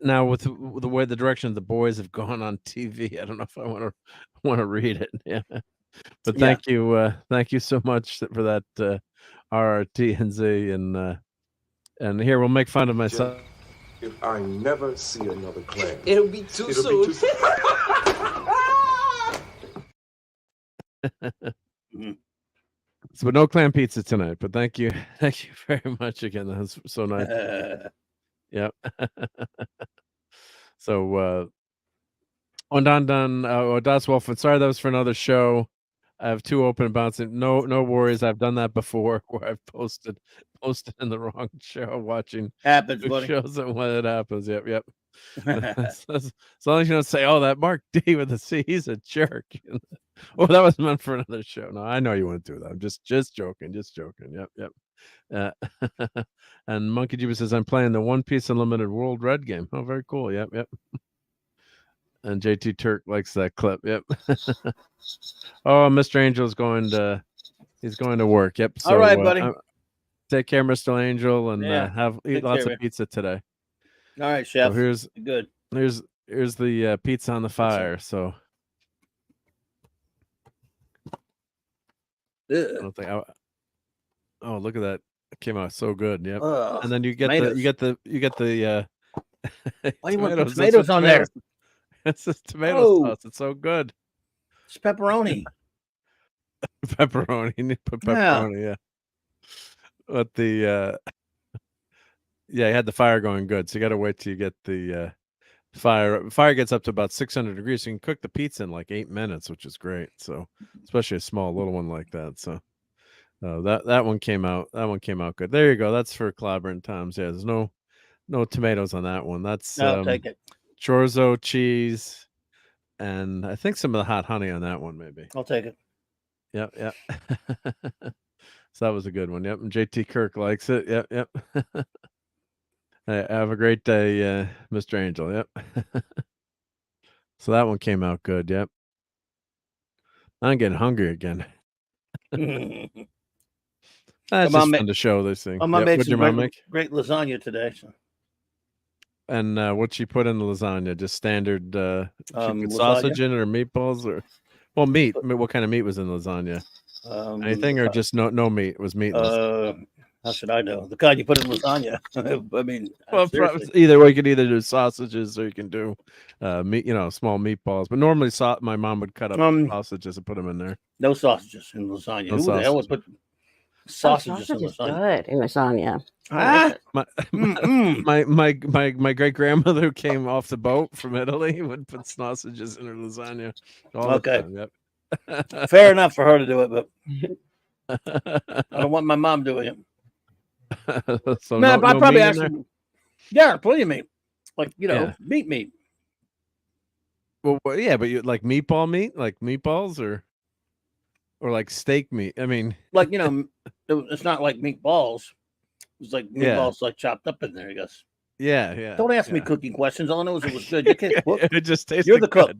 now with the way the direction the boys have gone on TV, I don't know if I want to read it. Yeah. But thank you so much for that, RRTNZ, and here we'll make fun of myself. If I never see another clan, It'll be too soon. So, no clam pizza tonight. But thank you very much again. That was so nice. Yep. So, Das Wolf. Sorry, that was for another show. I have 2 open and bouncing. No worries. I've done that before, where I've posted in the wrong show, watching happens, buddy. Shows and when it happens. Yep. As long as you don't say, "Oh, that Marc D with a C, he's a jerk." Oh, that was meant for another show. No, I know you wouldn't do that. I'm just joking. Yep. And Monkey Juba says, "I'm playing the One Piece Unlimited World Red game." Oh, very cool. Yep. And JT Turk likes that clip. Yep. Oh, Mr. Angel's he's going to work. Yep. So, all right, buddy. Take care, Mr. Angel, and eat lots of pizza today. All right, chef. So good. Here's the pizza on the fire. So I don't think oh, look at that! It came out so good. Yep. And then you get the why do you want the tomatoes on there? It's just tomato sauce. It's so good. It's pepperoni. Pepperoni. Put pepperoni. Yeah. But you had the fire going good. So you got to wait till you get the fire. Fire gets up to about 600 degrees. So you can cook the pizza in like 8 minutes, which is great. So especially a small little one like that. So that one came out. That one came out good. There you go. That's for Clobber Tom's. Yeah, there's no tomatoes on that one. That's I'll take it. Chorizo, cheese, and I think some of the hot honey on that one, maybe. I'll take it. Yep. So that was a good one. Yep. And JT Kirk likes it. Yep. Hey, have a great day, Mr. Angel. Yep. So that one came out good. Yep. I'm getting hungry again. That's just fun to show this thing. My mom made some great lasagna today. So. And what she put in the lasagna? Just standard sausage in it, or meatballs, or meat. What kind of meat was in the lasagna? Anything, or just no meat? It was meatless. How should I know? The kind you put in lasagna. I mean, either way, you could either do sausages or you can do meat. Small meatballs. But normally, my mom would cut up sausages and put them in there. No sausages in lasagna. Who the hell would put sausages in lasagna? Good in lasagna. My great grandmother who came off the boat from Italy would put sausages in her lasagna all the time. Yep. Fair enough for her to do it, but I don't want my mom doing it. So man, I probably actually, plenty of meat, like meat. Well, yeah, but you like meatball meat, like meatballs, or like steak meat. I mean, like it's not like meatballs. It's like meatballs like chopped up in there, I guess. Yeah. Don't ask me cooking questions. All I know is it was good. You can't cook. It just tastes. You're the cook.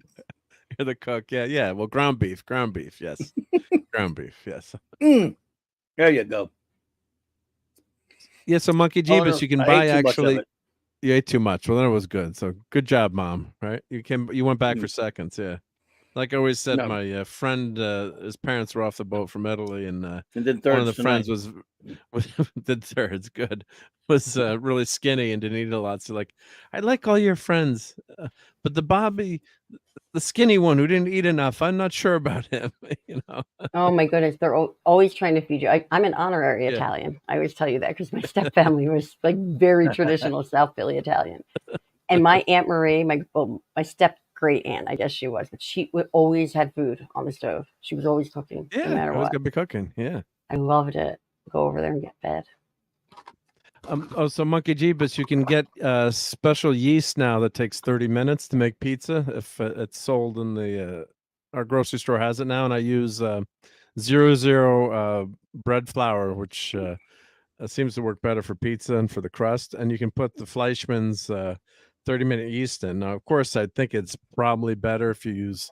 You're the cook. Yeah. Well, ground beef. Yes. Ground beef. Yes. There you go. Yeah, so Monkey Oh, Jeebus, no, you can I buy ate too much of actually. it. You ate too much. Well, then it was good. So good job, Mom. Right? You went back for seconds. Yeah. Like I always said, No. my friend, his parents were off the boat from Italy, and did one of thirds the friends tonight. was did thirds. Good. Was really skinny and didn't eat a lot. So like, I like all your friends, but the skinny one who didn't eat enough, I'm not sure about him. You know. Oh my goodness, they're always trying to feed you. I'm an honorary Yeah. Italian. I always tell you that because my step family was like very traditional South Philly Italian. And my Aunt Marie, my step great aunt, I guess she was, but she always had food on the stove. She was always cooking, Yeah, no matter always what. gonna be cooking. Yeah. I loved it. Go over there and get fed. So Monkey Jeebus, you can get special yeast now that takes 30 minutes to make pizza. If it's sold in the our grocery store has it now, and I use 00 bread flour, which seems to work better for pizza and for the crust. And you can put the Fleischmann's 30-minute yeast in. Now, of course, I think it's probably better if you use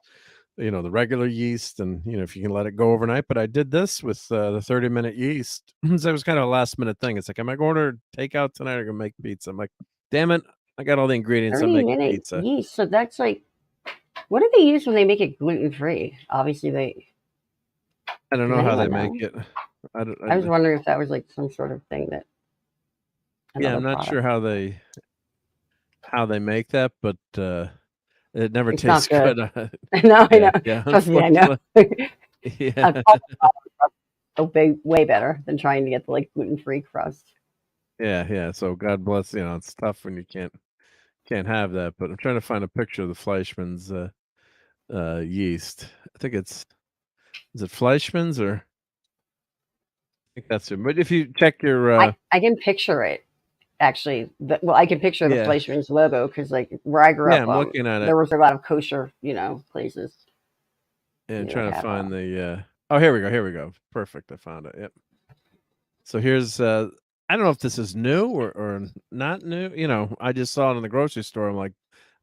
the regular yeast, and if you can let it go overnight. But I did this with the 30-minute yeast. So it was kind of a last minute thing. It's like, am I going to order takeout tonight or gonna make pizza? I'm like, damn it, I got all the ingredients. I'm making 30-minute pizza. yeast. So that's like, what do they use when they make it gluten free? Obviously, I don't know Does how they anyone make know? it. I was wondering if that was like some sort of thing that. Yeah, I'm another not sure product. how they make that, but it never It's not tastes good. good. No, I know. Yeah, Trust me, I know. yeah. Way better than trying to get the like gluten free crust. Yeah. So God bless. It's tough when you can't have that. But I'm trying to find a picture of the Fleischmann's yeast. I think is it Fleischmann's or I think that's it. But if you check your I can picture it actually. I can picture the Yeah. Fleischmann's logo because like where I grew Yeah, up, I'm looking at it. there was a lot of kosher, places. And You trying would to have, find the oh, here we go. Perfect. I found it. Yep. So here's I don't know if this is new or not new. I just saw it in the grocery store. I'm like,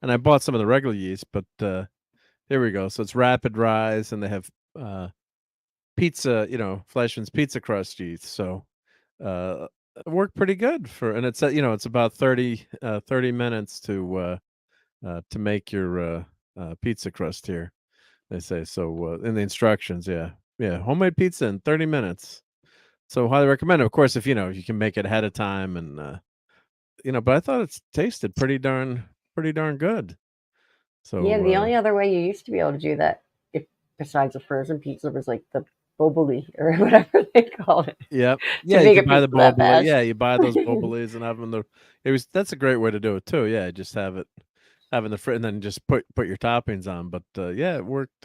and I bought some of the regular yeast, but here we go. So it's rapid rise, and they have pizza, Fleischmann's pizza crust yeast. So it worked pretty good and it's it's about 30 minutes to make your pizza crust here. They say so in the instructions. Yeah, homemade pizza in 30 minutes. So highly recommend it. Of course, if you can make it ahead of time, and but I thought it tasted pretty darn good. So yeah, the only other way you used to be able to do that, if besides a frozen pizza, was like the boboli or whatever they call it. Yep. To Yeah, make you a can buy the pizza that boboli. fast. Yeah, you buy those bobolis and have them. That's a great way to do it too. Yeah, just have it in the fridge and then just put your toppings on. But yeah, it worked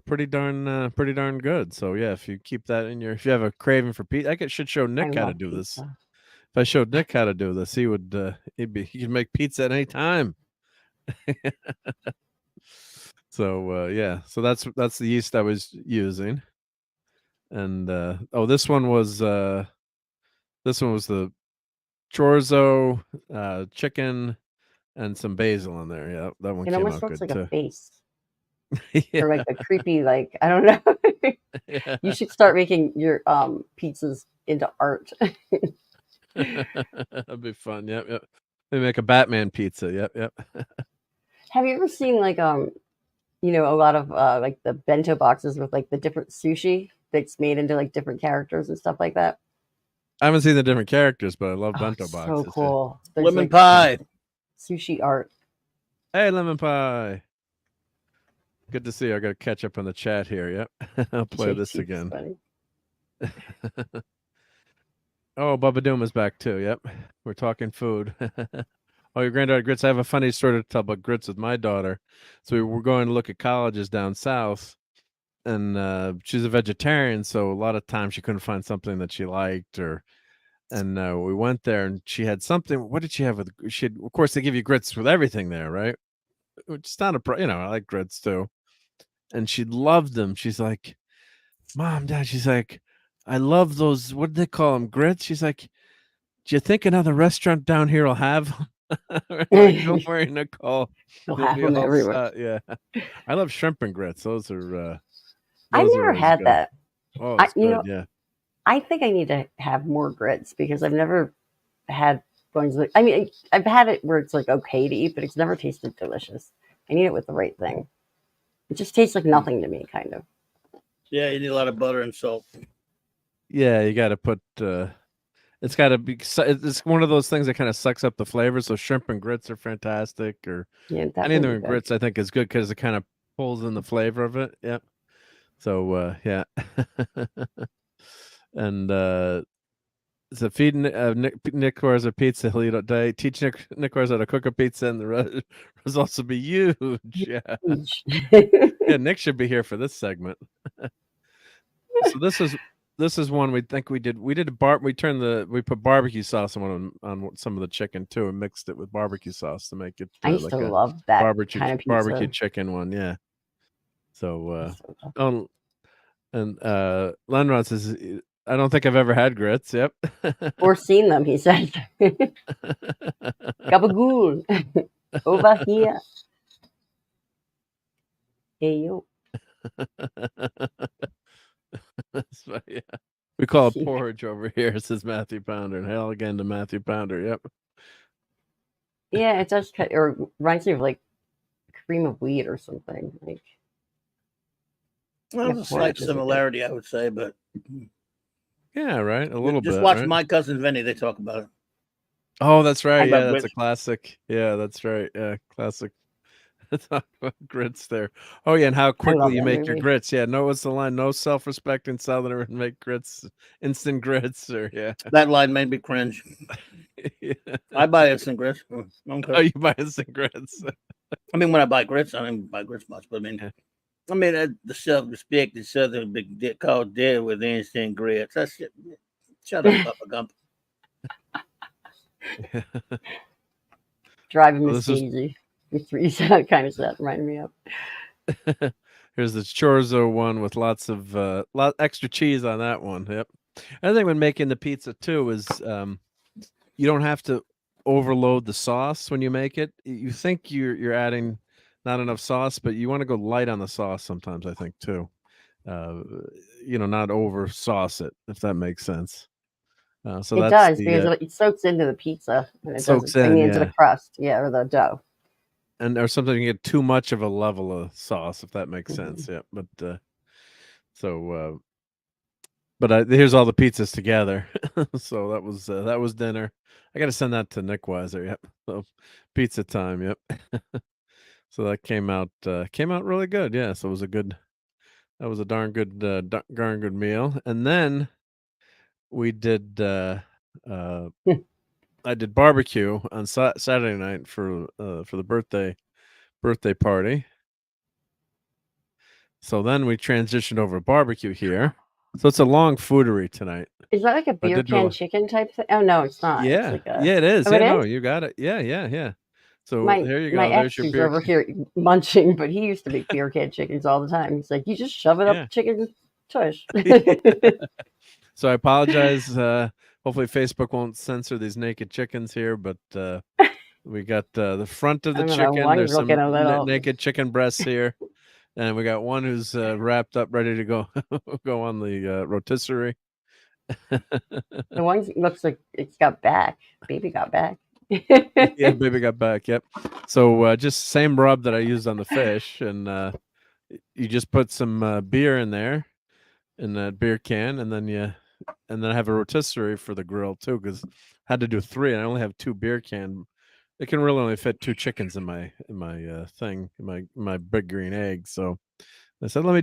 pretty darn good. So yeah, if you keep that if you have a craving for pizza, I should show Nick how to love do this. pizza. If I showed Nick how to do this, he would he could make pizza at any time. So yeah, so that's the yeast I was using. And this one was the chorizo, chicken, and some basil in there. Yeah, that one It came almost out looks good like too. a face. Yeah. Or like a creepy, like, I don't know. Yeah. You should start making your pizzas into art. That'd be fun. Yep. They make a Batman pizza. Yep. Have you ever seen like a lot of like the bento boxes with like the different sushi that's made into like different characters and stuff like that? I haven't seen the different characters, but I love bento It's boxes. so cool. There's, Lemon like, pie. Sushi art. Hey, lemon pie. Good to see you. I got to catch up on the chat here. Yep. I'll play this JT's again. funny. Oh, Bubba Doom is back too. Yep. We're talking food. Oh, your granddaughter Grits. I have a funny story to tell about Grits with my daughter. So we were going to look at colleges down south, and she's a vegetarian, so a lot of times she couldn't find something that she liked, and we went there and she had something. What did she have with? Of course, they give you grits with everything there, right? Which is not I like grits too, and she loved them. She's like, Mom, Dad. She's like, I love those. What do they call them? Grits. She's like, do you think another restaurant down here will have them? Like, don't worry, Nicole. We'll You'll have be them all everywhere. set. Yeah, I love shrimp and grits. Those are. I've Those are never always had good. that. Oh, it's You good. know, Yeah. I think I need to have more grits because I've never had ones like, I mean, I've had it where it's like okay to eat, but it's never tasted delicious. I need it with the right thing. It just tastes like nothing to me, kind of. Yeah, you need a lot of butter and salt. Yeah, you got to put. It's got to be. It's one of those things that kind of sucks up the flavor. So shrimp and grits are fantastic, or anything with grits, I think is good because it kind of pulls in the flavor of it. Yep. So yeah, and so feed Nick Corrs a pizza. He'll eat all day. Teach Nick Corrs how to cook a pizza, and the results will be huge. Yeah. Yeah, Nick should be here for this segment. So this is one we think we did. We put barbecue sauce on some of the chicken too, and mixed it with barbecue sauce to make it. I used to love that kind of pizza. Barbecue chicken one, yeah. So and Lenrod says, I don't think I've ever had grits. Yep. Or seen them, he said. Gabagool. Over here. Hey, yo. So, yeah. We call it porridge over here, says Matthew Pounder. And hell again to Matthew Pounder. Yep. Yeah, it does or reminds me of like cream of wheat or something. Like, well, there's a slight similarity, I would say, but yeah, right. A little bit. Just watch right? My Cousin Vinny. They talk about it. Oh, that's right. Yeah, that's a classic. Yeah, that's right. Yeah, classic. Talk about grits there. Oh yeah, and how quickly you make your grits. Yeah, no, what's the line? No self-respecting Southerner would make grits, instant grits, or yeah. That line made me cringe. Yeah. I buy instant grits. Okay. Oh, you buy instant grits? I mean, when I buy grits, I don't buy grits much, but I mean, the self-respected Southern big dick called dead with instant grits. That's shit. Shut up, Papa Gump. Driving Miss Daisy. Kind of that reminded me of. Here's the chorizo one with lots of extra cheese on that one. Yep. I think when making the pizza too is you don't have to overload the sauce when you make it. You think you're adding not enough sauce, but you want to go light on the sauce sometimes. I think too. Not over sauce it, if that makes sense. So it does because it soaks into the pizza and it soaks into the crust, or the dough. And or something you get too much of a level of sauce, if that makes sense. Yeah, but here's all the pizzas together. So that was dinner. I got to send that to Nick Weiser. Yep. So pizza time. Yep. So that came out really good. Yeah. So that was a darn good meal. And then we did. I did barbecue on Saturday night for the birthday party. So then we transitioned over to barbecue here. So it's a long foodery tonight. Is that like a beer can chicken type thing? Oh no, it's not. Yeah, it's like it is. No, you got it. Yeah. So there you go. My There's ex your is beer over here munching, but he used to make beer can chickens all the time. He's like, you just shove it up chicken tush. So I apologize. Hopefully Facebook won't censor these naked chickens here, but we got the front of the chicken. There's some naked chicken breasts here. And we got one who's wrapped up, ready to go on the rotisserie. The one looks like it's got back. Baby got back. Yeah, baby got back. Yep. So just same rub that I used on the fish, and you just put some beer in there, in that beer can, and then I have a rotisserie for the grill too, because I had to do 3, and I only have 2 beer can. It can really only fit 2 chickens in my thing, in my big green egg. So I said, let me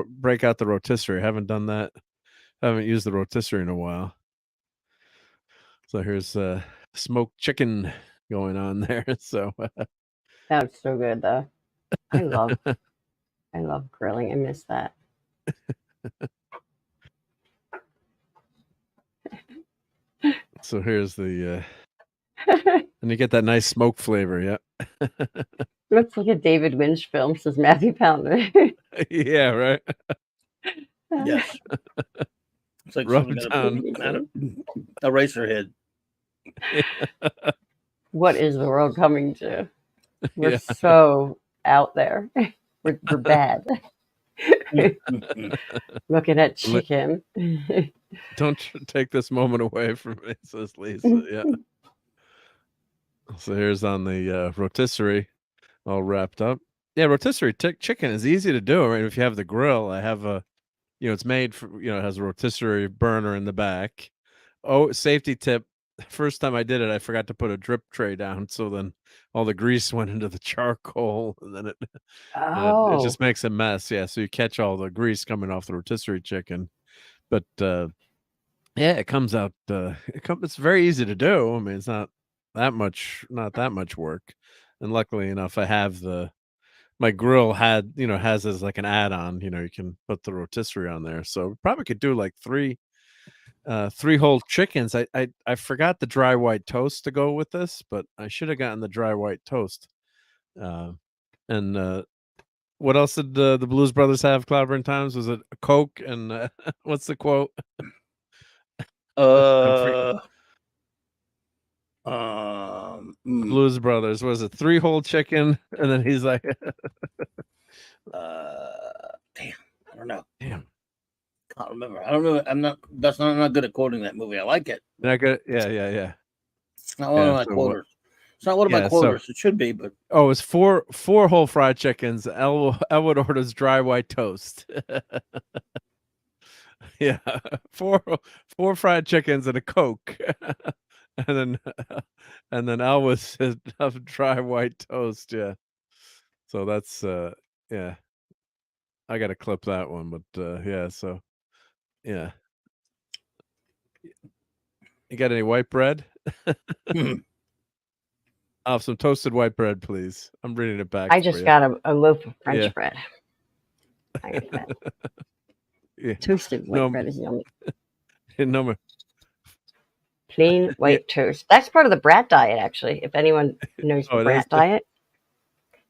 break out the rotisserie. I haven't done that. I haven't used the rotisserie in a while. So here's smoked chicken going on there. So that's so good though. I love grilling. I miss that. So here's the and you get that nice smoke flavor. Yeah. Looks like a David Lynch film, says Matthew Pounder. Yeah, right. Yes. It's like Rub down. Eraserhead. What is the world coming to? We're so out there. We're bad. Looking at chicken. Don't take this moment away from me, says Lisa. Yeah. So here's on the rotisserie, all wrapped up. Yeah, rotisserie chicken is easy to do. Right? If you have the grill, I have a, it's made for, it has a rotisserie burner in the back. Oh, safety tip. First time I did it, I forgot to put a drip tray down. So then all the grease went into the charcoal and then it just makes a mess. Yeah. So you catch all the grease coming off the rotisserie chicken. But yeah, it comes out, it's very easy to do. I mean, it's not that much work. And luckily enough, I have my grill has as like an add-on, you can put the rotisserie on there. So probably could do like three whole chickens. I forgot the dry white toast to go with this, but I should have gotten the dry white toast. And what else did the Blues Brothers have? Cloudburn Times, was it a Coke and what's the quote? Blues Brothers, was it 3 whole chicken? And then he's like, damn, I don't know. Damn. Can't remember. I don't know. I'm not good at quoting that movie. I like it. Not good. Yeah. It's not one of my quoters. It's not one of my quoters. It should be, but it's four whole fried chickens. Elwood orders dry white toast. Yeah, four fried chickens and a Coke, and then Elwood said dry white toast. Yeah, so that's yeah. I got to clip that one, but yeah. So yeah, you got any white bread? Oh, some toasted white bread, please. I'm reading it back. I just got a loaf of French bread. I got that. Yeah. Toasted white bread is yummy. No more. Plain white toast. That's part of the brat diet, actually. If anyone knows the brat diet.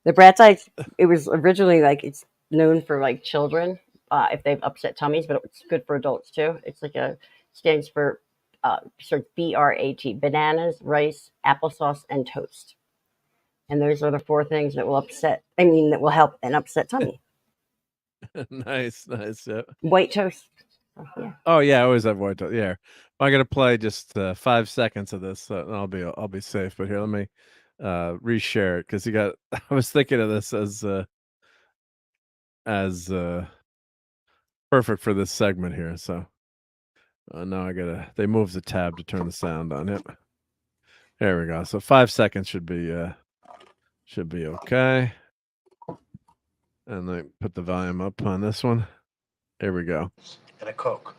The brat diet, it was originally it's known for children if they have upset tummies, but it's good for adults too. It's stands for BRAT, bananas, rice, applesauce, and toast. And those are the 4 things that will help an upset tummy. Nice. Yeah. White toast. Yeah. Oh yeah, I always have white toast. Yeah. I'm gonna play just 5 seconds of this, and I'll be safe. But here, let me reshare it because I was thinking of this as perfect for this segment here. So now they moved the tab to turn the sound on. Yep. There we go. So 5 seconds should be okay. And then put the volume up on this one. Here we go. And a Coke.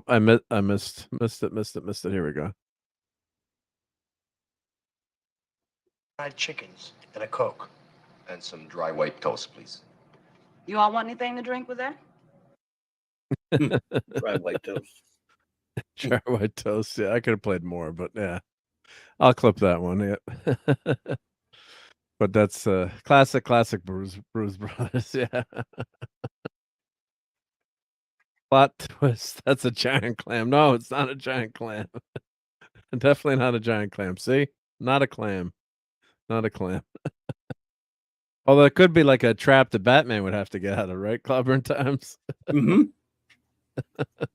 I missed it. Here we go. Fried chickens and a Coke. And some dry white toast, please. You all want anything to drink with that? Dry white toast. Dry white toast. Yeah, I could have played more, but yeah. I'll clip that one. Yep. But that's classic Bruise Brothers. Yeah. Plot twist. That's a giant clam. No, it's not a giant clam. Definitely not a giant clam. See? Not a clam. Not a clam. Although it could be like a trap that Batman would have to get out of, right? Cloudburn Times. Mm-hmm.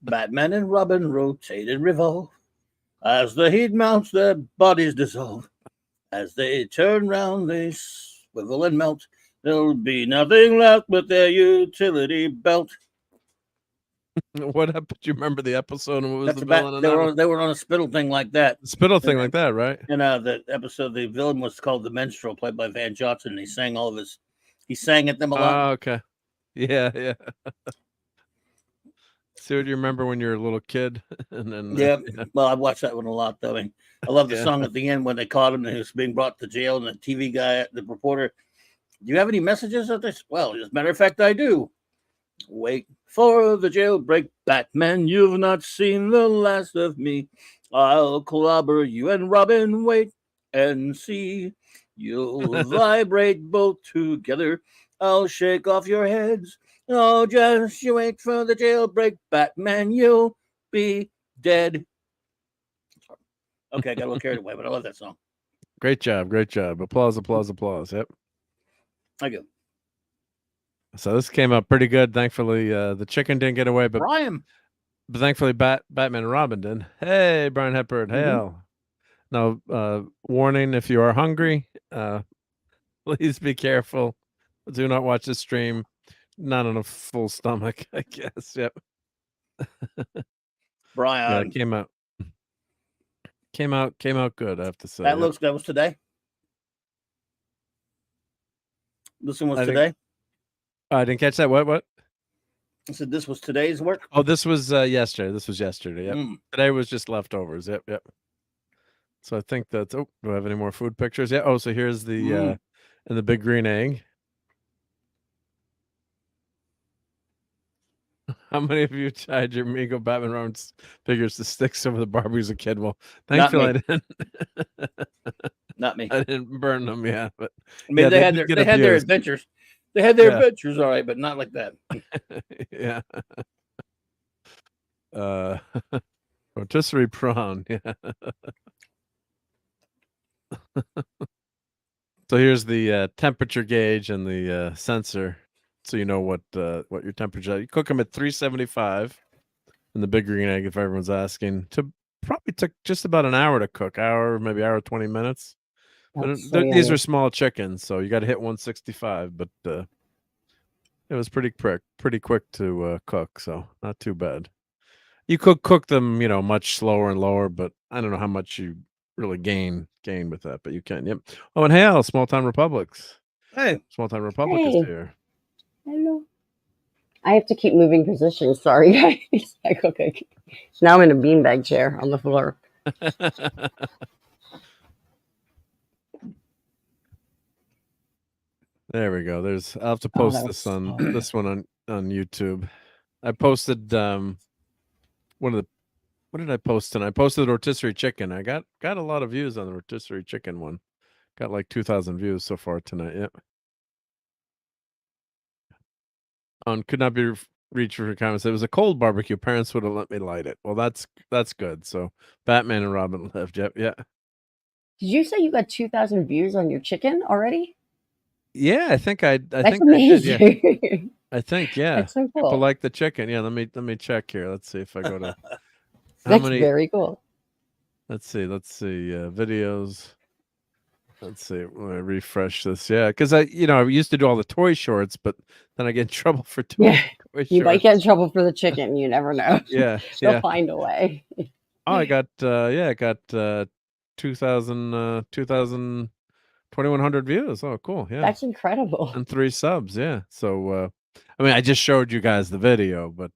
Batman and Robin rotate and revolve. As the heat mounts, their bodies dissolve. As they turn round, they swivel and melt. There'll be nothing left but their utility belt. What happened? Do you remember the episode? And what was the villain? They were on a spittle thing like that. Spittle thing like that, right? And the episode, the villain was called the Minstrel, played by Van Johnson. He sang he sang at them a lot. Oh, okay. Yeah. See what you remember when you were a little kid, and then yeah. Well, I watched that one a lot, though. I love the song at the end when they caught him and he was being brought to jail, and the TV guy, the reporter, do you have any messages of this? Well, as a matter of fact, I do. Wait for the jailbreak, Batman. You've not seen the last of me. I'll clobber you and Robin. Wait and see. You'll vibrate both together. I'll shake off your heads. Oh, just you wait for the jailbreak, Batman. You'll be dead. Okay, I got a little carried away, but I love that song. Great job. Applause. Yep. Thank you. So this came up pretty good. Thankfully, the chicken didn't get away, but Brian. but thankfully Batman and Robin did. Hey, Brian Hepburn. Hail. Now, warning: if you are hungry, please be careful. Do not watch the stream. Not on a full stomach, I guess. Yep. Brian. Yeah, it came out good, I have to say. That was today. This one was I today. I didn't catch that. What? I said this was today's work. Oh, this was yesterday. This was yesterday. Yep. Today was just leftovers. Yep. So I think that's. Oh, do I have any more food pictures? Yeah. Oh, so here's the and the big green egg. How many of you tied your Mego Batman Robin figures to sticks over the Barbie as a kid? Well, thankfully I didn't. Not me. I didn't burn them, yeah. But I mean, they had their adventures. They had their adventures, all right, but not like that. Yeah. Rotisserie prawn, yeah. So here's the temperature gauge and the sensor, so you know what your temperature is. You cook them at 375 in the big green egg, if everyone's asking. Probably took just about an hour to cook, maybe hour 20 minutes. But these are small chickens, so you got to hit 165. But it was pretty quick to cook, so not too bad. You could cook them, much slower and lower, but I don't know how much you really gain with that, but you can. Yep. Oh, and hail, Small Time Republics. Hey, Small Time Republic is here. Hello. I have to keep moving positions. Sorry, guys. Okay. Now I'm in a beanbag chair on the floor. There we go. I'll have to post this one on YouTube. I posted what did I post tonight? I posted the rotisserie chicken. I got a lot of views on the rotisserie chicken one. Got like 2,000 views so far tonight. Yep. On could not be reached for comments. It was a cold barbecue. Parents would have let me light it. Well, that's good. So Batman and Robin lived. Yep. Yeah. Did you say you got 2,000 views on your chicken already? Yeah, I think I That's think amazing. I did, yeah. I think, yeah. That's so cool. People like the chicken. Yeah, let me check here. Let's see if I go to That's very cool. Let's see. Videos. Let's see. When I refresh this, yeah, because I used to do all the toy shorts, but then I get in trouble for doing toy You might shorts. get in trouble for the chicken. You never know. Yeah, They'll yeah. find a way. Oh, I got 2,100 views. Oh, cool. Yeah, That's incredible. and 3 subs. Yeah. So I mean, I just showed you guys the video, but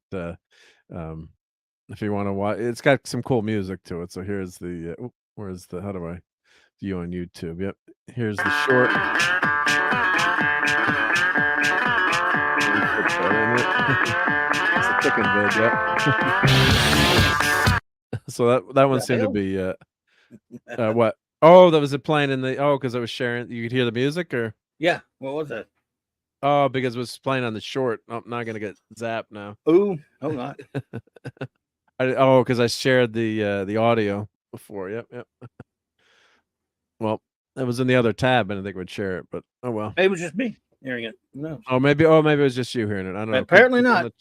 if you want to watch, it's got some cool music to it. So here's the how do I view on YouTube? Yep. Here's the short. It's a chicken vid, yep. So that one seemed to be what? Oh, that was it playing in the because I was sharing. You could hear the music, or yeah. What was that? Oh, because it was playing on the short. I'm not gonna get zapped now. Ooh, hold on. Because I shared the audio before. Yep. Well, it was in the other tab, and I think it would share it. But oh well. It was just me hearing it. No. Oh, maybe it was just you hearing it. I don't know. Apparently not.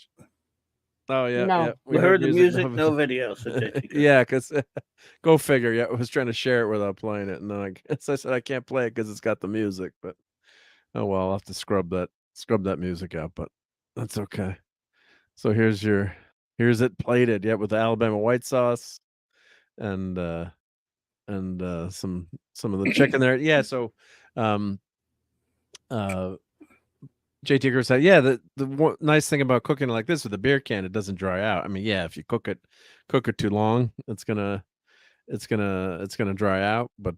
Oh yeah. No. Yeah. We heard the music, no video. Yeah, because go figure. Yeah, I was trying to share it without playing it, and then I guess I said I can't play it because it's got the music. But oh well, I'll have to scrub that music out. But that's okay. So here's it plated. Yeah, with the Alabama white sauce, and some of the chicken there. Yeah. So, JT Girl said, yeah, the nice thing about cooking like this with a beer can, it doesn't dry out. I mean, yeah, if you cook it too long, it's gonna dry out. But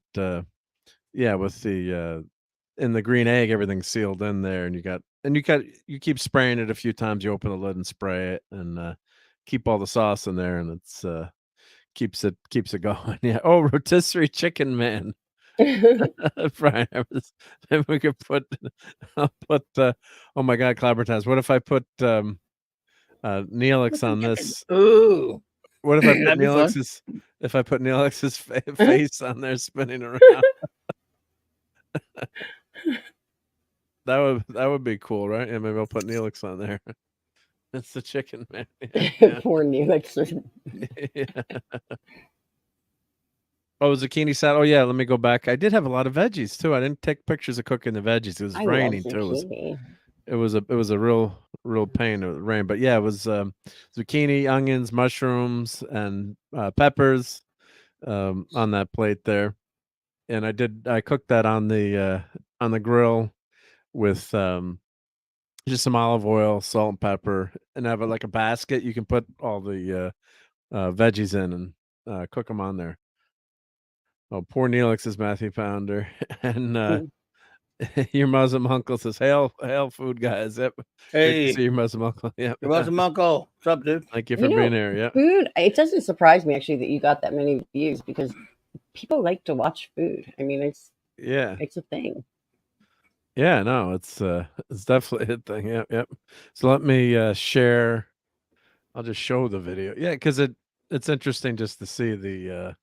yeah, with the in the green egg, everything's sealed in there, and you keep spraying it a few times. You open the lid and spray it, and keep all the sauce in there, and it's keeps it going. Yeah. Oh, rotisserie chicken man. Brian, maybe we could I'll put oh my god, Clabbertas. What if I put Neelix on this? Ooh. What if I put Neelix's face on there spinning around? That would be cool, right? Yeah, maybe I'll put Neelix on there. It's the chicken man. Yeah. Poor Neelix. Yeah. Oh, zucchini salad. Oh yeah, let me go back. I did have a lot of veggies too. I didn't take pictures of cooking the veggies. It was I love raining too. zucchini. It was a real pain of rain. But yeah, it was zucchini, onions, mushrooms, and peppers on that plate there. And I cooked that on the grill with just some olive oil, salt and pepper, and have it like a basket. You can put all the veggies in and cook them on there. Oh, poor Neelix is Matthew Pounder, and your Muslim uncle says, "Hail, food guys." Yep. Great to Hey, see your Muslim uncle. Yep. your Muslim uncle. What's up, dude? Thank you for being here. Yeah. Food. It doesn't surprise me actually that you got that many views because people like to watch food. I mean, it's a thing. Yeah, no, it's definitely a thing. Yep, yep. So let me share. I'll just show the video. Yeah, because it's interesting just to see the.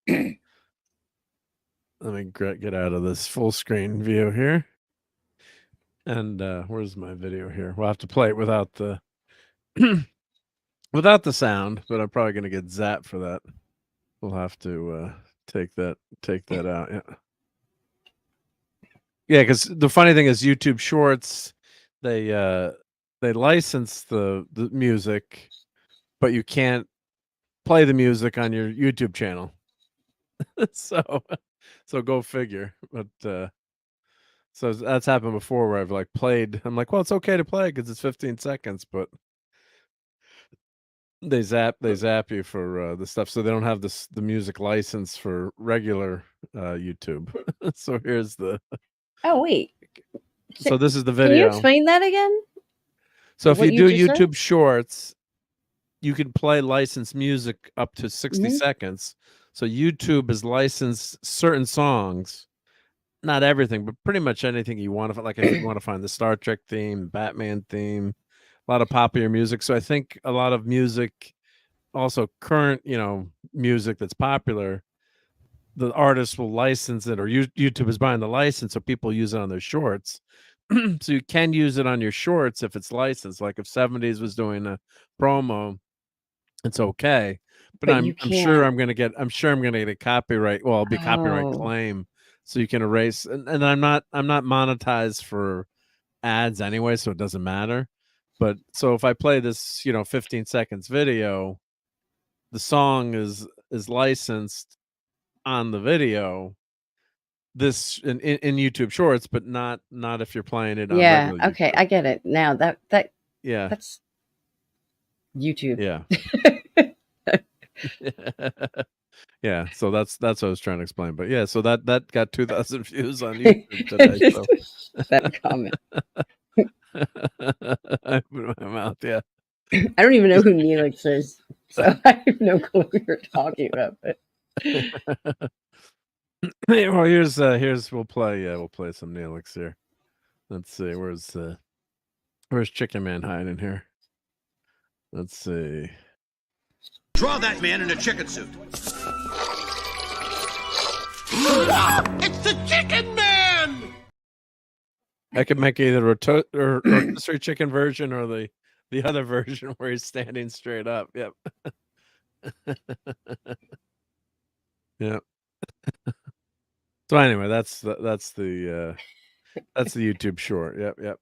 Let me get out of this full screen view here. And where's my video here? We'll have to play it without the without the sound, but I'm probably gonna get zapped for that. We'll have to take that out. Yeah. Yeah, because the funny thing is YouTube Shorts, they license the music, but you can't play the music on your YouTube channel. so go figure. But so that's happened before where I've like played. I'm like, well, it's okay to play because it's 15 seconds, but they zap you for the stuff, so they don't have the music license for regular YouTube. So here's the. Oh wait. So this is the video. Can you explain that again? So if you do YouTube Shorts, you can play licensed music up to 60 seconds. So YouTube has licensed certain songs, not everything, but pretty much anything you want to. Like if you want to find the Star Trek theme, Batman theme, a lot of popular music. So I think a lot of music, also current, music that's popular, the artist will license it, or YouTube is buying the license, so people use it on their shorts. So you can use it on your shorts if it's licensed. Like if 70s was doing a promo, it's okay. But I'm sure I'm gonna get a copyright. Well, it'll be copyright claim, so you can erase. And I'm not monetized for ads anyway, so it doesn't matter. But so if I play this, 15 seconds video, the song is licensed on the video, this in YouTube Shorts, but not if you're playing it on regular okay, YouTube. I get it now. That's YouTube. Yeah. Yeah, so that's what I was trying to explain. But yeah, so that got 2,000 views on YouTube today. So. That comment. I put my mouth. Yeah. I don't even know who Neelix is, so I have no clue what you're talking about. But well, here's we'll play some Neelix here. Let's see, where's Chicken Man hiding here? Let's see. Draw that man in a chicken suit. It's the Chicken Man! I could make either a rotisserie chicken version or the other version where he's standing straight up. Yep. Yep. So anyway, that's the YouTube short. Yep.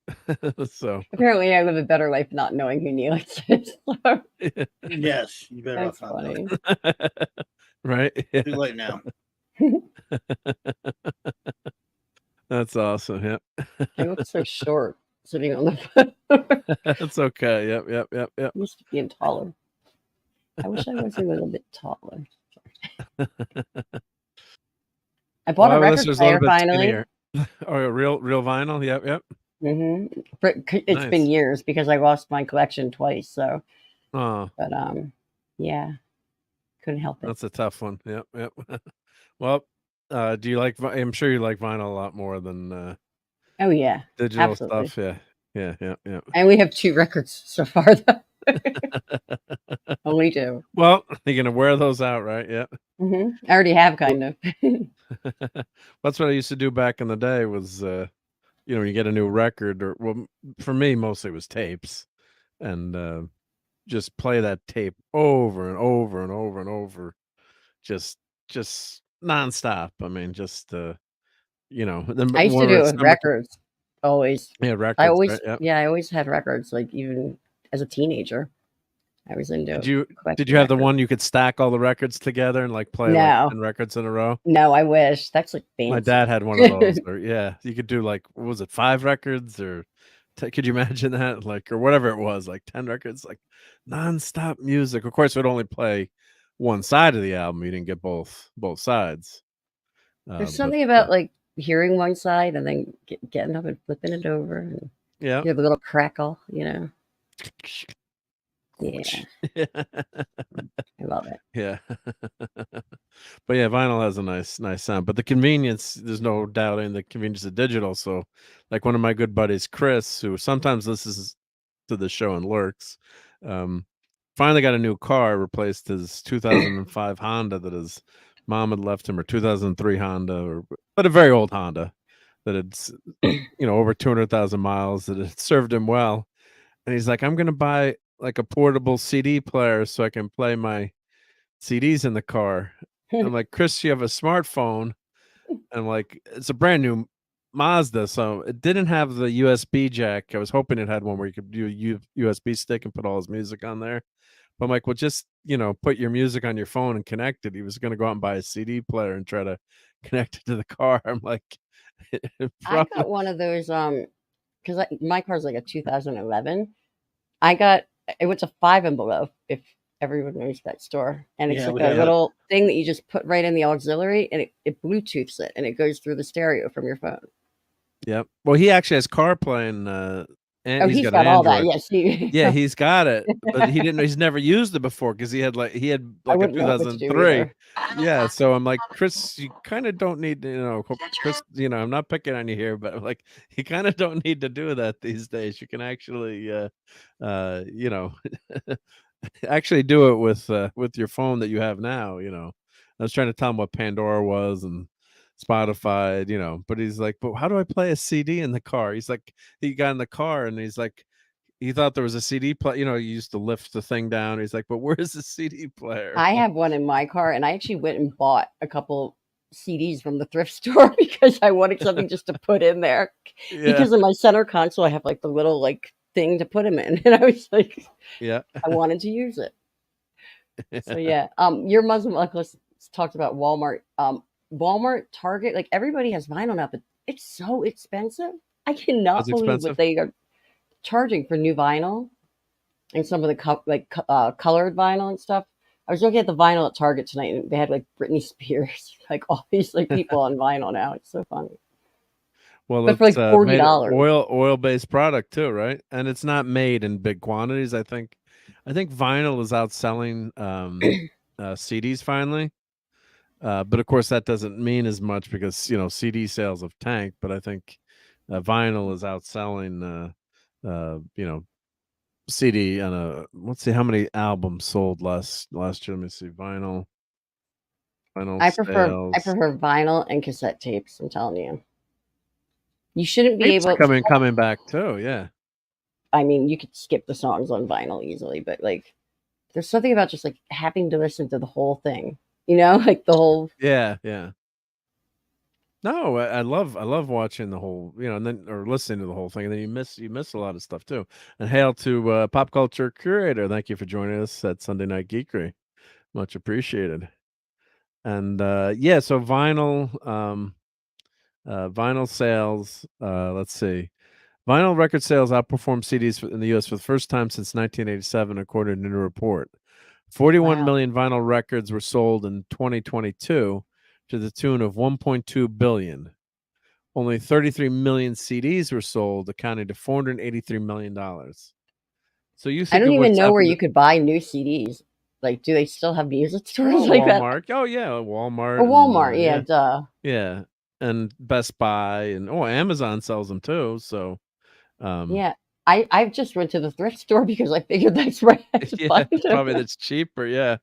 So apparently, I live a better life not knowing who Neelix is. So. Yes, you better That's off funny. Right? Too late now. That's awesome. Yep. I look so short sitting on the phone. That's okay. Yep. I'm used to being taller. I wish I was a little bit taller. I bought a record player finally. Oh, real vinyl. Yep. Mm-hmm. But it's been years because I lost my collection twice. So, but yeah, couldn't help it. That's a tough one. Yep. Well, do you like? I'm sure you like vinyl a lot more than. Oh yeah, digital absolutely. stuff. Yeah. And we have 2 records so far, though. Only 2. Well, you're gonna wear those out, right? Yeah. Mm-hmm. I already have, kind of. That's what I used to do back in the day. Was you get a new record, or well, for me mostly it was tapes, and just play that tape over and over and over and over, just nonstop. I mean, just you know, I used to do it with records. Always. Yeah, records. Right? Yep. I always had records. Like even as a teenager, I was into. Did you have the one you could stack all the records together and like play like 10 records in a row? No, I wish. That's like fancy. My dad had one of those. Or yeah, you could do like, what was it, 5 records or could you imagine that? Like, or whatever it was, like 10 records, like nonstop music. Of course, it would only play one side of the album. You didn't get both sides. There's something about like hearing one side and then getting up and flipping it over. And yeah, you have a little crackle, you know. Yeah, I love it. Yeah, but yeah, vinyl has a nice sound. But the convenience, there's no doubting the convenience of digital. So, like one of my good buddies, Chris, who sometimes listens to the show and lurks, finally got a new car, replaced his 2005 Honda that his mom had left him, or 2003 Honda, but a very old Honda that had over 200,000 miles, that had served him well. And he's like, I'm gonna buy like a portable CD player so I can play my CDs in the car. I'm like, Chris, you have a smartphone, and like it's a brand new Mazda, so it didn't have the USB jack. I was hoping it had one where you could do USB stick and put all his music on there. But I'm like, well, just put your music on your phone and connect it. He was going to go out and buy a CD player and try to connect it to the car. I'm like, I got one of those because my car's like a 2011. It was a 5 envelope, if everyone knows that store, and it's like a little thing that you just put right in the auxiliary, and it Bluetooths it, and it goes through the stereo from your phone. Yep. Well, he actually has CarPlay, and he's got all that. Yes, yeah, he's got it, but he didn't. He's never used it before because he had like a 2003. Yeah, so I'm like, Chris, you kind of don't need to, Chris. I'm not picking on you here, but like, you kind of don't need to do that these days. You can actually, actually do it with your phone that you have now. I was trying to tell him what Pandora was and Spotify, but he's like, but how do I play a CD in the car? He's like, he got in the car and he's like, he thought there was a CD player. You used to lift the thing down. He's like, but where's the CD player? I have one in my car, and I actually went and bought a couple CDs from the thrift store because I wanted something just to put in there. Yeah. Because in my center console, I have like the little like thing to put them in, and I was like, yeah, I wanted to use it. So yeah, your Muslim uncles talked about Walmart. Walmart, Target, like everybody has vinyl now, but it's so expensive. I cannot believe what they are charging for new vinyl and some of the colored vinyl and stuff. I was looking at the vinyl at Target tonight, and they had like Britney Spears, like all these like people on vinyl now. It's so funny. Well, but for like $40, oil-based product too, right? And it's not made in big quantities. I think vinyl is outselling CDs finally. But of course, that doesn't mean as much because CD sales have tanked. But I think vinyl is outselling CD. And let's see how many albums sold last year. Let me see. Vinyl. I prefer vinyl and cassette tapes. I'm telling you, you shouldn't be able to coming back too. Yeah, I mean, you could skip the songs on vinyl easily, but like, there's something about just like having to listen to the whole thing. Like the whole. Yeah. No, I love watching the whole, and then or listening to the whole thing, and then you miss a lot of stuff too. And hail to Pop Culture Curator. Thank you for joining us at Sunday Night Geekery. Much appreciated. And so vinyl sales. Let's see. Vinyl record sales outperformed CDs in the U.S. for the first time since 1987, according to a new report. 41 million vinyl records were sold in 2022 to the tune of 1.2 billion. Only 33 million CDs were sold, accounting to $483 million. So you think I don't even know where you could buy new CDs. Like, do they still have music stores like Walmart. that? Oh yeah, Walmart. Or Walmart, yeah, duh. Yeah, and Best Buy and Amazon sells them too. So, yeah. I just went to the thrift store because I figured that's where I had to find it. Probably that's cheaper, yeah.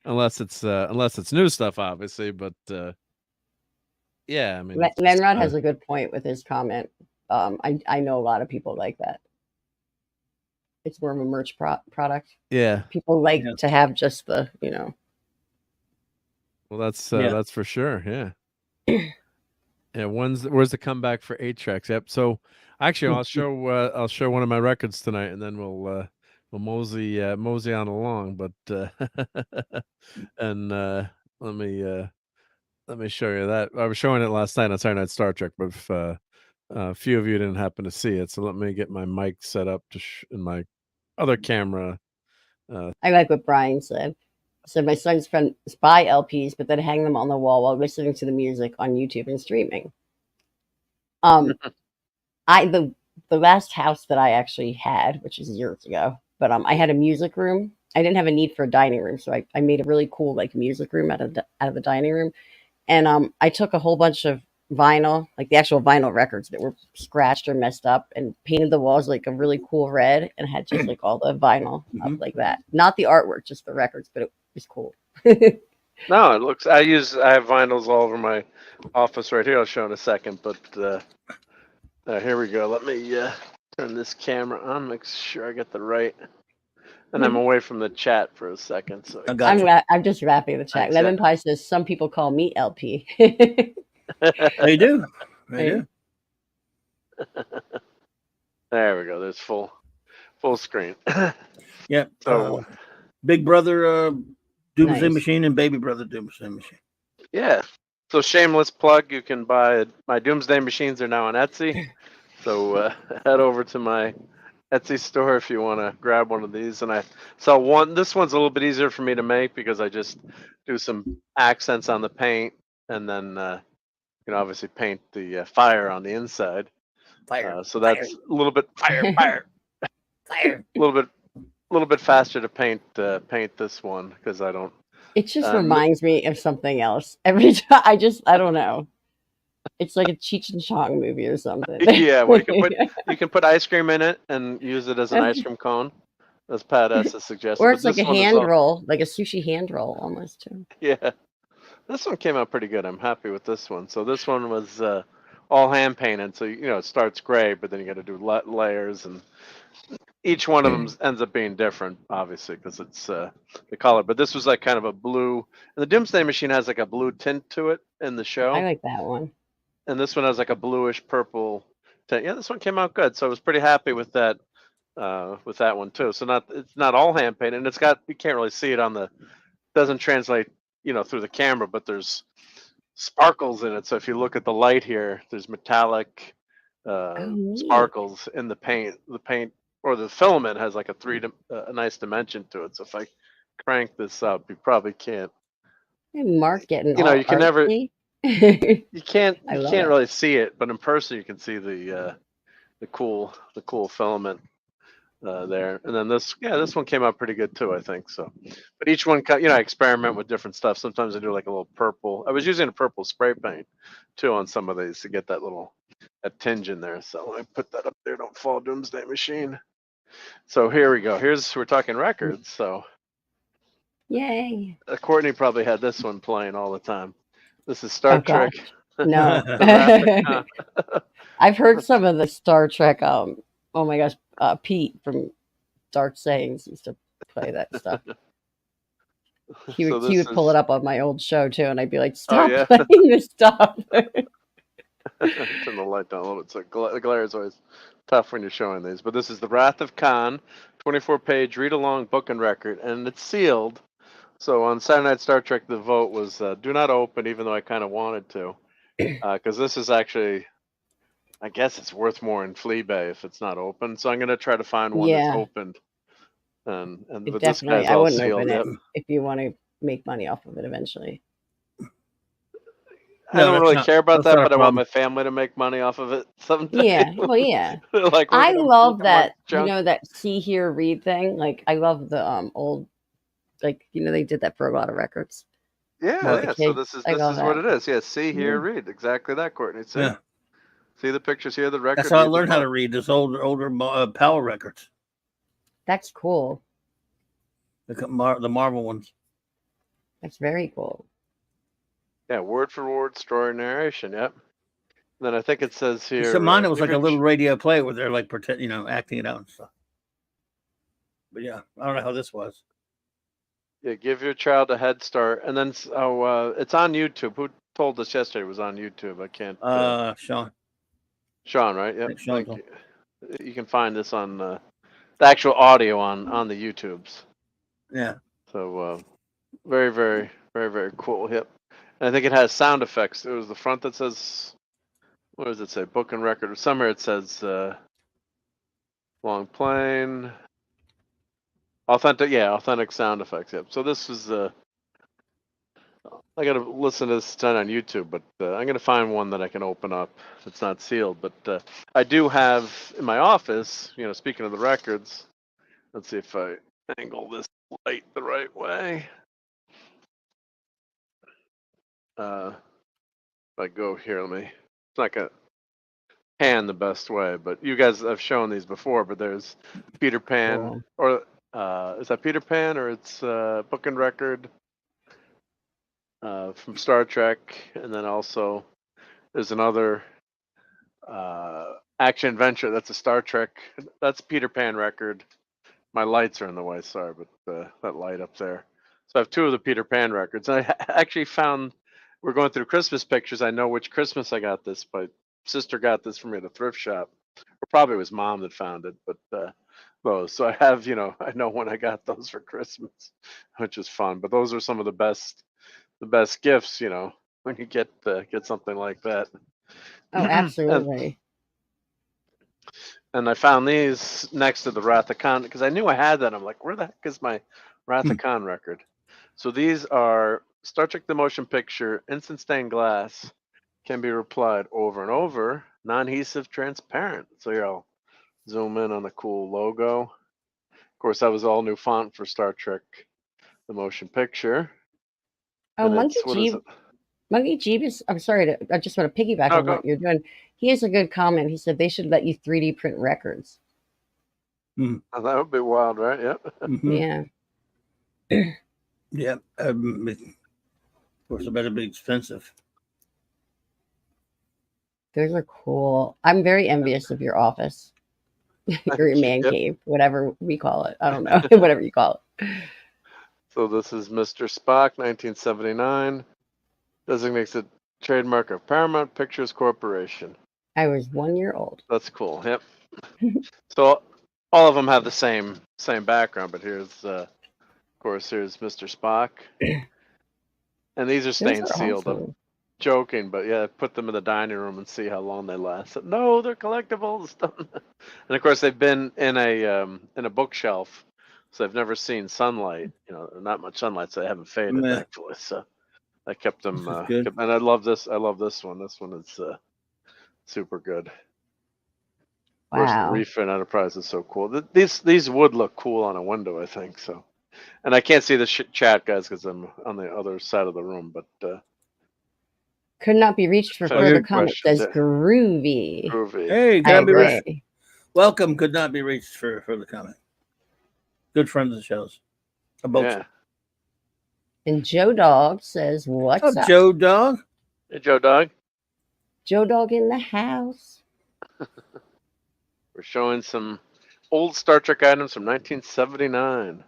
Unless it's new stuff, obviously. But yeah, I mean, Lenrod has a good point with his comment. I know a lot of people like that. It's more of a merch product. Yeah. People like to have just the, Well, that's for sure. Yeah. Yeah. Where's the comeback for 8-tracks? Yep. So actually, I'll show one of my records tonight, and then we'll mosey on along. But and let me show you that. I was showing it last night on Saturday Night Star Trek, but if, a few of you didn't happen to see it, so let me get my mic set up in my other camera. I like what Brian said. So my son's friends buy LPs, but then hang them on the wall while listening to the music on YouTube and streaming. The last house that I actually had, which is years ago, but I had a music room. I didn't have a need for a dining room, so I made a really cool music room out of the dining room, and I took a whole bunch of vinyl, like the actual vinyl records that were scratched or messed up, and painted the walls like a really cool red, and had just like all the vinyl up like that. Not the artwork, just the records, but it was cool. No, it looks. I have vinyls all over my office right here. I'll show in a second, but here we go. Let me turn this camera on, make sure I get the right. And I'm away from the chat for a second. So I'm just wrapping the chat. Lemon Pie says some people call me LP. They do. They do. There we go. There's full screen. Yeah. So Big Brother Doomsday Machine and Baby Brother Doomsday Machine. Yeah. So shameless plug. You can buy my Doomsday Machines are now on Etsy. So head over to my Etsy store if you want to grab one of these. And I saw one. This one's a little bit easier for me to make because I just do some accents on the paint, and then obviously paint the fire on the inside. Fire. So that's a little bit fire. A little bit faster to paint this one because I don't. It just reminds me of something else every time. I don't know. It's like a Cheech and Chong movie or something. Yeah, well, you can put ice cream in it and use it as an ice cream cone, as Pat S has suggested. Or it's like a hand roll, like a sushi hand roll almost too. Yeah, this one came out pretty good. I'm happy with this one. So this one was all hand painted. So it starts gray, but then you got to do layers, and each one of them ends up being different, obviously, because it's the color. But this was like kind of a blue, and the Doomsday Machine has like a blue tint to it in the show. I like that one. And this one has like a bluish purple tint. Yeah, this one came out good. So I was pretty happy with that one too. So it's not all hand painted, and you can't really see it doesn't translate, through the camera, but there's sparkles in it. So if you look at the light here, there's metallic sparkles in the paint. The paint or the filament has like a nice dimension to it. So if I crank this up, you probably can't. Hey, Mark getting you can never. You can't really see it, but in person you can see the cool filament there. And then this one came out pretty good too, I think. So, but each one, I experiment with different stuff. Sometimes I do like a little purple. I was using a purple spray paint too on some of these to get that tinge in there. So let me put that up there. Don't fall, Doomsday Machine. So here we go. We're talking records. So, yay! Courtney probably had this one playing all the time. This is Star Trek. No. I've heard some of the Star Trek. Oh my gosh, Pete from Dark Sayings used to play that stuff. He would pull it up on my old show too, and I'd be like, "Stop playing this stuff." Turn the light down a little bit. So the glare is always tough when you're showing these. But this is the Wrath of Khan, 24-page read-along book and record, and it's sealed. So on Saturday Night Star Trek, the vote was do not open, even though I kind of wanted to, because this is actually, I guess it's worth more in Fleabay if it's not open. So I'm going to try to find one that's opened. And but this guy's I all wouldn't sealed. open it if you want to make money off of it eventually. I don't really care about that, but I want my family to make money off of it someday. Yeah, well, yeah. Like I love that, that see, hear, read thing. Like, I love the old, like, they did that for a lot of records. Yeah. So this is what it is. Yeah, see, hear, read. Exactly that, Courtney. See, see the pictures here, the record. That's how I learned how to read this older Power records. That's cool. The Marvel ones. That's very cool. Yeah, word for word story narration. Yep. And then I think it says here. So mine, it was like a little radio play where they're like acting it out and stuff. But yeah, I don't know how this was. Yeah, give your child a head start, and then it's on YouTube. Who told us yesterday it was on YouTube? I can't. Sean. Sean, right? Yep. Sean. You can find this on the actual audio on the YouTubes. Yeah. So very, very, very, very cool. Yep. And I think it has sound effects. It was the front that says, what does it say? Book and record. Somewhere it says long plane. Authentic sound effects. Yep. So this is I gotta listen to this tonight on YouTube, but I'm gonna find one that I can open up. It's not sealed, but I do have in my office. Speaking of the records, let's see if I angle this light the right way. If I go here, it's not gonna pan the best way, but you guys have shown these before. But there's Peter Pan, or is that Peter Pan, or it's Book and Record from Star Trek, and then also there's another action adventure. That's a Star Trek. That's Peter Pan record. My lights are in the way. Sorry, but that light up there. So I have two of the Peter Pan records. And I actually found, we're going through Christmas pictures. I know which Christmas I got this. My sister got this for me at a thrift shop. Or probably it was mom that found it. But those. So I have, I know when I got those for Christmas, which is fun. But those are some of the best gifts, when you get something like that. Oh, absolutely. And I found these next to the Wrath of Khan because I knew I had that. I'm like, where the heck is my Wrath of Khan record? So these are Star Trek the Motion Picture, instant stained glass, can be replied over and over, non-adhesive, transparent. So here I'll zoom in on the cool logo. Of course, that was all new font for Star Trek the Motion Picture. Oh, Monkey Jeebus, I'm sorry, I just want to piggyback on what you're doing. He has a good comment. He said they should let you 3D print records. Oh, that would be wild, right? Yep. Yeah. Yeah. Of course, it better be expensive. Those are cool. I'm very envious of your office. Or your man cave, whatever we call it. I don't know. Whatever you call it. So this is Mr. Spock, 1979. Designates a trademark of Paramount Pictures Corporation. I was 1 year old. That's cool. Yep. So all of them have the same background, but here's, of course, here's Mr. Spock. And these are stained sealed. Awesome. I'm joking, but yeah, put them in the dining room and see how long they last. No, they're collectibles. And of course, they've been in a bookshelf, so they've never seen sunlight. Not much sunlight, so they haven't faded, thankfully. So I kept them, and I love this. I love this one. This one is super good. Wow. Of course, the refit Enterprise is so cool. These would look cool on a window, I think. So, and I can't see the chat, guys, because I'm on the other side of the room. But could not be reached for further comment. Says groovy. Hey, could not be reached. Welcome. Could not be reached for further comment. Good friend of the shows. Yeah. And Joe Dog says, "What's up, Joe Dog? Hey, Joe Dog. Joe Dog in the house." We're showing some old Star Trek items from 1979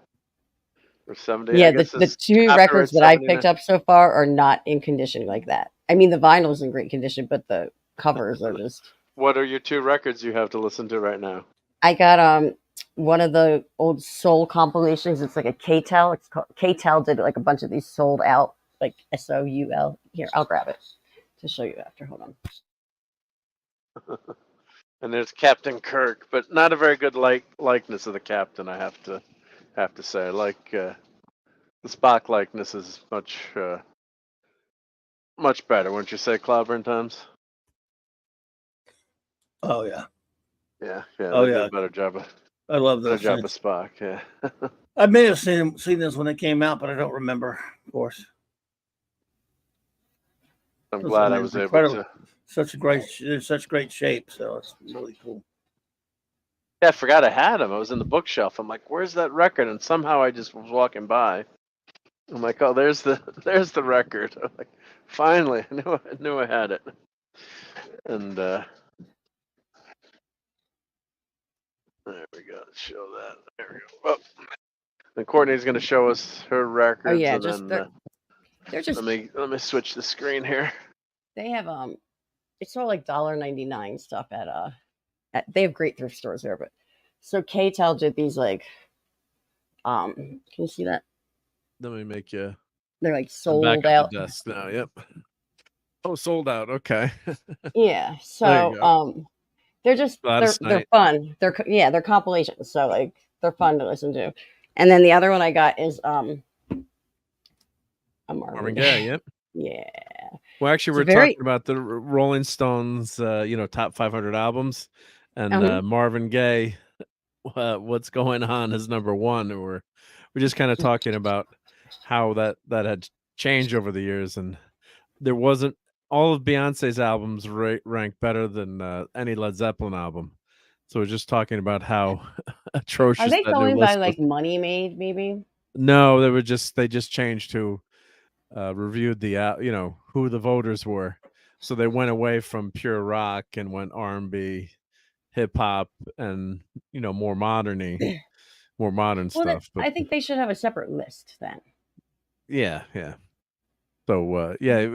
or 70. Yeah, the two records that I picked up so far are not in condition like that. I mean, the vinyl's in great condition, but the covers are just. What are your two records you have to listen to right now? I got one of the old soul compilations. It's like a K-Tel. It's called K-Tel. Did like a bunch of these sold out, like SOUL. Here, I'll grab it to show you after. Hold on. And there's Captain Kirk, but not a very good likeness of the captain. I have to say, like the Spock likeness is much better, wouldn't you say, Clobber and Times? Oh yeah. Yeah. Oh yeah. Better job of. I love those. Better job of Spock. Yeah. I may have seen this when it came out, but I don't remember. Of course. I'm glad I was able to. Such great shape, so it's really cool. Yeah, I forgot I had them. I was in the bookshelf. I'm like, "Where's that record?" And somehow I just was walking by. I'm like, "Oh, there's the record." I'm like, finally, I knew I had it. And There we go. Show that. There we go. Oh. And Courtney's going to show us her records. Oh yeah, and just then, they're just. Let me switch the screen here. They have it's all like $1.99 stuff at they have great thrift stores there, but so K-Tel did these like can you see that? Let me make you. They're like I'm sold back out. at the desk now. Yep. Oh, sold out. Okay. Yeah. So they're just they're fun. They're compilations. So like they're fun to listen to. And then the other one I got is Marvin Gaye. Yep. Yeah. Well, actually, we're talking about the Rolling Stones, top 500 albums, and Marvin Gaye. What's going on is number one. We're just kind of talking about how that had changed over the years, and there wasn't all of Beyonce's albums ranked better than any Led Zeppelin album. So we're just talking about how atrocious. Are they that going new by list like was. money made? Maybe. No, they just changed to. Reviewed the who the voters were, so they went away from pure rock and went R&B, hip hop, and more modern stuff. But I think they should have a separate list then. yeah. So we don't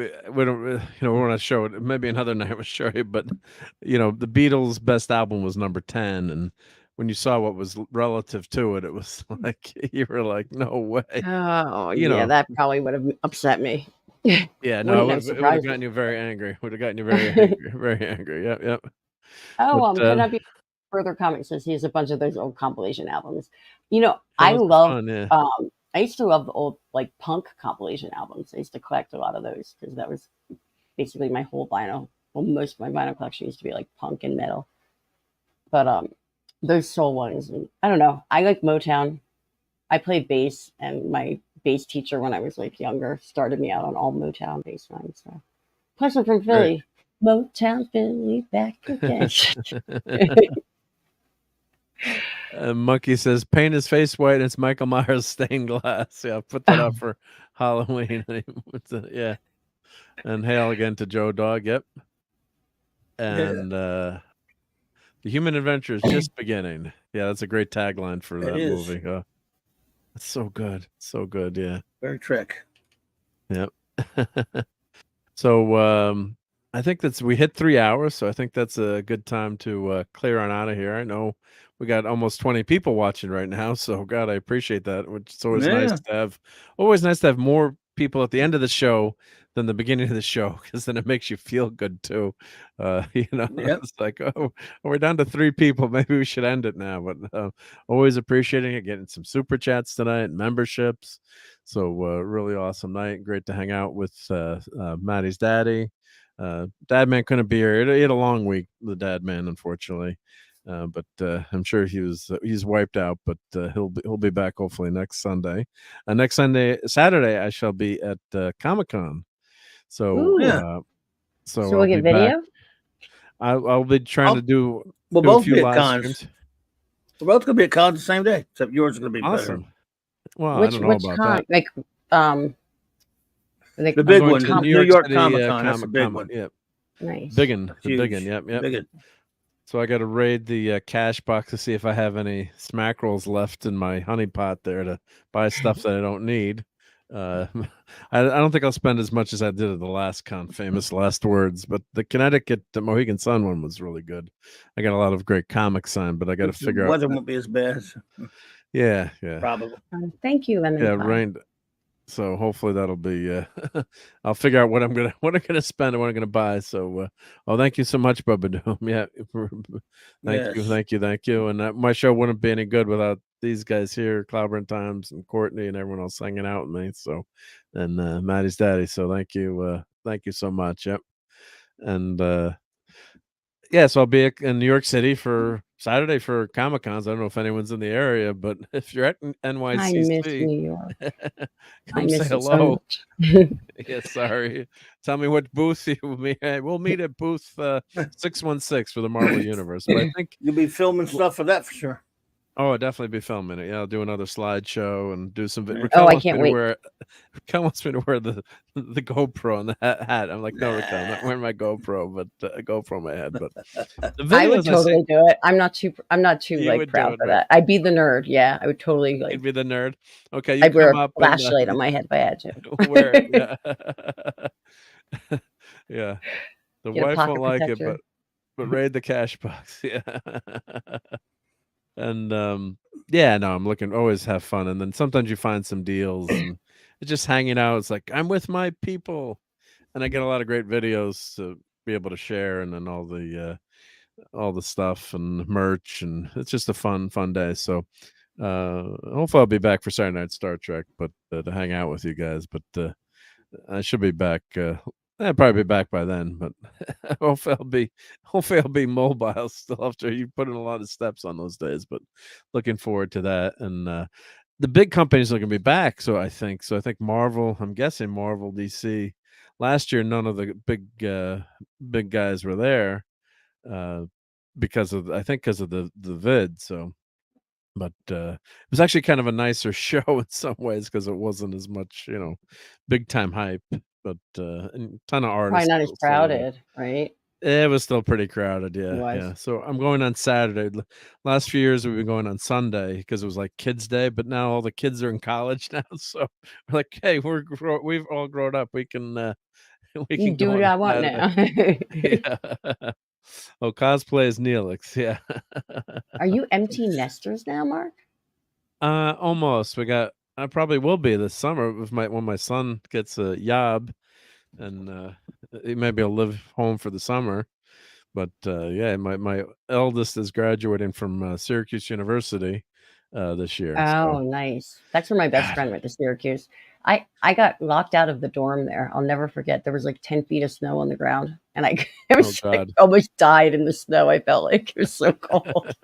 we want to show it. Maybe another night we'll show you. But the Beatles' best album was number 10, and when you saw what was relative to it, it was like you were like, no way. Oh, yeah, that probably would have upset me. Yeah, no, it would have gotten you very angry. Would have gotten you very angry, very angry. Yep. Oh, can I be further comment? Says he has a bunch of those old compilation albums. I love. Fun, yeah. I used to love the old like punk compilation albums. I used to collect a lot of those because that was basically my whole vinyl. Well, most of my vinyl collection used to be like punk and metal. But those soul ones, I don't know. I like Motown. I played bass, and my bass teacher when I was like younger started me out on all Motown bass lines. So. Plus, I'm from Philly. Right. Motown Philly back again. Monkey says, paint his face white. It's Michael Myers stained glass. Yeah, put that up for Halloween. Yeah. And hail again to Joe Dog. Yep. And the human adventure is just beginning. Yeah, that's a great tagline for that movie. It's so good. So good. Yeah. Very trick. Yep. So I think we hit 3 hours. So I think that's a good time to clear on out of here. I know we got almost 20 people watching right now. So God, I appreciate that. Which is always nice to have more people at the end of the show than the beginning of the show, because then it makes you feel good too. It's like, oh, we're down to 3 people. Maybe we should end it now. But always appreciating it, getting some super chats tonight and memberships. So really awesome night. Great to hang out with Maddie's daddy. Dad man couldn't be here. He had a long week, the dad man, unfortunately. But I'm sure he's wiped out. But he'll be back hopefully next Sunday. Saturday, I shall be at Comic-Con. So we'll get video. I'll be trying to do. We'll both be at cons. We're both going to be at cons the same day, except yours is going to be awesome. better. Well, I don't know about con? that. Like the big one, New York Comic-Con. That's the big one. Yep. Nice. Big one. Yep. Biggin. So I got to raid the cash box to see if I have any smack rolls left in my honey pot there to buy stuff that I don't need. I don't think I'll spend as much as I did at the last con, famous last words, but the Connecticut Mohegan Sun one was really good. I got a lot of great comics signed, but I got to figure out. The weather won't be as bad. Yeah. Probably. Thank you, Lemon. Yeah, rained. So hopefully that'll be. I'll figure out what I'm gonna spend and what I'm gonna buy. So, thank you so much, Bubba Doom. Yeah, thank you. And my show wouldn't be any good without these guys here, Cloudburn Times and Courtney and everyone else hanging out with me. So, and Maddie's daddy. So thank you so much. Yep. And so I'll be in New York City for Saturday for Comic-Cons. I don't know if anyone's in the area, but if you're at NYCC, I miss New York. come say hello. Yeah, sorry. Tell me what booth you meet. We'll meet at booth 616 for the Marvel Universe. But I think you'll be filming stuff for that for sure. Oh, I'll definitely be filming it. Yeah, I'll do another slideshow and do some. Oh, I can't wait. Raquel wants me to wear the GoPro and the hat. I'm like, no, Raquel, I'm not wearing my GoPro, but a GoPro on my head. But the videos I would totally do it. I'm not too like proud for that. I'd be the nerd. Yeah, I would totally like. You'd be the nerd. Okay, you I'd wear come a up flashlight on my head if I had to. wear it. Yeah. Yeah. The Get a wife pocket won't like it, protector. but raid the cash box. Yeah. And yeah, no, I'm looking, always have fun. And then sometimes you find some deals and it's just hanging out. It's like, I'm with my people. And I get a lot of great videos to be able to share, and then all the stuff and merch, and it's just a fun day. So hopefully I'll be back for Saturday Night Star Trek, but to hang out with you guys. But I should be back. I'll probably be back by then, but hopefully I'll be mobile still after you put in a lot of steps on those days. But looking forward to that. And the big companies are going to be back, so I think Marvel. I'm guessing Marvel, DC. Last year, none of the big guys were there because of the vid. So, but it was actually kind of a nicer show in some ways because it wasn't as much, big time hype. But a ton of artists. Probably not as crowded, right? It was still pretty crowded, It was. yeah. So I'm going on Saturday. Last few years we've been going on Sunday because it was like Kids Day, but now all the kids are in college now. So we're like, hey, we've all grown up. We can we can do go what on I want Saturday. now. Yeah. Oh, cosplay as Neelix, yeah. Are you empty nesters now, Mark? Almost. I probably will be this summer when my son gets a job, and maybe I'll live home for the summer. But yeah, my eldest is graduating from Syracuse University this year. Oh, So. nice. That's where my best friend went to Syracuse. I got locked out of the dorm there. I'll never forget. There was like 10 feet of snow on the ground, and I almost died in the snow. I felt like it was so cold.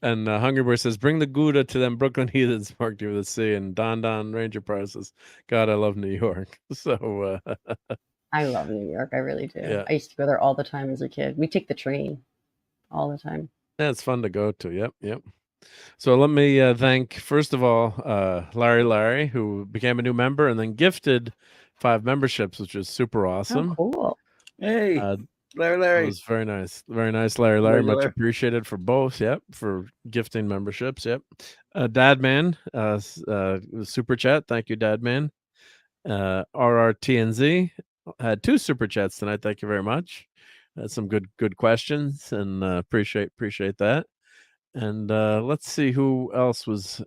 And Hungry Boy says, bring the Gouda to them Brooklyn heathens, Mark D with a C. And Don Ranger Prices. God, I love New York. So I love New York. I really do. Yeah. I used to go there all the time as a kid. We take the train all the time. Yeah, it's fun to go to. Yep. So let me thank, first of all, Larry, who became a new member and then gifted 5 memberships, which is super awesome. Oh, cool. Hey, Larry. That was very nice. Very nice, Larry. Much appreciated for both. Yep. For gifting memberships. Yep. Dadman, super chat. Thank you, Dadman. RRTNZ had 2 super chats tonight. Thank you very much. Had some good questions, and appreciate that. And let's see who else was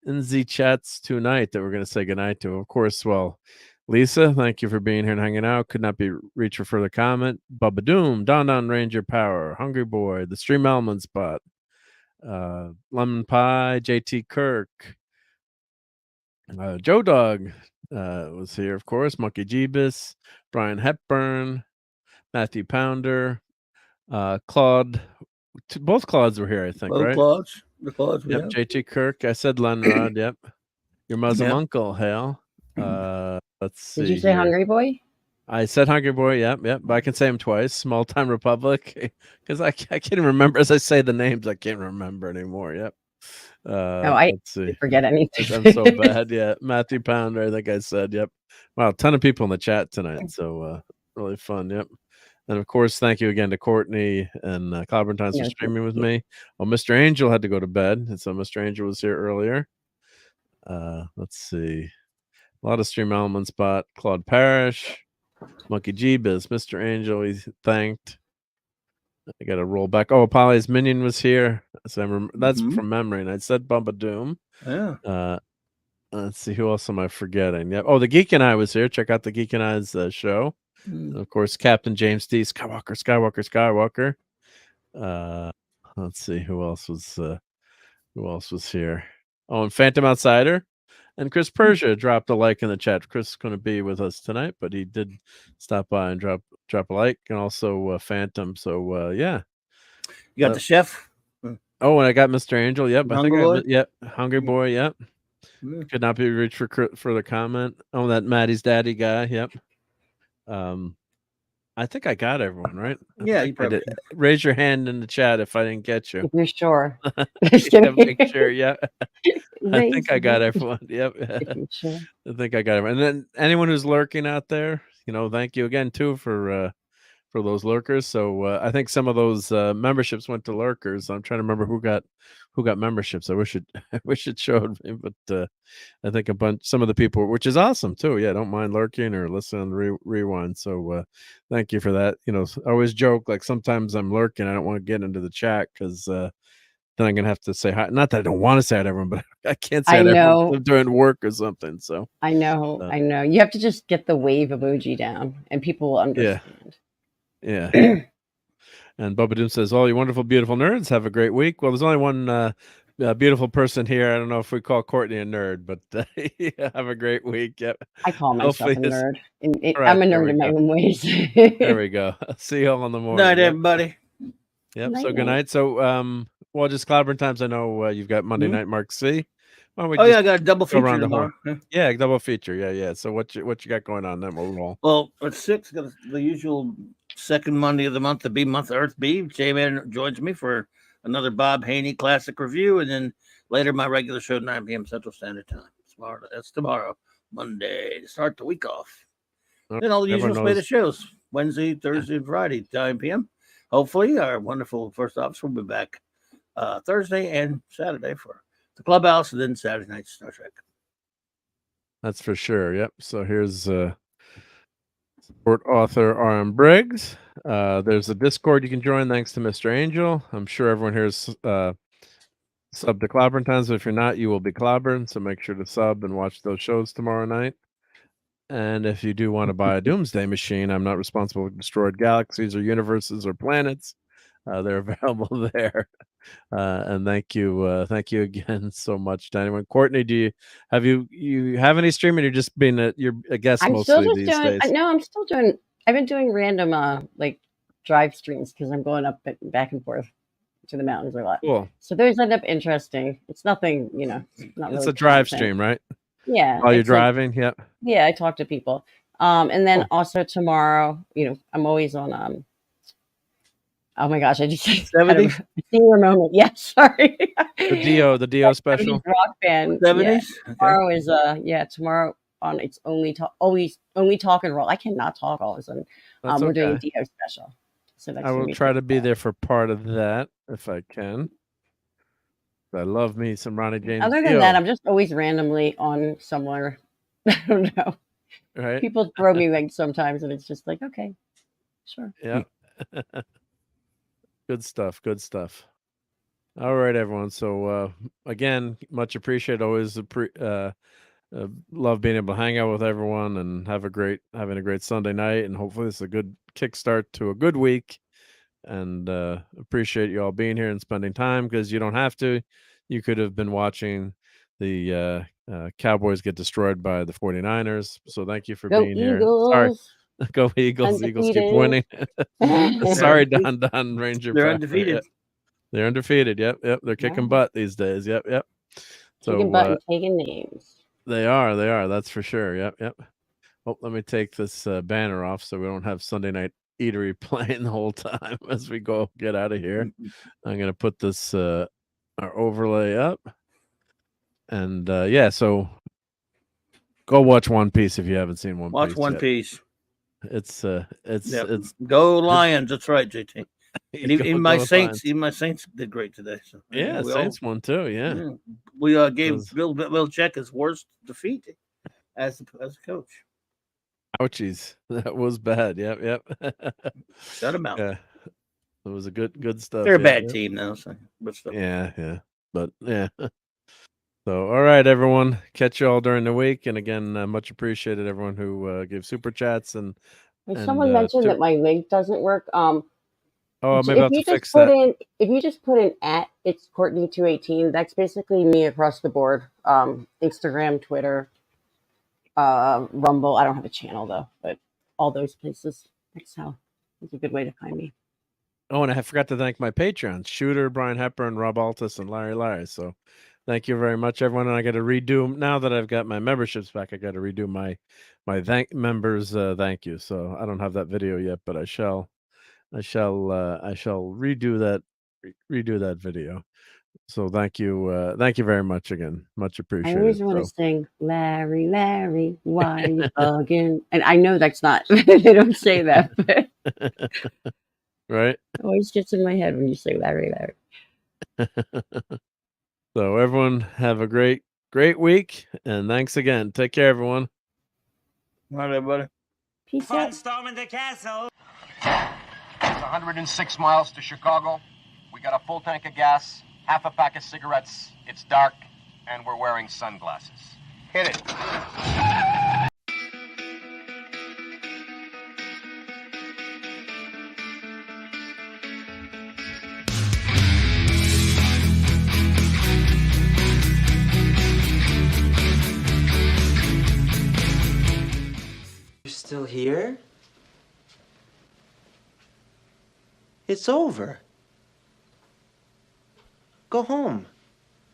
in the chats tonight that we're going to say goodnight to. Of course, well, Lisa, thank you for being here and hanging out. Could not be reached for further comment. Bubba Doom, Don Ranger Power, Hungry Boy, The Stream Element Spot, Lemon Pie, JT Kirk, Joe Dog was here, of course. Monkey Jeebus, Brian Hepburn, Matthew Pounder, Claude. Both Claudes were here, I think, right? The Claudes. Yep, JT Kirk. I said Lenrod. Yep. Your Muslim uncle, Hale. Let's see. Did you say Hungry Boy? I said Hungry Boy. Yep. But I can say him twice. Small Time Republic, because I can't remember as I say the names. I can't remember anymore. Yep. No, I forget anything. I'm so bad. Yeah, Matthew Pounder. I think I said. Yep. Wow, a ton of people in the chat tonight. So really fun. Yep. And of course, thank you again to Courtney and Cloudburn Times for streaming with me. Well, Mr. Angel had to go to bed, and so Mr. Angel was here earlier. Let's see. A lot of Stream Element Spot. Claude Parrish, Monkey Jeebus, Mr. Angel, he's thanked. I got to roll back. Oh, Polly's Minion was here. So that's from memory, and I said Bumba Doom. Yeah. Let's see, who else am I forgetting? Yep. Oh, the Geek and I was here. Check out the Geek and I's show. Of course, Captain James D. Skywalker. Let's see who else was here. Oh, and Phantom Outsider and Chris Persia dropped a like in the chat. Chris is going to be with us tonight, but he did stop by and drop a like, and also Phantom. So yeah, you got the chef. Oh, and I got Mr. Angel. Yep, Hungry Hungry Boy. Yep. Could not be reached for further comment. Oh, that Maddie's daddy guy. Yep. I think I got everyone right. Yeah, you I probably did. Raise your hand in the chat if I didn't get you. If you're sure. Yeah, make sure. Yeah, I Raise think I your got hand. everyone. Yep. If you're sure. I think I got everyone. And then anyone who's lurking out there, thank you again too for those lurkers. So I think some of those memberships went to lurkers. I'm trying to remember who got memberships. I wish it showed me, but I think some of the people, which is awesome too. Yeah, don't mind lurking or listening on rewind. So thank you for that. I always joke like sometimes I'm lurking. I don't want to get into the chat because then I'm gonna have to say hi. Not that I don't want to say hi to everyone, but I can't say I hi to everyone know. if I'm doing work or something. So I know. You have to just get the wave emoji down, and people will understand. Yeah. And Bubba Doom says, "All you wonderful, beautiful nerds, have a great week." Well, there's only one beautiful person here. I don't know if we call Courtney a nerd, but have a great week. Yep. I call myself a nerd. All right, I'm a there nerd we in my go. own ways. There we go. See you all in the morning. Night, Yep. everybody. Yep. Night, So good night. So well, just clobbering times. I know you've got Monday night, Mark C. Why don't we I just got a double go feature around the tomorrow. horn? Yeah, double feature. Yeah. So what you got going on? Then we'll roll. Well, at 6, got the usual second Monday of the month, the B month, Earth B. J-Man joins me for another Bob Haney classic review, and then later my regular show, 9 p.m. Central Standard Time. That's tomorrow, Monday, to start the week off. Then all the usual slate of shows, Wednesday, Thursday, and Friday, 9 p.m. Hopefully, our wonderful first officer will be back Thursday and Saturday for the Clubhouse, and then Saturday night Star Trek. That's for sure. Yep. So here's support author R.M. Briggs. There's a Discord you can join thanks to Mr. Angel. I'm sure everyone here is sub to Clobbering Times, but if you're not, you will be clobbering. So make sure to sub and watch those shows tomorrow night. And if you do want to buy a Doomsday Machine, I'm not responsible for destroyed galaxies or universes or planets. They're available there. And thank you again so much to anyone. Courtney, do you have any streaming? You're just being you're a guest I'm mostly still just these doing. days. No, I'm still doing. I've been doing random like drive streams because I'm going up back and forth to the mountains a lot. Cool. So those end up interesting. It's nothing, it's not. It's really a drive content. stream, right? Yeah. While you're driving, yep. Yeah, I talk to people. And then also tomorrow, I'm always on oh my gosh, I just 70s? senior moment. Yeah, sorry. The Dio special. Rock band. 70s? Yeah. Okay. Tomorrow is tomorrow on It's Only Talk and Roll. I cannot talk all of a sudden. That's we're doing a okay. Dio special. So that's I will try to be there for part of that if I can. I love me some Ronnie James. Other than that, I'm just always randomly on somewhere. I don't know. Right. People throw me links sometimes, and it's just like, okay, sure. Yeah. Good stuff. All right, everyone. So again, much appreciated. Always love being able to hang out with everyone and having a great Sunday night. And hopefully it's a good kickstart to a good week. And appreciate you all being here and spending time, because you don't have to. You could have been watching the Cowboys get destroyed by the 49ers. So thank you for being here. Sorry. Go Eagles. Eagles keep winning. Sorry, Don Ranger. They're undefeated. They're undefeated. Yep. They're kicking butt these days. Yep. So kicking butt and taking names. They are. That's for sure. Yep. Oh, let me take this banner off so we don't have Sunday Night Eatery playing the whole time as we go get out of here. I'm gonna put this our overlay up, and so go watch One Piece if you haven't seen One Piece. Watch One Piece. It's go Lions. That's right, JT. And even my Saints, Lions. Did great today. So yeah, Saints won too. Yeah. We gave Bill Belichick his worst defeat as a coach. Ouchies, that was bad. Yep. Shut him out. Yeah, it was a good stuff. They're a bad team now, but still. Yeah. But yeah. So all right, everyone. Catch you all during the week, and again, much appreciated everyone who gave super chats and. Someone mentioned that my link doesn't work. Oh, maybe I'll have to fix that. If you just put in it's Courtney 218, that's basically me across the board. Instagram, Twitter, Rumble. I don't have a channel though, but all those places. That's a good way to find me. Oh, and I forgot to thank my Patreons: Shooter, Brian Hepburn, RobAltis, and Larry. So Thank you very much, everyone. And I got to redo now that I've got my memberships back. I got to redo my members thank you. So I don't have that video yet, but I shall redo that video. So thank you very much again. Much I appreciated. always want to sing Larry, Larry, why you bugging? And I know that's not they don't say that, but right. it always gets in my head when you say Larry, Larry. So everyone have a great week, and thanks again. Take care, everyone. All right, everybody. Peace out. Storming the castle. It's 106 miles to Chicago. We got a full tank of gas, half a pack of cigarettes. It's dark, and we're wearing sunglasses. Hit it. You're still here? It's over. Go home.